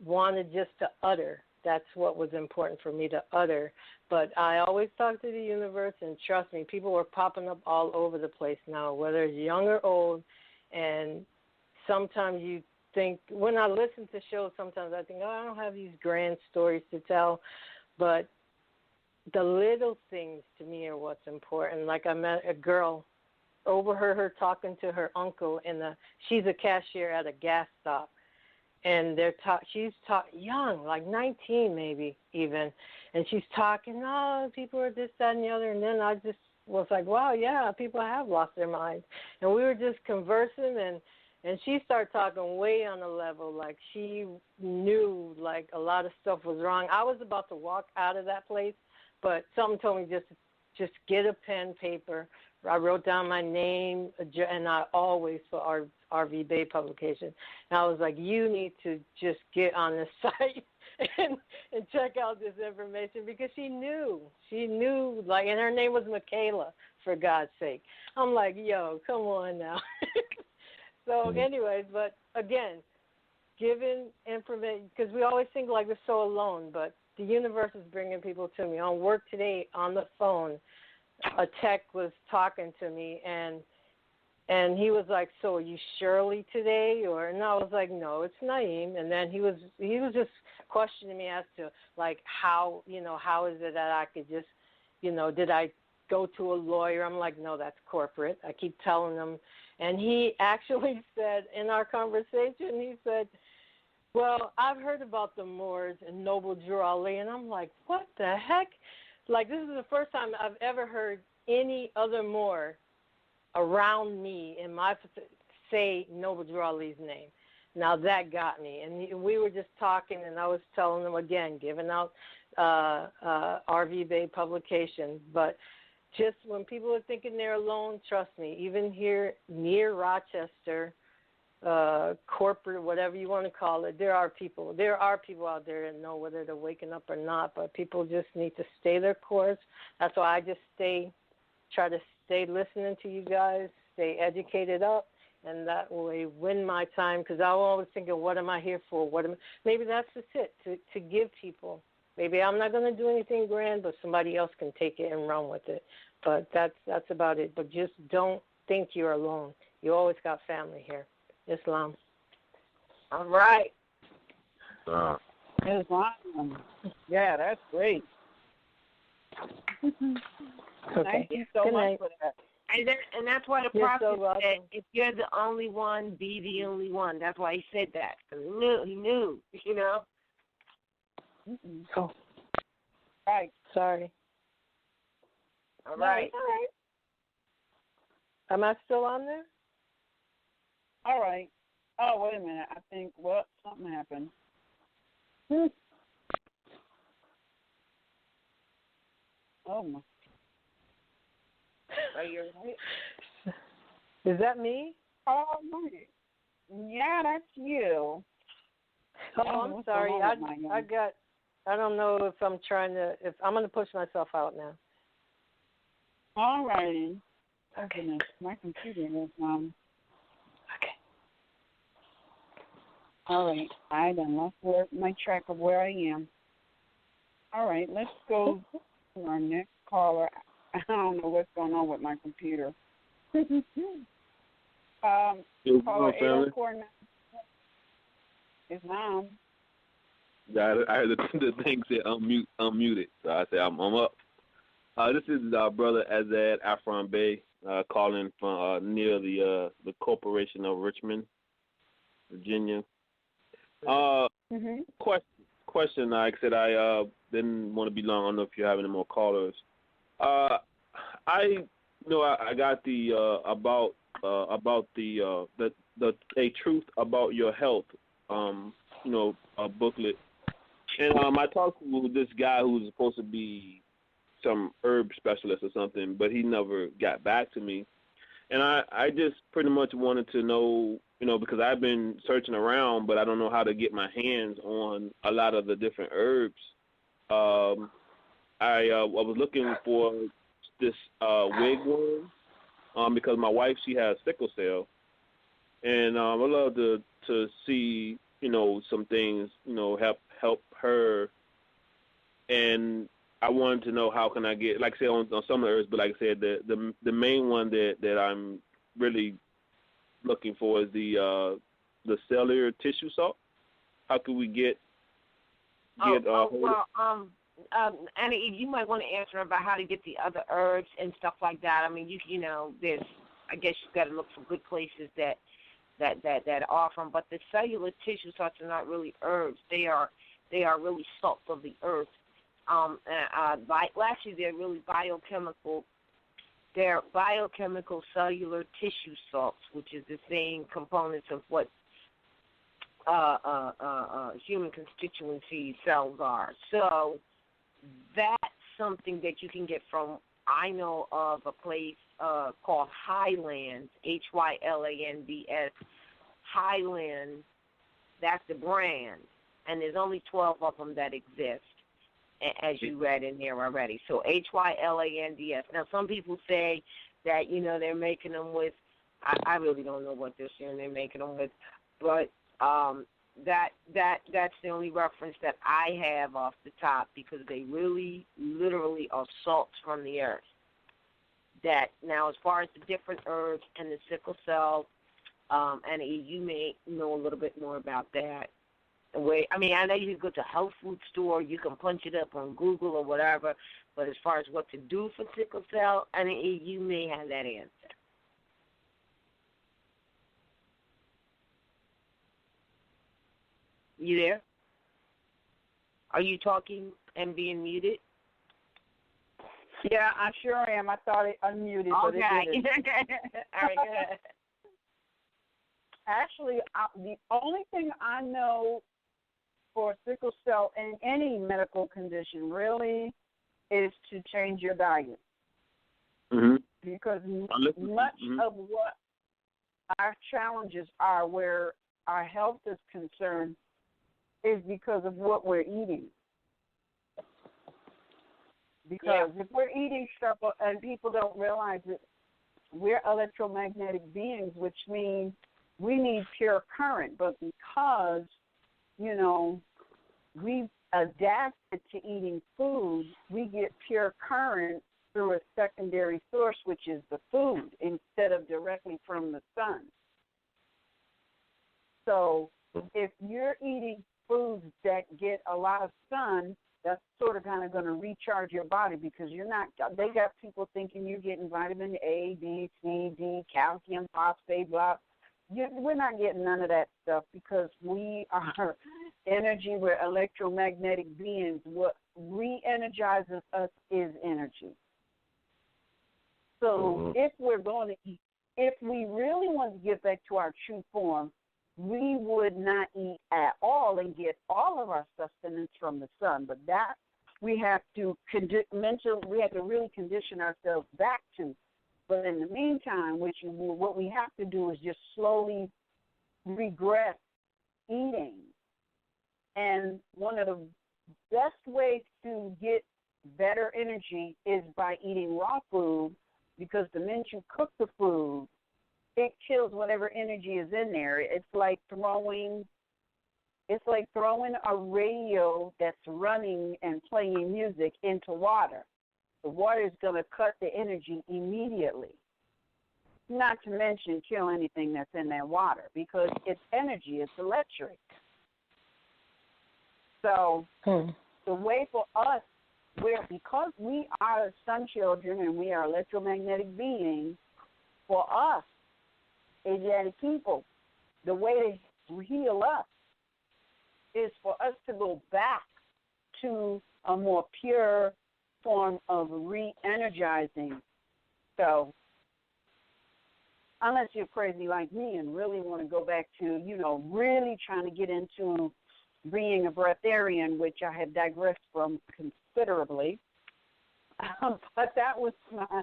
wanted just to utter. That's what was important for me to utter. But I always talk to the universe, and trust me, people are popping up all over the place now, whether it's young or old. And sometimes you think, when I listen to shows, sometimes I think, I don't have these grand stories to tell. But the little things to me are what's important. Like I met a girl, overheard her talking to her uncle, she's a cashier at a gas stop. And she's young, like 19 maybe even, and she's talking, people are this, that, and the other. And then I just was like, wow, yeah, people have lost their minds. And we were just conversing, and she started talking way on a level, like she knew like a lot of stuff was wrong. I was about to walk out of that place, but something told me just get a pen, paper. I wrote down my name, and I always for RVBey publication. And I was like, you need to just get on the site and check out this information, because she knew, like, and her name was Michaela, for God's sake. I'm like, yo, come on now. So anyways, but again, giving information, because we always think like we're so alone, but the universe is bringing people to me. On work today, on the phone, a tech was talking to me, and he was like, so are you Shirley today? And I was like, no, it's Naeem. And then he was just questioning me as to, like, how is it that I could just, did I go to a lawyer? I'm like, no, that's corporate. I keep telling him. And he actually said, in our conversation, he said, well, I've heard about the Moors and Noble Drew Ali. And I'm like, what the heck? Like, this is the first time I've ever heard any other Moor around me in my say Noble Drew Ali's name. Now that got me, and we were just talking, and I was telling them again, giving out RVBey publications. But just when people are thinking they're alone, trust me, even here near Rochester, corporate, whatever you want to call it, there are people out there that know whether they're waking up or not, but people just need to stay their course. That's why I just try to stay listening to you guys, stay educated up, and that way win my time, because I'm always thinking, what am I here for? Maybe that's just it, to give people. Maybe I'm not going to do anything grand, but somebody else can take it and run with it. But that's about it. But just don't think you're alone. You always got family here. Islam. All right. Islam. Yeah, that's great. Okay. Thank you so Good much night. for that. And that's why the You're prophet so welcome. said, if you're the only one, be the only one. That's why he said that. Because he knew, Oh. Right. Sorry. All right. Am I still on there? All right. Oh, wait a minute. I think, something happened. Oh, my. Are you right? Is that me? Oh, right. Yeah, that's you. Oh, I'm sorry. I don't know if I'm if I'm going to push myself out now. All righty. Oh, goodness. My computer is, Okay. All right. I done lost my track of where I am. All right. Let's go to our next caller. I don't know what's going on with my computer. Caller 804 is on. Yeah, I heard the thing said unmuted, so I said I'm up. This is our brother Azad RVBey calling from near the Corporation of Richmond, Virginia. Question. Like I said, I didn't want to be long. I don't know if you have any more callers. I got the about the a truth about your health booklet, and I talked to this guy who was supposed to be some herb specialist or something, but he never got back to me. And I just pretty much wanted to know, because I've been searching around, but I don't know how to get my hands on a lot of the different herbs. I was looking for this wigworm because my wife, she has sickle cell, and I'd love to see some things help her. And I wanted to know how can I get, like I said, on some of the herbs, but like I said, the main one that I'm really looking for is the cellular tissue salt. How can we get Annie, you might want to answer about how to get the other herbs and stuff like that. I mean, there's, I guess you got to look for good places that offer them. But the cellular tissue salts are not really herbs. They are really salts of the earth. Actually, they're really biochemical. They're biochemical cellular tissue salts, which is the same components of what human constituency cells are. So that's something that you can get from, I know of a place called Highlands, Hylands, Highlands. That's the brand, and there's only 12 of them that exist, as you read in there already. So Hylands. Now, some people say that, they're making them with, I really don't know what they're saying they're making them with, but that's the only reference that I have off the top, because they really, literally are salts from the earth. That now, as far as the different herbs and the sickle cell, and you may know a little bit more about that. I know you can go to a health food store, you can punch it up on Google or whatever, but as far as what to do for sickle cell, you may have that answer. You there? Are you talking and being muted? Yeah, I sure am. I thought it unmuted, but it didn't. All right, go ahead. Actually, the only thing I know for sickle cell and any medical condition really is to change your diet. Mm-hmm. Because much of what our challenges are, where our health is concerned, is because of what we're eating. Because if we're eating stuff, and people don't realize it, we're electromagnetic beings, which means we need pure current. But because, we've adapted to eating food, we get pure current through a secondary source, which is the food, instead of directly from the sun. So if you're eating foods that get a lot of sun, that's sort of kind of going to recharge your body, because they got people thinking you're getting vitamin A, B, C, D, calcium, phosphate, blah. We're not getting none of that stuff, because we are energy. We're electromagnetic beings. What re-energizes us is energy. So if we're going to eat, if we really want to get back to our true form, we would not eat at all and get all of our sustenance from the sun. But that we have to really condition ourselves back to. But in the meantime, what we have to do is just slowly regress eating. And one of the best ways to get better energy is by eating raw food, because the minute you cook the food, it kills whatever energy is in there. It's like throwing a radio that's running and playing music into water. The water is going to cut the energy immediately. Not to mention kill anything that's in that water, because it's energy, it's electric. So the way for us, because we are sun children and we are electromagnetic beings, for us, Asiatic people, the way to heal us is for us to go back to a more pure form of re-energizing. So unless you're crazy like me and really want to go back to, really trying to get into being a breatharian, which I have digressed from considerably. But that was my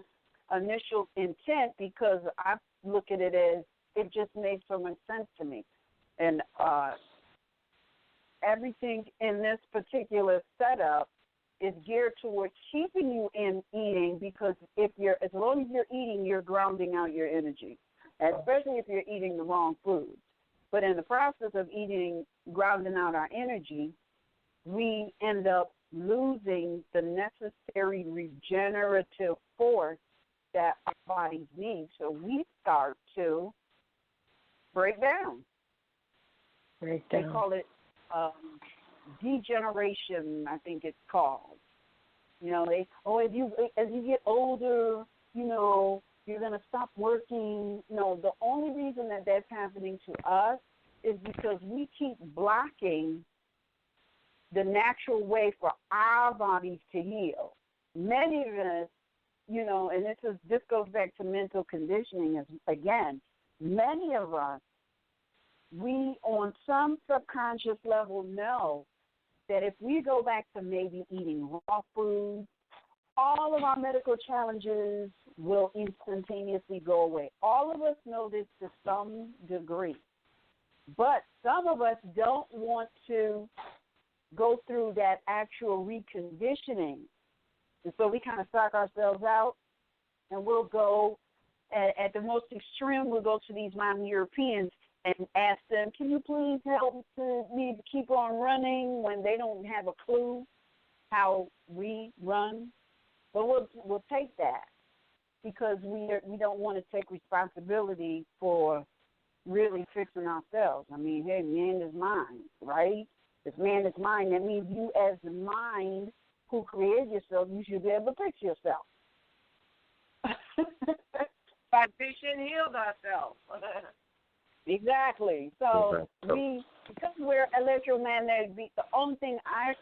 initial intent, because I look at it as it just made so much sense to me. And everything in this particular setup is geared towards keeping you in eating, because as long as you're eating, you're grounding out your energy, especially if you're eating the wrong foods. But in the process of eating, grounding out our energy, we end up losing the necessary regenerative force that our bodies need. So we start to break down. They call it degeneration, I think it's called. As you get older, you're going to stop working. No, the only reason that that's happening to us is because we keep blocking the natural way for our bodies to heal. Many of us, and this goes back to mental conditioning again. Many of us, we on some subconscious level know that if we go back to maybe eating raw food, all of our medical challenges will instantaneously go away. All of us know this to some degree. But some of us don't want to go through that actual reconditioning. And so we kind of psych ourselves out, and we'll go, at the most extreme, we'll go to these modern Europeans and ask them, can you please help me to keep on running, when they don't have a clue how we run. But we'll take that, because we don't want to take responsibility for really fixing ourselves. I mean, hey, man is mind, right? If man is mind, that means you as the mind who created yourself, you should be able to fix yourself. By fixing, healed ourselves. Exactly. So because we're electromagnetic, the only thing I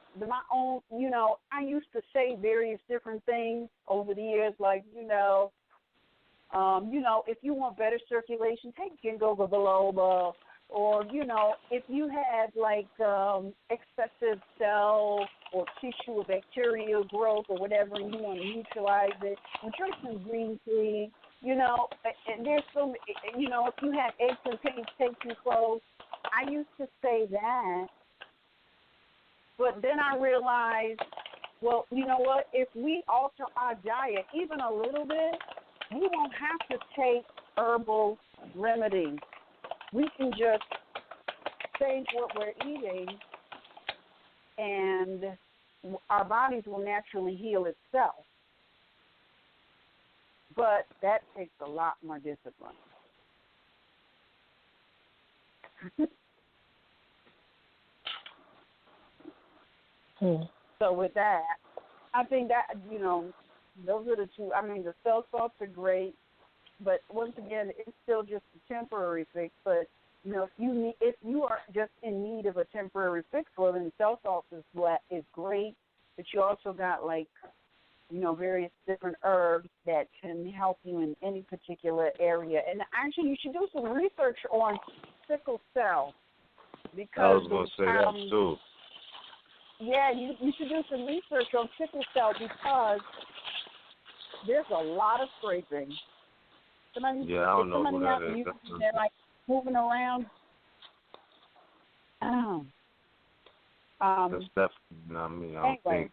used to say various different things over the years, like, if you want better circulation, take ginkgo biloba, or, if you had excessive cell or tissue or bacterial growth or whatever, and you want to neutralize it, drink some green tea. And there's so, if you have aches and pains, take some clothes. I used to say that, but then I realized, well, you know what? If we alter our diet even a little bit, we won't have to take herbal remedies. We can just change what we're eating, and our bodies will naturally heal itself. But that takes a lot more discipline. So with that, I think that, those are the two. I mean, the cell salts are great, but once again, it's still just a temporary fix. But, if you are just in need of a temporary fix, well, then cell salts is great. But you also got, various different herbs that can help you in any particular area. And actually, you should do some research on sickle cell. Because I was going to say that, too. Yeah, you should do some research on sickle cell, because there's a lot of scraping Somebody, Yeah, I don't know somebody who that out is. and they're like moving around. That's definitely not me. I don't think.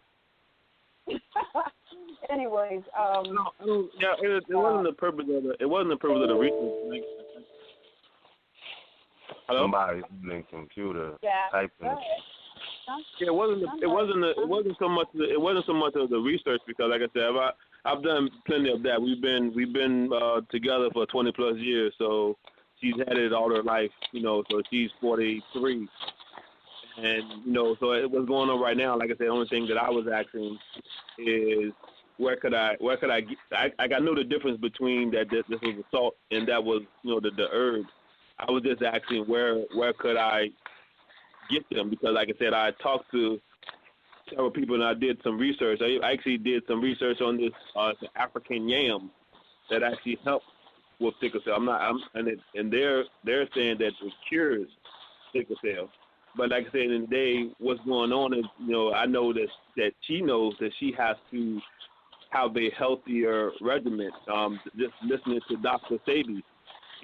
Anyways, it wasn't the purpose of the. It wasn't the purpose of the research. Hello? Somebody's in the computer typing. Yeah, it wasn't so much of the research, because, like I said, I've done plenty of that. We've been together for 20 plus years, so she's had it all her life, So she's 43, and so what's going on right now? Like I said, the only thing that I was asking is where could I get? I knew the difference between that this was the salt and that was the herb. I was just asking where could I get them, because, like I said, I talked to several people and I did some research. I actually did some research on this African yam that actually helps with sickle cell. And they're saying that it cures sickle cell. But like I said, in the day, what's going on is, I know that she knows that she has to have a healthier regimen. Just listening to Dr. Sabi,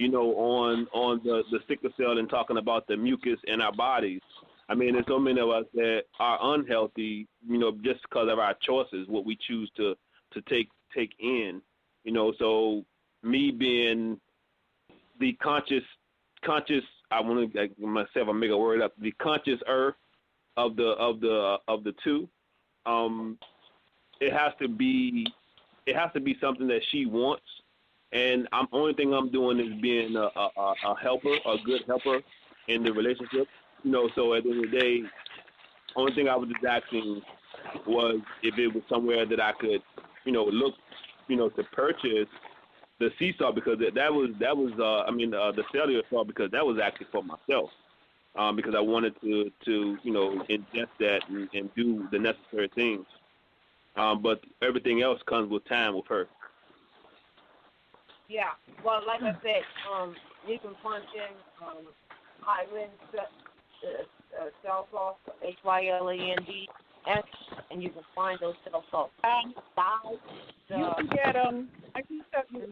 on the sickle cell and talking about the mucus in our bodies. I mean, there's so many of us that are unhealthy, just because of our choices, what we choose to take in, So me being the conscious, I want to myself, I make a word up, the conscious of the two. It has to be something that she wants. And only thing I'm doing is being a helper, a good helper in the relationship. So at the end of the day, only thing I was just asking was if it was somewhere that I could, look, to purchase the sea salt, because that was the cellular salt, because that was actually for myself, because I wanted to ingest that and do the necessary things. But everything else comes with time with her. Yeah, well, like I said, you can punch in Hyland cell salts, HYLANDS, and you can find those cell salts. You can get them.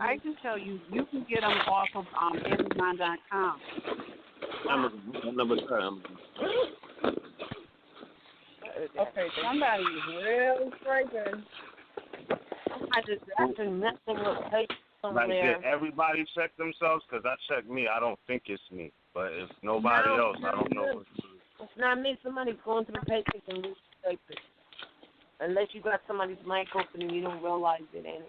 I can tell you, you can get them off of Amazon.com. Okay, somebody is really scraping. I just nothing will take. Like, did everybody check themselves? Because I checked me. I don't think it's me. But if nobody else, I don't know. It's not me. Somebody's going through the papers and reading the papers. Unless you got somebody's mic open and you don't realize it. And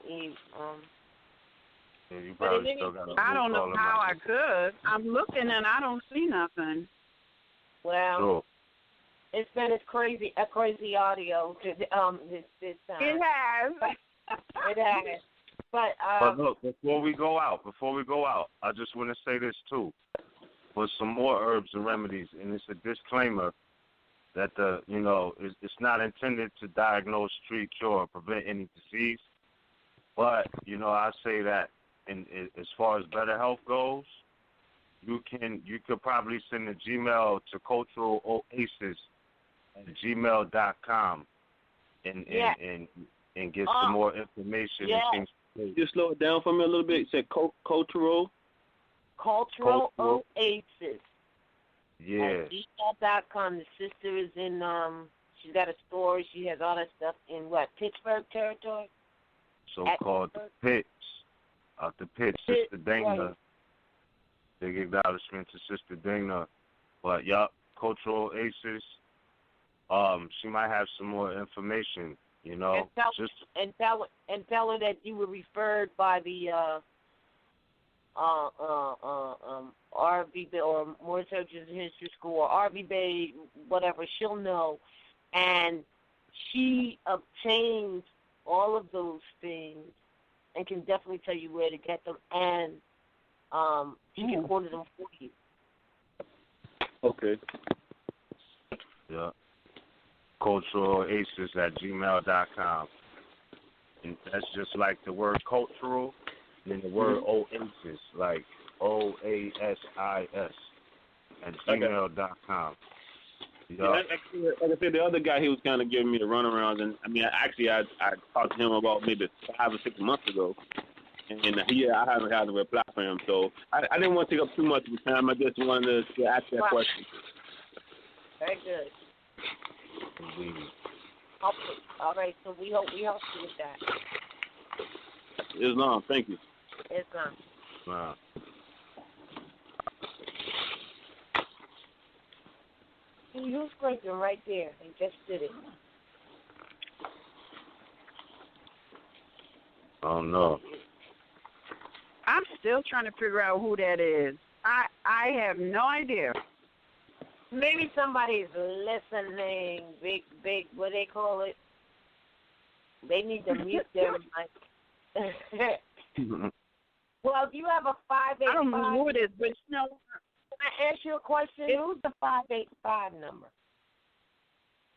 yeah, you probably still got I don't know how I could. I'm looking and I don't see nothing. Well, it's been a crazy audio. It has. It has. But look, before we go out, I just want to say this too. For some more herbs and remedies, and it's a disclaimer that it's not intended to diagnose, treat, cure, or prevent any disease. But I say that, as far as better health goes, you could probably send a Gmail to culturaloasis@gmail.com and get some more information and things. Just slow it down for me a little bit. You said cultural Oasis. Yeah. At gmail.com. The sister is in, she's got a store. She has all that stuff in Pittsburgh territory? So-called the Pits. Out the Pits, Sister Dana. Big acknowledgement to Sister Dana. But, Cultural Oasis. She might have some more information. And tell her that you were referred by the RVBey or Moorish History School or RVBey, whatever. She'll know, and she obtains all of those things and can definitely tell you where to get them, and she can order them for you. Okay. Yeah. culturaloasis@gmail.com. And that's just like the word cultural and then the word oasis, like OASIS @gmail.com. Yeah, like I said, the other guy, he was kind of giving me the runarounds, and I talked to him about maybe 5 or 6 months ago, And I haven't had a reply from him, so I didn't want to take up too much of his time. I just wanted to ask that question. Very good. All right, so we hope you with that. Islam, thank you. Islam. Wow. See, who's breaking right there? They just did it. Oh no. I'm still trying to figure out who that is. I have no idea. Maybe somebody's listening. Big. What they call it? They need to mute their mic. Well, if you have a 585. I don't know who it is, but no. Can I ask you a question? Who's the 585 number?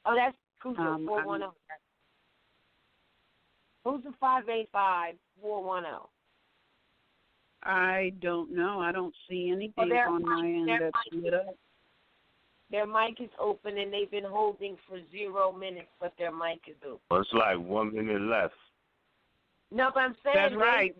Oh, that's Crucial 410. Who's the 585-410? I don't know. I don't see anything on my end that's lit up. Their mic is open, and they've been holding for 0 minutes, but their mic is open. Well, it's like 1 minute left. No, but I'm saying that's right.